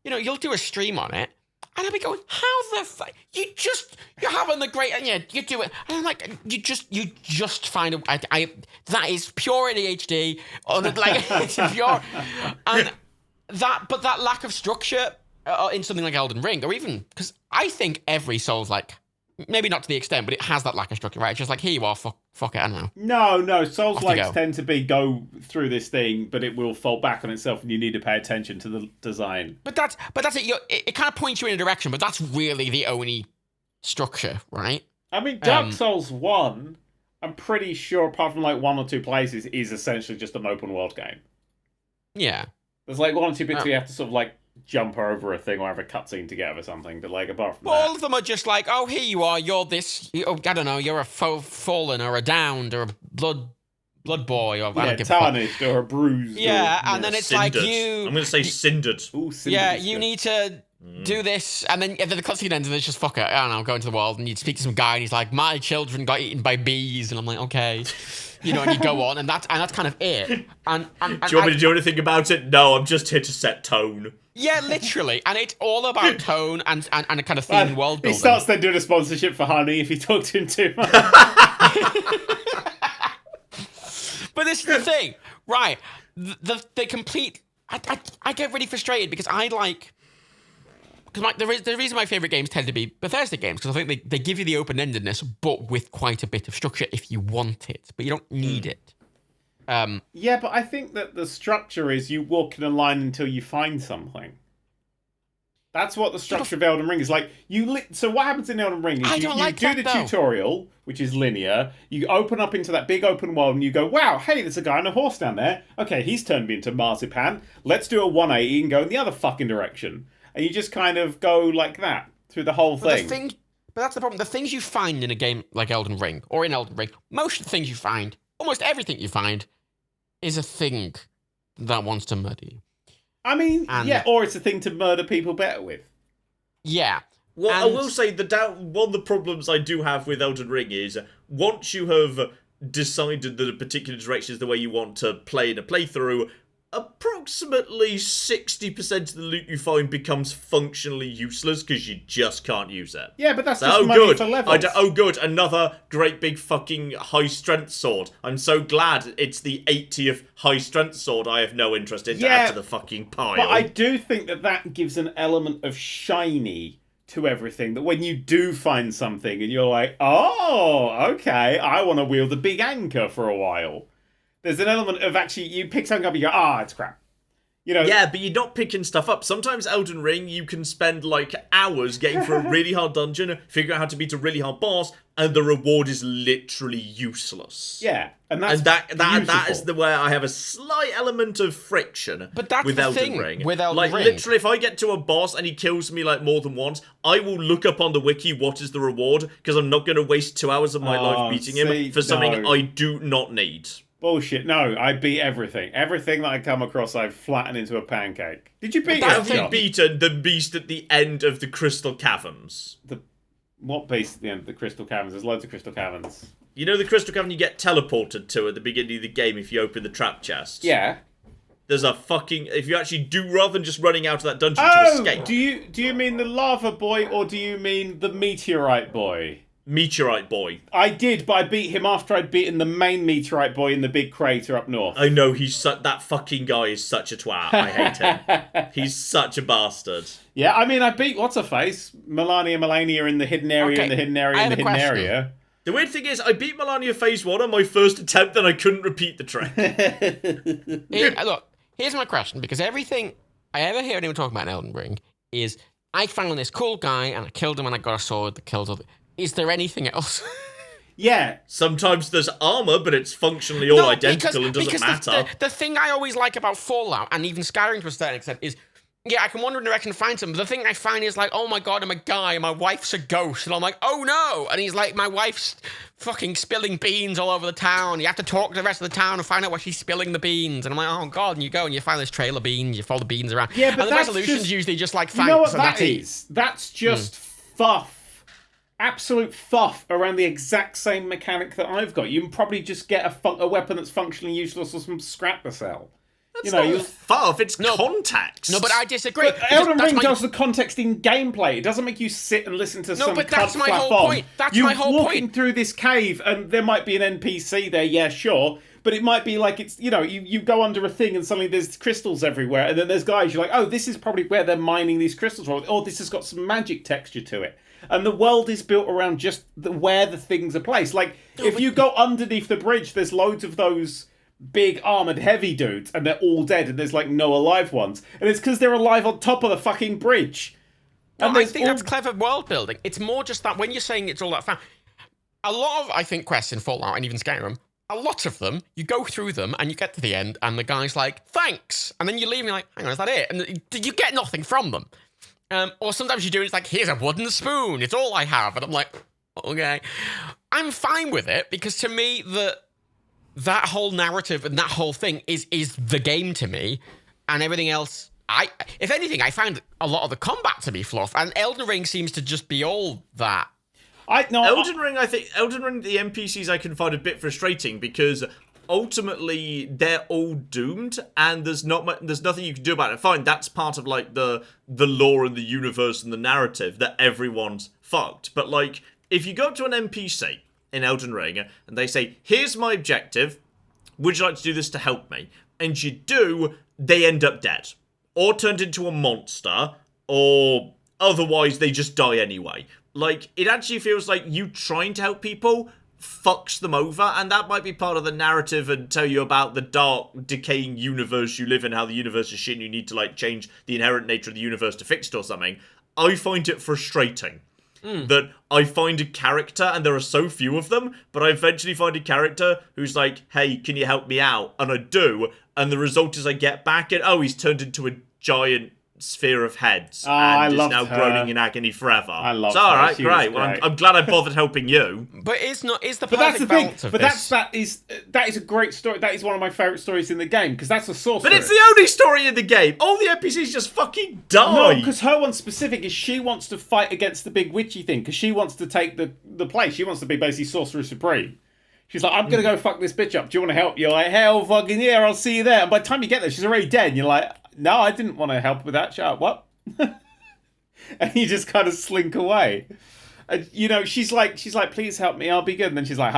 you'll do a stream on it. And I'll be going, how the fuck? You're having the great, and you do it. And I'm like, you just find that is pure ADHD. It's pure. And that lack of structure in something like Elden Ring, or even, because I think every Souls, maybe not to the extent, but it has that lack of structure, right? It's just here you are, fuck it, I don't know. No, Souls-likes tend to be go through this thing, but it will fall back on itself and you need to pay attention to the design. But that's it. It kind of points you in a direction, but that's really the only structure, right? I mean, Dark Souls 1, I'm pretty sure, apart from one or two places, is essentially just an open world game. Yeah. There's one or two bits where you have to sort of jump over a thing or have a cutscene together or something, but apart from that... All of them are just oh, here you are, you're this... I don't know, you're a fallen or a downed or a blood boy or... tarnished or a bruised. Yeah, and then it's cindered. you... I'm going to say cindered. Ooh, cindered. Yeah, you need to do this, and then the cutscene ends and it's just, fuck it, I don't know, go into the world, and you speak to some guy and he's like, my children got eaten by bees, and I'm like, okay... and you go on, and that's kind of it. And do you want me to do anything about it? No, I'm just here to set tone. Yeah, literally, and it's all about tone and a kind of theme world building. He starts then doing a sponsorship for Honey if you talk to him too much. But this is the thing, right? The complete. I get really frustrated because because the reason my favourite games tend to be Bethesda games, because I think they give you the open-endedness, but with quite a bit of structure if you want it, but you don't need it. Yeah, but I think that the structure is you walk in a line until you find something. That's what the structure of Elden Ring is like. So what happens in Elden Ring is you do the tutorial, which is linear. You open up into that big open world and you go, wow, hey, there's a guy on a horse down there. Okay, he's turned me into marzipan. Let's do a 180 and go in the other fucking direction. And you just kind of go like that through the whole thing. But that's the problem. The things you find in a game like Elden Ring, or in Elden Ring, most of the things you find, almost everything you find, is a thing that wants to murder you. I mean, or it's a thing to murder people better with. Yeah. Well, I will say one of the problems I do have with Elden Ring is once you have decided that a particular direction is the way you want to play in a playthrough, approximately 60% of the loot you find becomes functionally useless because you just can't use it. Yeah, but that's So, just money for levels. Good, another great big fucking high strength sword. I'm so glad it's the 80th high strength sword I have no interest in to add to the fucking pile. But I do think that gives an element of shiny to everything, that when you do find something and you're like, oh, okay, I want to wield a big anchor for a while. There's an element of actually, you pick something up and you go, it's crap. You know, yeah, but you're not picking stuff up. Sometimes Elden Ring, you can spend like hours getting through a really hard dungeon, figuring out how to beat a really hard boss, and the reward is literally useless. Yeah, and that's that is the way I have a slight element of friction. But that's with the Elden thing Ring. with Elden like Ring. literally, if I get to a boss and he kills me like more than once, I will look up on the wiki what is the reward, because I'm not going to waste 2 hours of my life beating him for something I do not need. Bullshit. No, I beat everything. Everything that I come across, I flatten into a pancake. Did you beat it? Have you beaten the beast at the end of the Crystal Caverns? What beast at the end of the Crystal Caverns? There's loads of Crystal Caverns. You know the Crystal Cavern you get teleported to at the beginning of the game if you open the trap chest? Yeah. There's a fucking... If you actually do, rather than just running out of that dungeon to escape... do you mean the lava boy, or do you mean the meteorite boy? Meteorite boy. I did, but I beat him after I'd beaten the main meteorite boy in the big crater up north. I know, that fucking guy is such a twat. I hate him. He's such a bastard. Yeah, I mean, I beat what's-her-face? Melania in the hidden area, Okay, in the hidden area, in the hidden area. The weird thing is, I beat Melania Phase 1 on my first attempt, and I couldn't repeat the trick. Look, here's my question, because everything I ever hear anyone talk about in Elden Ring is, I found this cool guy, and I killed him, and I got a sword that kills other... Is there anything else? Yeah. Sometimes there's armor, but it's functionally all identical and doesn't matter. The thing I always like about Fallout, and even Skyrim to a certain extent, is, yeah, I can wander in a direction and find something. But the thing I find is like, oh my god, I'm a guy, and my wife's a ghost. And I'm like, oh no. And he's like, my wife's fucking spilling beans all over the town. You have to talk to the rest of the town and find out why she's spilling the beans. And I'm like, oh god. And you go and you find this trail of beans, you follow the beans around. Yeah, but and the resolution's usually just like, thanks. You know what and that is? That's just fuff. Absolute fuff around the exact same mechanic that I've got. You can probably just get a weapon that's functionally useless or some scrap to sell. That's not fuff, it's context. No, but I disagree. But Elden Ring does the context in gameplay. It doesn't make you sit and listen to some but that's my whole point. That's You're my whole point. walking through this cave and there might be an NPC there, yeah, sure. But it might be like it's, you go under a thing and suddenly there's crystals everywhere. And then there's guys, you're like, oh, this is probably where they're mining these crystals from. Oh, this has got some magic texture to it. And the world is built around just where the things are placed. Like, if you go underneath the bridge, there's loads of those big armoured heavy dudes, and they're all dead, and there's, like, no alive ones. And it's because they're alive on top of the fucking bridge. And I think that's clever world building. It's more just that when you're saying it's all that fun. A lot of, I think, quests in Fallout and even Skyrim, a lot of them, you go through them, and you get to the end, and the guy's like, thanks. And then you leave, and you're like, hang on, is that it? And you get nothing from them. Or sometimes you do it, it's like, here's a wooden spoon, it's all I have. And I'm like, okay. I'm fine with it, because to me, that whole narrative and that whole thing is the game to me. And everything else, if anything, I find a lot of the combat to be fluff. And Elden Ring seems to just be all that. Elden Ring, the NPCs I can find a bit frustrating, because ultimately they're all doomed and there's nothing you can do about it. Fine, that's part of like the lore and the universe and the narrative that everyone's fucked. But like, if you go up to an NPC in Elden Ring and they say, here's my objective, would you like to do this to help me? And you do, they end up dead. Or turned into a monster, or otherwise they just die anyway. Like, it actually feels like you trying to help people fucks them over, and that might be part of the narrative and tell you about the dark, decaying universe you live in, how the universe is shit and you need to, like, change the inherent nature of the universe to fix it or something. I find it frustrating that I find a character, and there are so few of them, but I eventually find a character who's like, hey, can you help me out? And I do, and the result is I get back and, oh, he's turned into a giant sphere of heads and is now groaning in agony forever. I love her. All right, great. Well, I'm glad I bothered helping you. But it's not. Is the but that's the thing. But that is a great story. That is one of my favourite stories in the game, because that's a sorcerer. But it's the only story in the game. All the NPCs just fucking die. No, because her one specific is she wants to fight against the big witchy thing, because she wants to take the place. She wants to be basically Sorcerer Supreme. She's like, I'm going to go fuck this bitch up. Do you want to help? You're like, hell fucking yeah, I'll see you there. And by the time you get there, she's already dead. And you're like, no, I didn't want to help with that. Shut up. What? And you just kind of slink away. And, you know, she's like, please help me. I'll be good. And then she's like,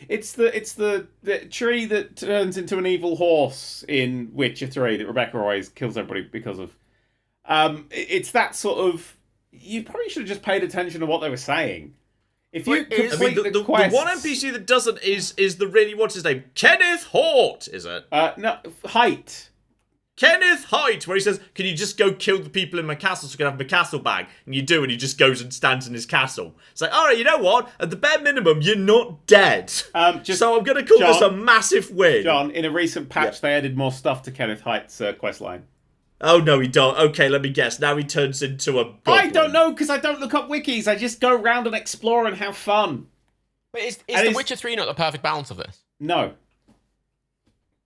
it's the tree that turns into an evil horse in Witcher 3 that Rebecca always kills everybody because of. It's that sort of, you probably should have just paid attention to what they were saying. If you complete the quests... The one NPC that doesn't is the really, what's his name? Kenneth Hort, is it? No, Height. Kenneth Height, where he says, can you just go kill the people in my castle so I can have my castle back? And you do, and he just goes and stands in his castle. It's like, alright, you know what? At the bare minimum, you're not dead. So I'm going to call this a massive win. John, in a recent patch, they added more stuff to Kenneth Height's questline. Oh, no, he don't. Okay, let me guess. Now he turns into a goblin. I don't know, because I don't look up wikis. I just go around and explore and have fun. But is The Witcher 3 not the perfect balance of this? No.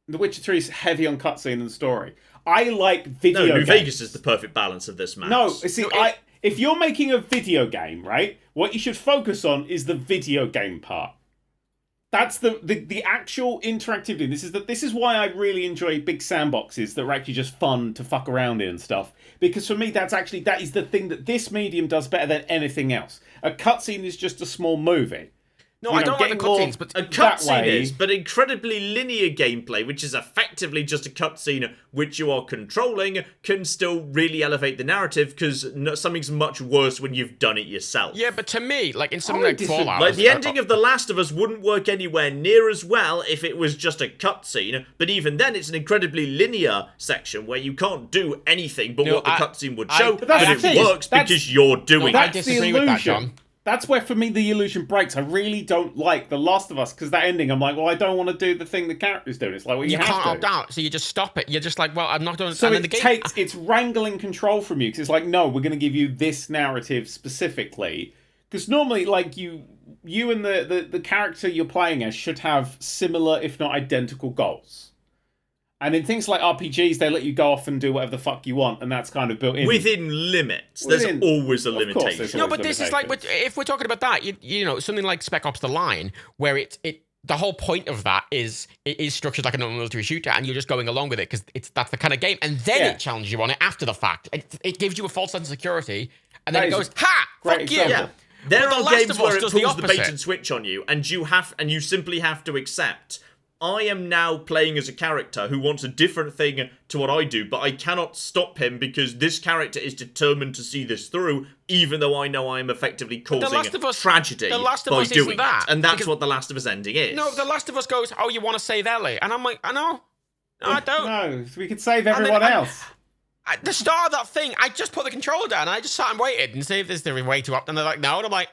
The Witcher 3 is heavy on cutscene and story. I like video games. No, New Vegas is the perfect balance of this, man. No, see, if you're making a video game, right, what you should focus on is the video game part. That's the actual interactivity. This is why I really enjoy big sandboxes that are actually just fun to fuck around in and stuff. Because for me, that is the thing that this medium does better than anything else. A cutscene is just a small movie. No, I don't like the cutscenes, but a cutscene is, but incredibly linear gameplay, which is effectively just a cutscene which you are controlling, can still really elevate the narrative because something's much worse when you've done it yourself. Yeah, but to me, like in something like Fallout, like the ending of The Last of Us wouldn't work anywhere near as well if it was just a cutscene. But even then, it's an incredibly linear section where you can't do anything but what the cutscene would show, but it works because you're doing it. I disagree with that, John. That's where, for me, the illusion breaks. I really don't like The Last of Us, because that ending, I'm like, well, I don't want to do the thing the character's doing. It's like, well, you have can't to. opt out, so you just stop it. You're just like, well, I'm not doing... So it's wrangling control from you, because it's like, no, we're going to give you this narrative specifically. Because normally, like, you and the character you're playing as should have similar, if not identical, goals. And in things like RPGs, they let you go off and do whatever the fuck you want, and that's kind of built in. Within limits. There's always a limitation. No, but this is like, if we're talking about that, you know, something like Spec Ops: The Line, where the whole point of that is it is structured like a normal military shooter, and you're just going along with it because that's the kind of game, and then it challenges you on it after the fact. It gives you a false sense of security, and then it goes, "Ha! Fuck you!" Yeah. There are games where it pulls the bait opposite. and switch on you, and you simply have to accept. I am now playing as a character who wants a different thing to what I do, but I cannot stop him because this character is determined to see this through, even though I know I am effectively causing tragedy by doing it. And that's what The Last of Us ending is. No, The Last of Us goes, oh, you want to save Ellie? And I'm like, I know. No, I don't. No, we could save everyone else. At the start of that thing, I just put the controller down and I just sat and waited and see if there's a way to up. And they're like, no. And I'm like,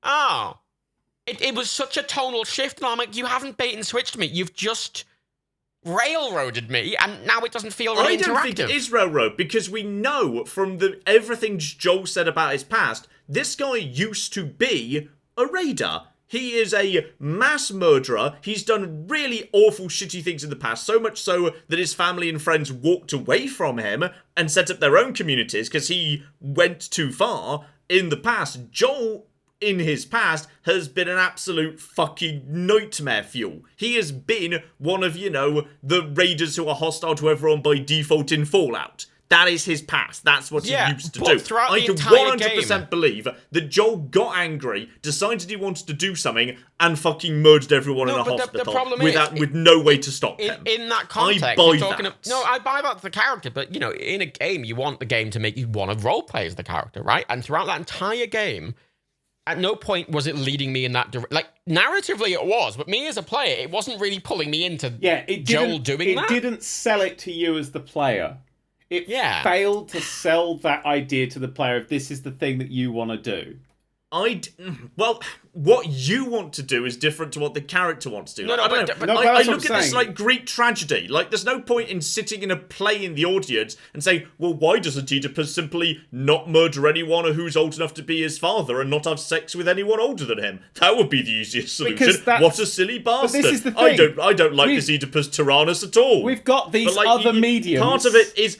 oh. It was such a tonal shift, and I'm like, you haven't bait and switched me. You've just railroaded me, and now it doesn't feel really interactive. I don't think it is railroad, because we know from everything Joel said about his past, this guy used to be a raider. He is a mass murderer. He's done really awful, shitty things in the past, so much so that his family and friends walked away from him and set up their own communities because he went too far. In the past, Joel... in his past, has been an absolute fucking nightmare fuel. He has been one of, the raiders who are hostile to everyone by default in Fallout. That is his past. That's what he used to do. I can 100% believe that Joel got angry, decided he wanted to do something, and fucking murdered everyone in a hospital with no way to stop him. In that context, I buy that the character, but, in a game, you want the game to make you want to roleplay as the character, right? And throughout that entire game... at no point was it leading me in that direction. Like, narratively it was, but me as a player, it wasn't really pulling me into Joel doing that. It didn't sell it to you as the player. It failed to sell that idea to the player if this is the thing that you want to do. Well, what you want to do is different to what the character wants to do. I look at this like Greek tragedy. Like, there's no point in sitting in a play in the audience and saying, well, why doesn't Oedipus simply not murder anyone who's old enough to be his father and not have sex with anyone older than him? That would be the easiest solution. What a silly bastard. This is the thing. I don't like this Oedipus Tyrannus at all. We've got these other mediums.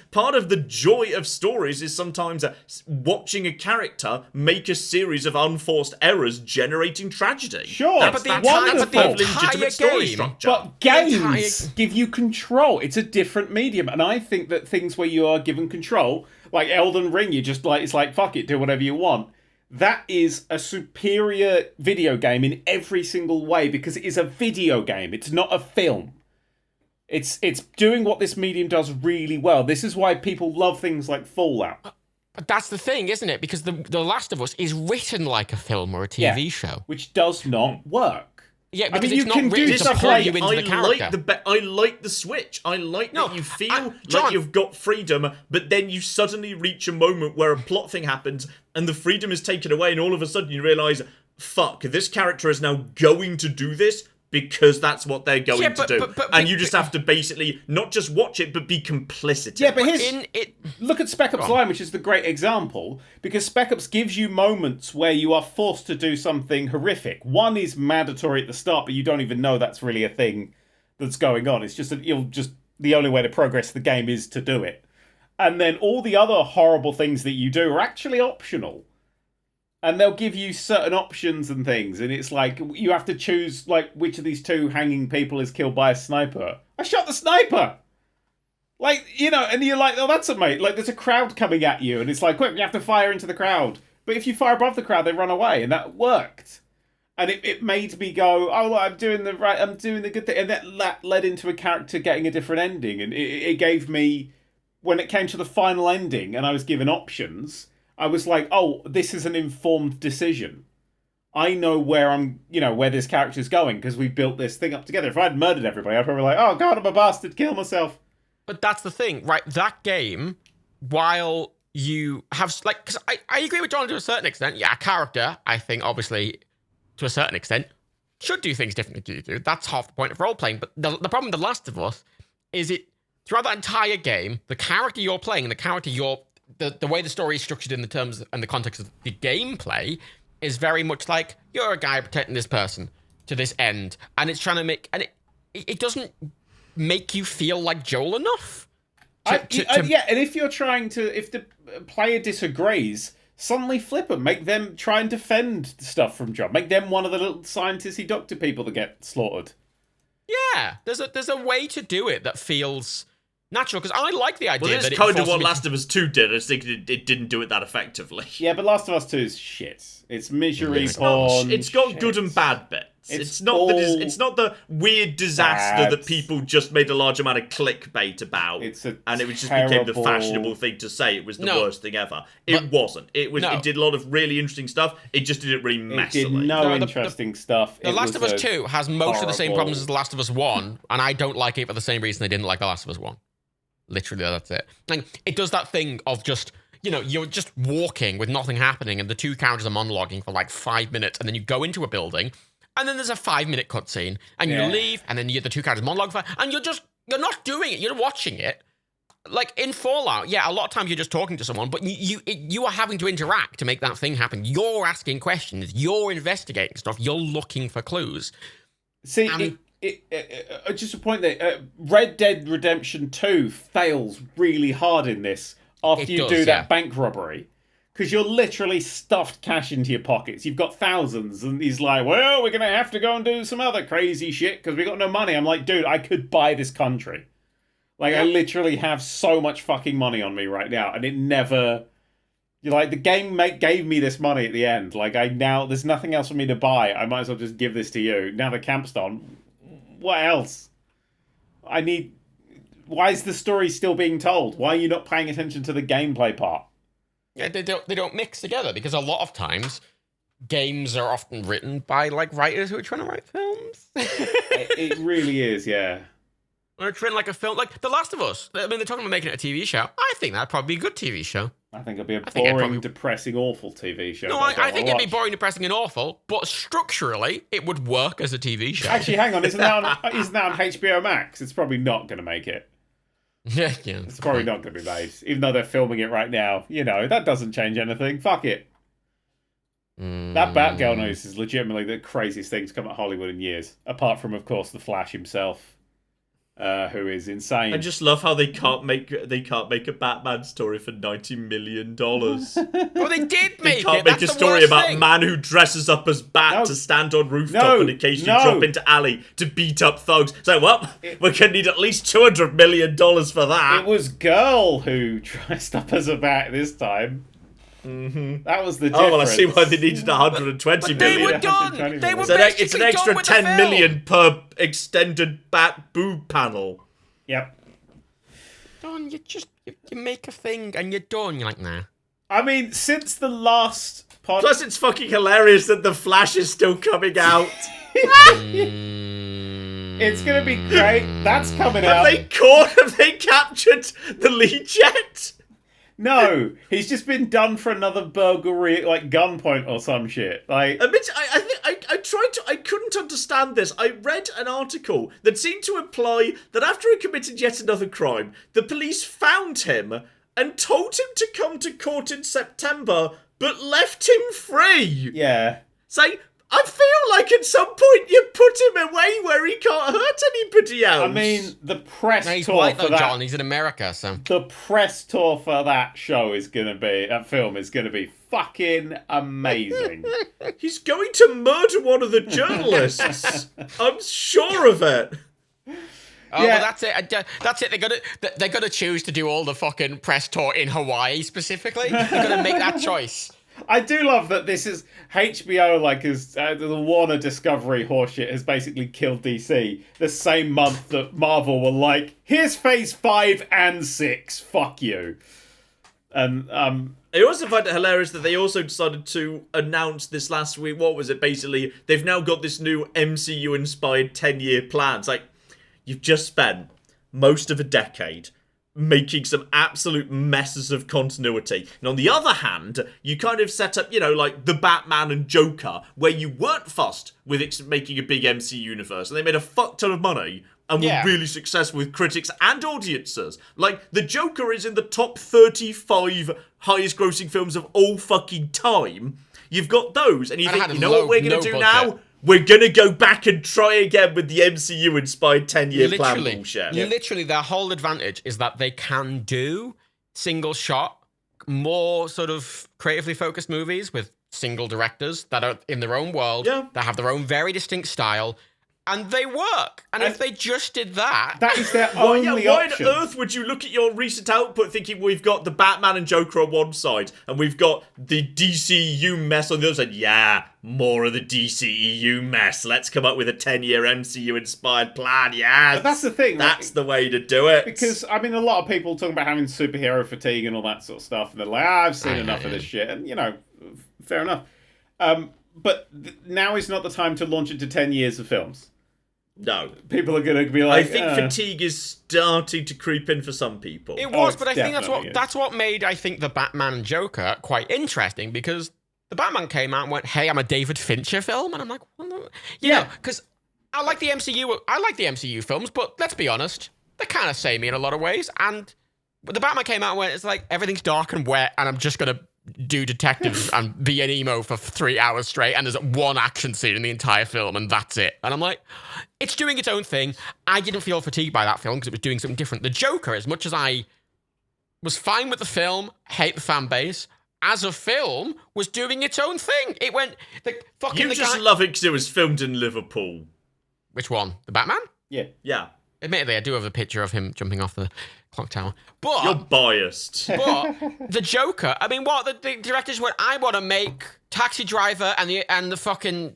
Part of the joy of stories is sometimes watching a character make a series of unforced errors generating tragedy. Sure, that's but perfectly entire legitimate story game- structure. But games give you control. It's a different medium, and I think that things where you are given control, like Elden Ring, you just like it's like fuck it, do whatever you want. That is a superior video game in every single way because it is a video game. It's not a film. It's doing what this medium does really well. This is why people love things like Fallout. But that's the thing, isn't it? Because The Last of Us is written like a film or a TV show. Which does not work. Yeah, I because mean, it's you not can do written to stuff pull like you into the character. I like the switch. I like that you feel John- like you've got freedom, but then you suddenly reach a moment where a plot thing happens and the freedom is taken away, and all of a sudden you realise, fuck, this character is now going to do this because that's what they're going to do. And you just have to basically not just watch it, but be complicit. Yeah, but look at Spec Ops Line, which is the great example, because Spec Ops gives you moments where you are forced to do something horrific. One is mandatory at the start, but you don't even know that's really a thing that's going on. It's just that the only way to progress the game is to do it. And then all the other horrible things that you do are actually optional. And they'll give you certain options and things, and it's like you have to choose like which of these two hanging people is killed by a sniper. I shot the sniper. Like, you know, and you're like, oh, that's a mate. Like, there's a crowd coming at you, and it's like, quick, you have to fire into the crowd. But if you fire above the crowd, they run away, and that worked. And it made me go, oh, well, I'm doing the good thing, and that led into a character getting a different ending, and it gave me, when it came to the final ending, and I was given options. I was like, oh, this is an informed decision. I know where where this character's going because we've built this thing up together. If I'd murdered everybody, I'd probably be like, oh god, I'm a bastard, kill myself. But that's the thing, right? That game, while you have, like, because I agree with John to a certain extent. Yeah, a character, I think, obviously, to a certain extent, should do things differently to you do. That's half the point of role-playing. But the problem with The Last of Us is throughout that entire game, the character you're playing and the character the way the story is structured in the terms and the context of the gameplay is very much like you're a guy protecting this person to this end, and it's trying to make, and it doesn't make you feel like Joel enough. Yeah, and if the player disagrees, suddenly flip them, make them try and defend stuff from Joel, make them one of the little scientisty doctor people that get slaughtered. Yeah, there's a way to do it that feels natural, because I like the idea that it's kind of what Last of Us 2 did. I just think it didn't do it that effectively. Yeah, but Last of Us 2 is shit. It's misery porn. It's got good and bad bits. It's not the weird disaster that people just made a large amount of clickbait about, and it just became the fashionable thing to say it was the worst thing ever. It wasn't. It did a lot of really interesting stuff. It just didn't really mess with it. Interesting stuff. The Last of Us 2 has most of the same problems as The Last of Us 1, and I don't like it for the same reason I didn't like The Last of Us 1. Literally, that's it. Like, it does that thing of just, you're just walking with nothing happening, and the two characters are monologuing for like 5 minutes, and then you go into a building, and then there's a 5-minute cutscene, and you leave, and then the two characters monologue, and you're not doing it, you're watching it. Like in Fallout, yeah, a lot of times you're just talking to someone, but you are having to interact to make that thing happen. You're asking questions, you're investigating stuff, you're looking for clues. See, just a point there. Red Dead Redemption 2 fails really hard in this after you do that bank robbery. Because you're literally stuffed cash into your pockets. You've got thousands. And he's like, well, we're going to have to go and do some other crazy shit because we got no money. I'm like, dude, I could buy this country. Like, I literally have so much fucking money on me right now. And it never... You're like, the game gave me this money at the end. Like, there's nothing else for me to buy. I might as well just give this to you. Now the camp's done. What else? Why is the story still being told? Why are you not paying attention to the gameplay part? Yeah, they don't mix together, because a lot of times games are often written by like writers who are trying to write films. It really is, yeah. Or it's written like a film, like The Last of Us. I mean, they're talking about making it a TV show. I think that'd probably be a good TV show. I think it'd be a boring, depressing, awful TV show. No, I think it'd be boring, depressing, and awful, but structurally, it would work as a TV show. Actually, hang on, isn't that on HBO Max? It's probably not going to make it. Yeah. It's probably not going to be made, even though they're filming it right now. That doesn't change anything. Fuck it. That Batgirl news is legitimately the craziest thing to come at Hollywood in years, apart from, of course, the Flash himself. who is insane. I just love how they can't make a Batman story for $90 million. Well, they did They make can't it. make That's a the story worst about thing. a man who dresses up as Bat No. to stand on rooftop No. and occasionally No. drop into alley to beat up thugs. So, well, we're going to need at least $200 million for that. It was Girl who dressed up as a bat this time. Mm-hmm. That was the difference. Oh, well, I see why they needed 120 But they million. were done. They were It's an basically extra done with the 10 film. million per extended Bat boob panel. Yep. Done. You make a thing and you're done. You're like, nah. I mean, since the last pod... Plus, it's fucking hilarious that the Flash is still coming out. It's going to be great. That's coming out. Have they captured the lead yet? No, he's just been done for another burglary, like gunpoint or some shit. Like, I couldn't understand this. I read an article that seemed to imply that after he committed yet another crime, the police found him and told him to come to court in September, but left him free. yeah. Say, I feel like at some point you put him away where he can't hurt anybody else. I mean, the press No, he's tour white for though, that. John. He's in America, so. The press tour for that film is gonna be fucking amazing. He's going to murder one of the journalists. I'm sure of it. Oh, Yeah. well, that's it. That's it. They're gonna choose to do all the fucking press tour in Hawaii specifically. They're gonna make that choice. I do love that this is HBO, like, is the Warner Discovery horseshit has basically killed DC the same month that Marvel were like, here's phase 5 and 6, fuck you. And, I also find it hilarious that they also decided to announce this last week. What was it? Basically, they've now got this new MCU-inspired 10-year plan. It's like, you've just spent most of a decade making some absolute messes of continuity. And on the other hand, you kind of set up, like the Batman and Joker, where you weren't fussed with making a big MC universe, and they made a fuck ton of money and were really successful with critics and audiences. Like, the Joker is in the top 35 highest grossing films of all fucking time. You've got those, and you think, you know what we're going to do now? We're going to go back and try again with the MCU-inspired 10-year plan bullshit. Literally, their whole advantage is that they can do single-shot, more sort of creatively focused movies with single directors that are in their own world, that have their own very distinct style, and they work. And if they just did that... that is their only option. Why on earth would you look at your recent output thinking we've got the Batman and Joker on one side, and we've got the DCEU mess on the other side? Yeah, more of the DCEU mess. Let's come up with a 10-year MCU-inspired plan, yes! But that's the thing. That's the way to do it. Because, I mean, a lot of people talking about having superhero fatigue and all that sort of stuff, and they're like, I've seen enough of this shit, and, fair enough. But now is not the time to launch into 10 years of films. No. People are going to be like... I think fatigue is starting to creep in for some people. It was, Oh, but I think definitely is. that's what made, I think, the Batman and Joker quite interesting, because the Batman came out and went, hey, I'm a David Fincher film, and I'm like, well, no. You know, because I like the MCU films, but let's be honest, they're kind of samey in a lot of ways, and the Batman came out and went, it's like, everything's dark and wet, and I'm just going to do detectives and be an emo for 3 hours straight, and there's one action scene in the entire film, and that's it. And I'm like, it's doing its own thing. I didn't feel fatigued by that film because it was doing something different. The Joker, as much as I was fine with the film, hate the fan base, as a film, was doing its own thing. It went, love it because it was filmed in Liverpool. Which one? The Batman? Yeah. Admittedly, I do have a picture of him jumping off the clock tower. But You're biased. But the Joker, I mean, what the directors went, I want to make Taxi Driver and the fucking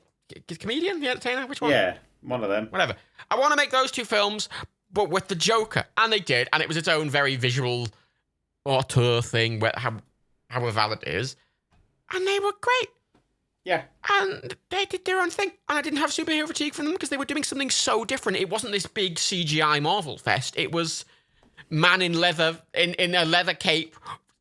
comedian, the entertainer, which one? Yeah, one of them. Whatever. I want to make those two films, but with the Joker, and they did, and it was its own very visual auteur thing, however valid it is, and they were great. Yeah. And they did their own thing. And I didn't have superhero fatigue from them because they were doing something so different. It wasn't this big CGI Marvel fest. It was man in leather, in a leather cape,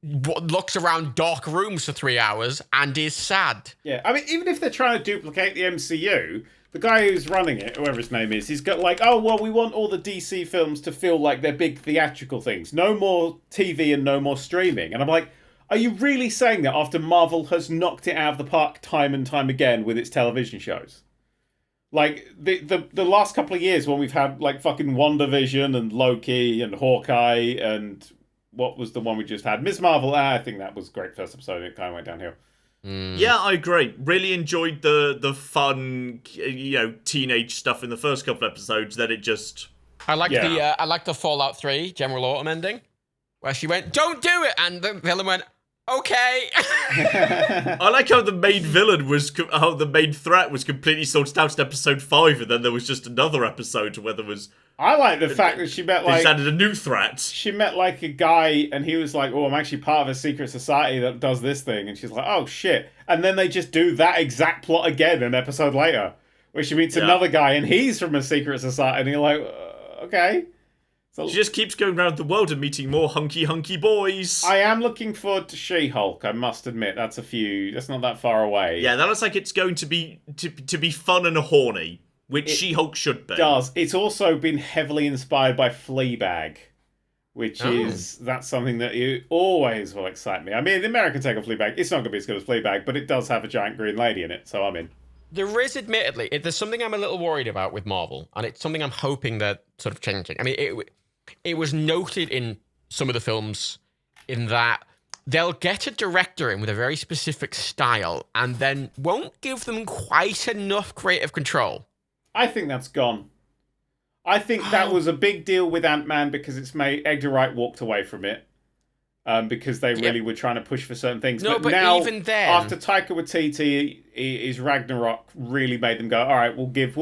looks around dark rooms for 3 hours and is sad. Yeah. I mean, even if they're trying to duplicate the MCU, the guy who's running it, whoever his name is, he's got like, oh, well, we want all the DC films to feel like they're big theatrical things. No more TV and no more streaming. And I'm like, are you really saying that after Marvel has knocked it out of the park time and time again with its television shows? Like the last couple of years when we've had like fucking WandaVision and Loki and Hawkeye and what was the one we just had? Ms. Marvel. I think that was a great first episode. It kind of went downhill. Yeah, I agree. Really enjoyed the fun, teenage stuff in the first couple of episodes. Then it just... I like the Fallout 3 General Autumn ending, where she went, "Don't do it," and the villain went, "Okay." I like how the main threat was completely sorted out in episode 5, and then there was just another episode where there was... I like the fact that she met They just added a new threat. She met like a guy, and he was like, "Oh, I'm actually part of a secret society that does this thing," and she's like, "Oh shit!" And then they just do that exact plot again an episode later, where she meets another guy, and he's from a secret society, and you're like, "Okay." So She just keeps going around the world and meeting more hunky boys. I am looking forward to She-Hulk. I must admit, that's not that far away. Yeah, that looks like it's going to be fun and horny, which She-Hulk should be. It does. It's also been heavily inspired by Fleabag, which that's something that you always will excite me. I mean, the American take on Fleabag, it's not going to be as good as Fleabag, but it does have a giant green lady in it, so I'm in. There is, admittedly, there's something I'm a little worried about with Marvel, and it's something I'm hoping that sort of changing. I mean, it was noted in some of the films in that they'll get a director in with a very specific style and then won't give them quite enough creative control. I think that's gone. I think that was a big deal with Ant-Man because it's made Edgar Wright walked away from it. Because they really were trying to push for certain things. No, but now, even then, after Taika Waititi, his Ragnarok really made them go, all right, we'll give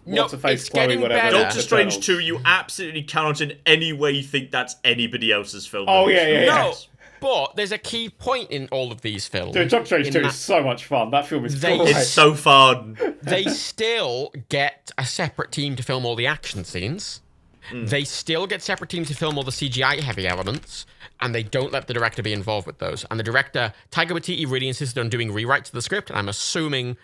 what's-her-face Chloe whatever. Doctor Strange 2, you absolutely cannot in any way think that's anybody else's film. Oh, yeah. No, but there's a key point in all of these films. Dude, Doctor Strange 2 is so much fun. That film is great. It's so fun. They still get a separate team to film all the action scenes. They still get separate teams to film all the CGI-heavy elements, and they don't let the director be involved with those. And the director, Taika Waititi, really insisted on doing rewrites to the script, and I'm assuming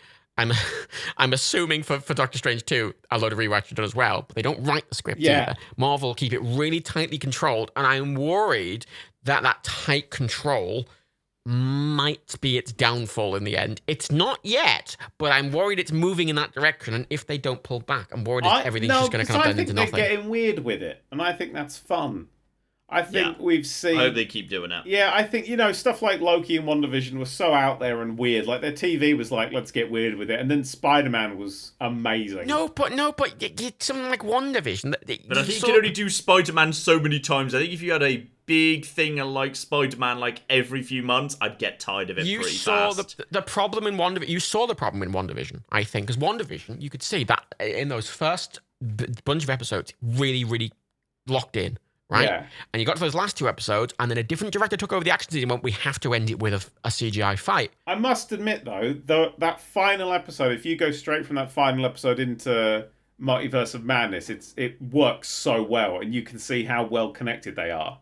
for Doctor Strange 2, a load of rewrites are done as well, but they don't write the script either. Marvel keep it really tightly controlled, and I'm worried that tight control might be its downfall in the end. It's not yet, but I'm worried it's moving in that direction, and if they don't pull back, I'm worried everything's just going to kind of blend into nothing. I think they're getting weird with it, and I think that's fun. I think we've seen... I hope they keep doing it. Yeah, I think, stuff like Loki and WandaVision was so out there and weird. Like, their TV was like, let's get weird with it. And then Spider-Man was amazing. No, but something like WandaVision... But I think you can only do Spider-Man so many times. I think if you had a big thing like Spider-Man like every few months, I'd get tired of it pretty fast. The problem in WandaVision... You saw the problem in WandaVision, I think. Because WandaVision, you could see that in those first bunch of episodes, really, really locked in. Right? Yeah. And you got to those last 2 episodes, and then a different director took over the action scene and went, we have to end it with a CGI fight. I must admit, though, that final episode, if you go straight from that final episode into Multiverse of Madness, it works so well, and you can see how well connected they are.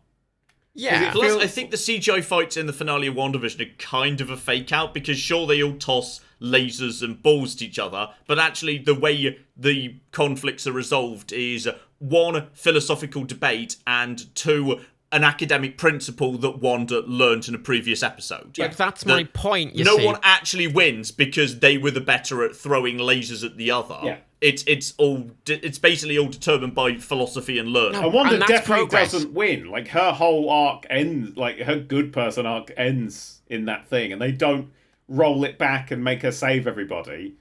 Yeah. Plus, I think the CGI fights in the finale of WandaVision are kind of a fake out, because sure, they all toss lasers and balls to each other, but actually the way the conflicts are resolved is 1, philosophical debate, and 2, an academic principle that Wanda learned in a previous episode. Yeah, that's my point, you see. No one actually wins because they were the better at throwing lasers at the other. Yeah. It's basically all determined by philosophy and learning. And Wanda definitely doesn't win. Like, her whole arc ends, like, her good person arc ends in that thing, and they don't roll it back and make her save everybody.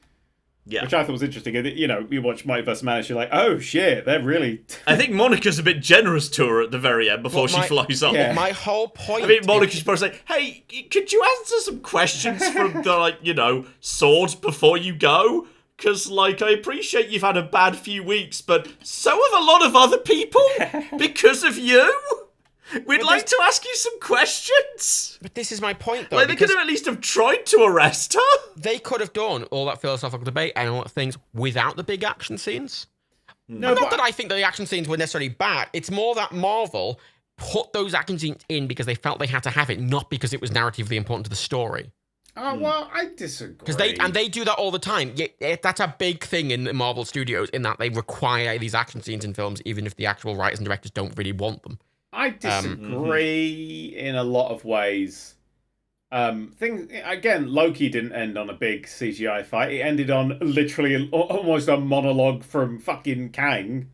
Yeah. Which I thought was interesting. And, you watch Multiverse of Madness, you're like, oh shit, they're really... I think Monica's a bit generous to her at the very end before she flies off. Yeah. My whole point... I mean, Monica's probably saying, hey, could you answer some questions from the, sword before you go? Because, I appreciate you've had a bad few weeks, but so have a lot of other people because of you. We'd like to ask you some questions. But this is my point, though. They could have at least have tried to arrest her. They could have done all that philosophical debate and all that things without the big action scenes. No, not that I think the action scenes were necessarily bad. It's more that Marvel put those action scenes in because they felt they had to have it, not because it was narratively important to the story. Oh, well, I disagree. Because they do that all the time. That's a big thing in the Marvel Studios, in that they require these action scenes in films, even if the actual writers and directors don't really want them. I disagree in a lot of ways. Thing again, Loki didn't end on a big CGI fight. It ended on literally almost a monologue from fucking Kang,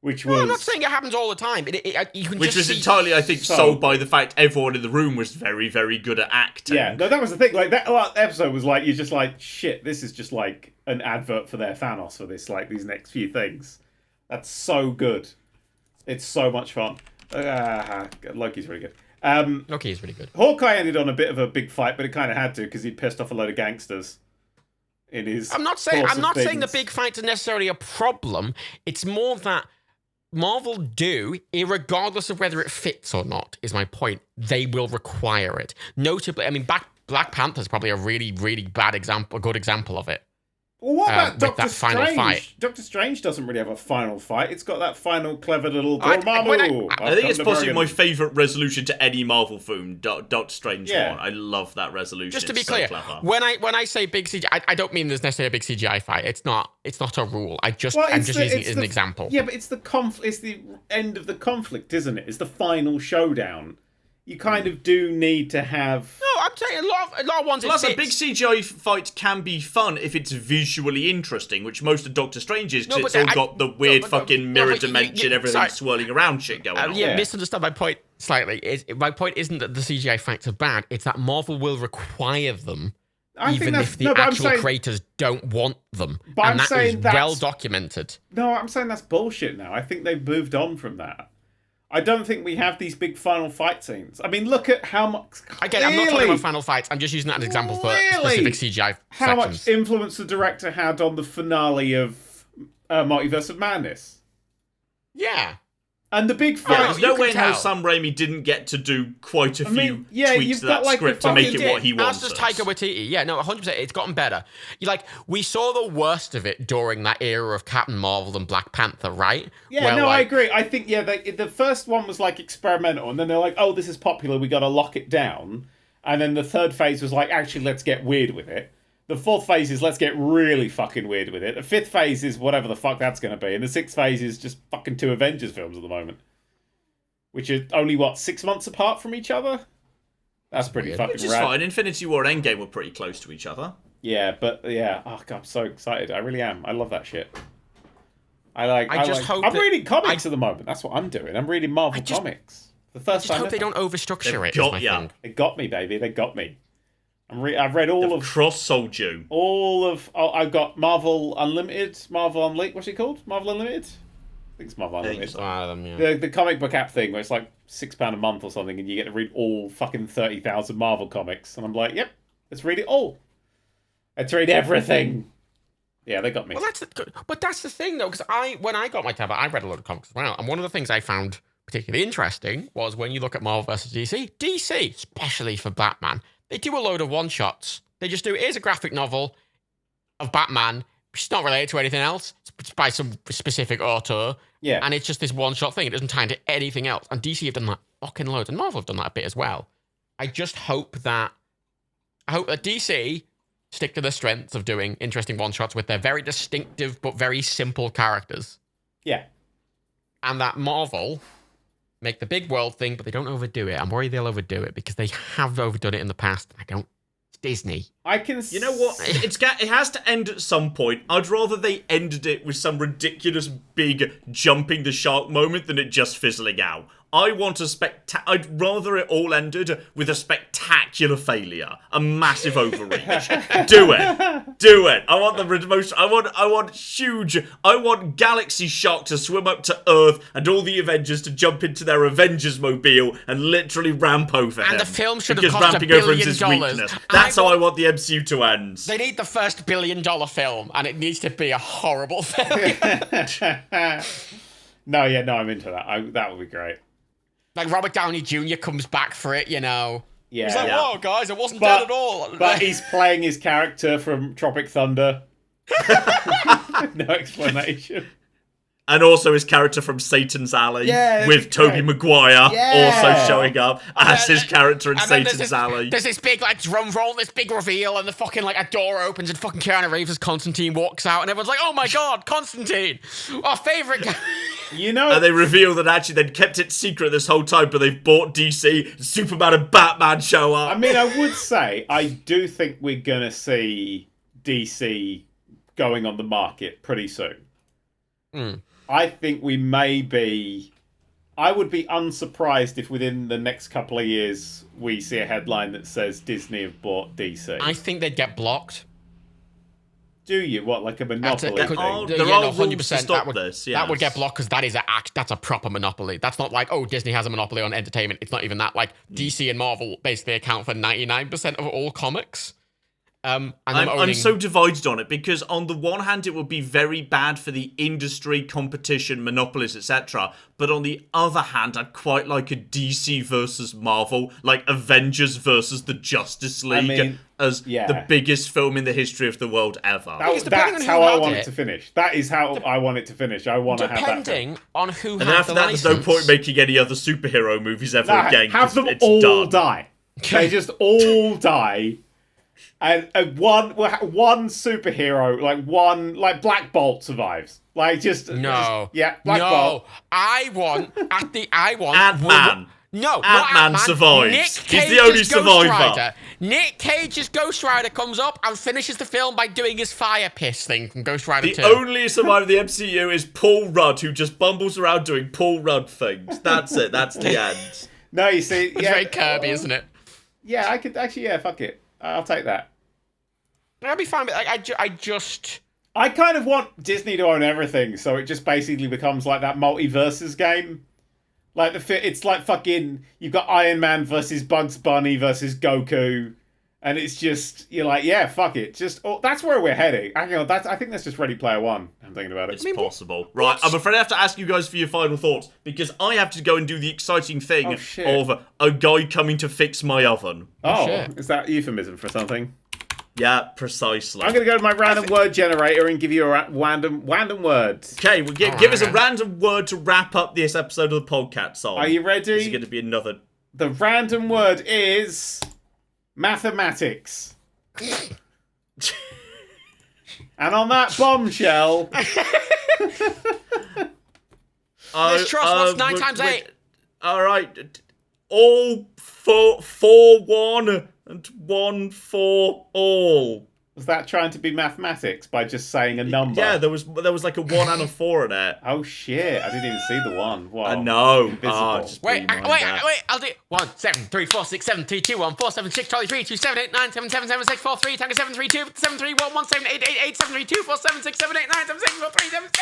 which was. Well, I'm not saying it happens all the time. You can Which just was see... entirely, I think, sold by the fact everyone in the room was very, very good at acting. Yeah, no, that was the thing. Like that episode was like you're just like shit. This is just like an advert for their Thanos for this like these next few things. That's so good. It's so much fun. Loki's really good. Okay, he's really good. Hawkeye ended on a bit of a big fight, but it kind of had to because he'd pissed off a load of gangsters. In his. I'm not saying the big fights are necessarily a problem. It's more that Marvel do, irregardless of whether it fits or not, is my point. They will require it. Notably, I mean, Black Panther is probably a really, really bad example, a good example of it. Well, what about Doctor final Strange? fight? Doctor Strange doesn't really have a final fight. It's got that final clever little I think it's possibly my favourite resolution to any Marvel film, Doctor Strange 1. I love that resolution. Just to be it's clear, so clever. when I say big CGI, I don't mean there's necessarily a big CGI fight. It's not a rule. I'm just using it as an example. Yeah, but it's it's the end of the conflict, isn't it? It's the final showdown. You kind of do need to have. No, I'm saying a lot of ones. Plus, a big CGI fight can be fun if it's visually interesting, which most of Doctor Strange is, because it's all got the weird fucking mirror dimension, everything swirling around shit going on. Yeah, misunderstand my point slightly. My point isn't that the CGI fights are bad. It's that Marvel will require them, even if the actual creators don't want them. But and that is well documented. No, I'm saying that's bullshit now. I think they've moved on from that. I don't think we have these big final fight scenes. I mean, look at how much. Again, I'm not talking about final fights. I'm just using that as an example for specific CGI how sections. much influence the director had on the finale of Multiverse of Madness. Yeah. And the big fight. There's no way in hell Sam Raimi didn't get to do quite a few tweaks to that script to make it what he wanted. That's just Taika Waititi. Yeah, no, 100%. It's gotten better. We saw the worst of it during that era of Captain Marvel and Black Panther, right? Yeah, I agree. I think, the first one was like experimental, and then they're like, oh, this is popular, we got to lock it down. And then the third phase was like, actually, let's get weird with it. The fourth phase is let's get really fucking weird with it. The fifth phase is whatever the fuck that's going to be. And the sixth phase is just fucking 2 Avengers films at the moment. Which are only, 6 months apart from each other? That's pretty fucking rad. Which is fine. Infinity War and Endgame were pretty close to each other. Yeah, but yeah. Oh, God, I'm so excited. I really am. I love that shit. I'm reading comics at the moment. That's what I'm doing. I'm reading Marvel comics. The first time. I hope they don't overstructure it. Thing. They got me, baby. They got me. I've read all of cross-sold you. I've got Marvel Unlimited, what's it called? Marvel Unlimited? I think it's Marvel Unlimited. The comic book app thing where it's like £6 a month or something, and you get to read all fucking 30,000 Marvel comics. And I'm like, yep, let's read it all. Let's read everything. Yeah, they got me. Well, that's the thing though, because when I got my tablet, I read a lot of comics as well, and one of the things I found particularly interesting was when you look at Marvel versus DC, especially for Batman. They do a load of one-shots. They just do, here's a graphic novel of Batman. It's not related to anything else. It's by some specific author. Yeah. And it's just this one-shot thing. It doesn't tie into anything else. And DC have done that fucking loads. And Marvel have done that a bit as well. I hope that DC stick to the strengths of doing interesting one-shots with their very distinctive but very simple characters. Yeah. And that Marvel make the big world thing, but they don't overdo it. I'm worried they'll overdo it because they have overdone it in the past. It's Disney. You know what? It has to end at some point. I'd rather they ended it with some ridiculous big jumping the shark moment than it just fizzling out. I'd rather it all ended with a spectacular failure, a massive overreach. Do it. I want the most. I want huge. I want Galaxy Shark to swim up to Earth and all the Avengers to jump into their Avengers mobile and literally ramp over him. And the film should have cost $1 billion. That's how I want the MCU to end. They need the first $1 billion film, and it needs to be a horrible film. No, I'm into that. That would be great. Like Robert Downey Jr. comes back for it, Yeah. He's like, whoa, guys, it wasn't dead at all. But he's playing his character from Tropic Thunder. No explanation. And also his character from Satan's Alley with Tobey Maguire also showing up as his character in Satan's Alley. There's this big drum roll, this big reveal, and the fucking a door opens and fucking Keanu Reeves as Constantine walks out, and everyone's like, "Oh my god, Constantine, our favorite guy." You know, And they reveal that actually they'd kept it secret this whole time, but they've bought DC. Superman and Batman show up. I mean, I would say I do think we're gonna see DC going on the market pretty soon. I think we may be. I would be unsurprised if within the next couple of years we see a headline that says Disney have bought DC. I think they'd get blocked. Do you? What, like a monopoly That's thing? There are rules to stop this, that would yes. get blocked because that's a proper monopoly. That's not like, oh, Disney has a monopoly on entertainment. It's not even that. Like, DC and Marvel basically account for 99% of all comics. I'm so divided on it because on the one hand it would be very bad for the industry, competition, monopolies, etc. But on the other hand, I'd quite like a DC versus Marvel, like Avengers versus the Justice League as the biggest film in the film of the world ever. That's how I want it to finish. That is how I want it to finish. I want to have that. Depending on who and has after the that, license. There's no point making any other superhero movies ever again. Have them it's all done. die. They just all die. And one superhero, like Black Bolt survives. Like no, Black Bolt. I want Ant-Man. No, Ant-Man survives. He's the only survivor. Nick Cage's Ghost Rider comes up and finishes the film by doing his fire piss thing from Ghost Rider 2. The only survivor of the MCU is Paul Rudd, who just bumbles around doing Paul Rudd things. That's it. That's the end. No, you see, it's very Kirby, isn't it? Yeah, I could actually. Yeah, fuck it. I'll take that. I'd be fine with I kind of want Disney to own everything, so it just basically becomes like that multiverses game. Like it's like fucking you've got Iron Man versus Bugs Bunny versus Goku, and it's just you're like, yeah, fuck it. That's where we're heading. I think that's just Ready Player One. I'm thinking about it. It's possible, right? I'm afraid I have to ask you guys for your final thoughts because I have to go and do the exciting thing of a guy coming to fix my oven. Is that euphemism for something? Yeah, precisely. I'm going to go to my random word generator and give you a random word. Okay, well, give us a random word to wrap up this episode of the PodCats on. Are you ready? This is going to be another... The random word is... mathematics. And on that bombshell... Let's trust what's 9 times 8. All right. All for one... and one for all. Was that trying to be mathematics by just saying a number? Yeah, there was like a 1 and a 4 in it. Oh shit! I didn't even see the 1. Wow. I know. Wait! I'll do it. 1, 7, 3, 4, 6, 7, 3, 2, 1, 4, 7, 6, Charlie 3, 2, 7, 8, 9, 7, 7, 7, 6, 4, 3, Tango 7, 3, 2, 7, 3, 1, 1, 7, 8, 8, 8, 7, 3, 2, 4, 7, 6, 7, 8, 9, 7, 6, 4, 3, 7, 6.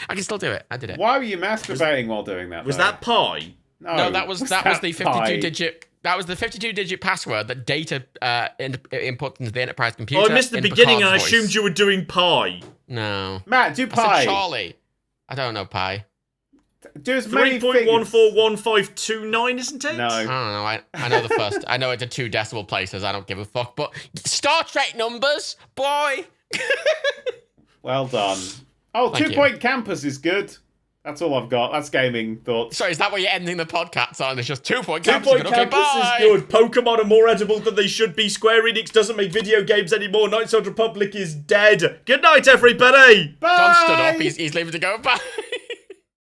I can still do it. I did it. Why were you masturbating while doing that? Was that pi? No, that was the 52-digit. That was the 52-digit password that Data input into the enterprise computer. Oh, I missed the beginning and I assumed you were doing pi. No. Matt, do pi. I said Charlie. I don't know pi. Do as many 3.141529, isn't it? No. I don't know. I know the first. I know it's in 2 decimal places. I don't give a fuck. But Star Trek numbers, boy. Well done. Oh, 2 Point Campus is good. That's all I've got. That's gaming thoughts. Sorry, is that where you're ending the podcast on? It's just 2 Point 2 Campus. Point Campus is good. Pokemon are more edible than they should be. Square Enix doesn't make video games anymore. Knights of the Republic is dead. Good night, everybody. Bye. John stood up. He's leaving to go. Bye.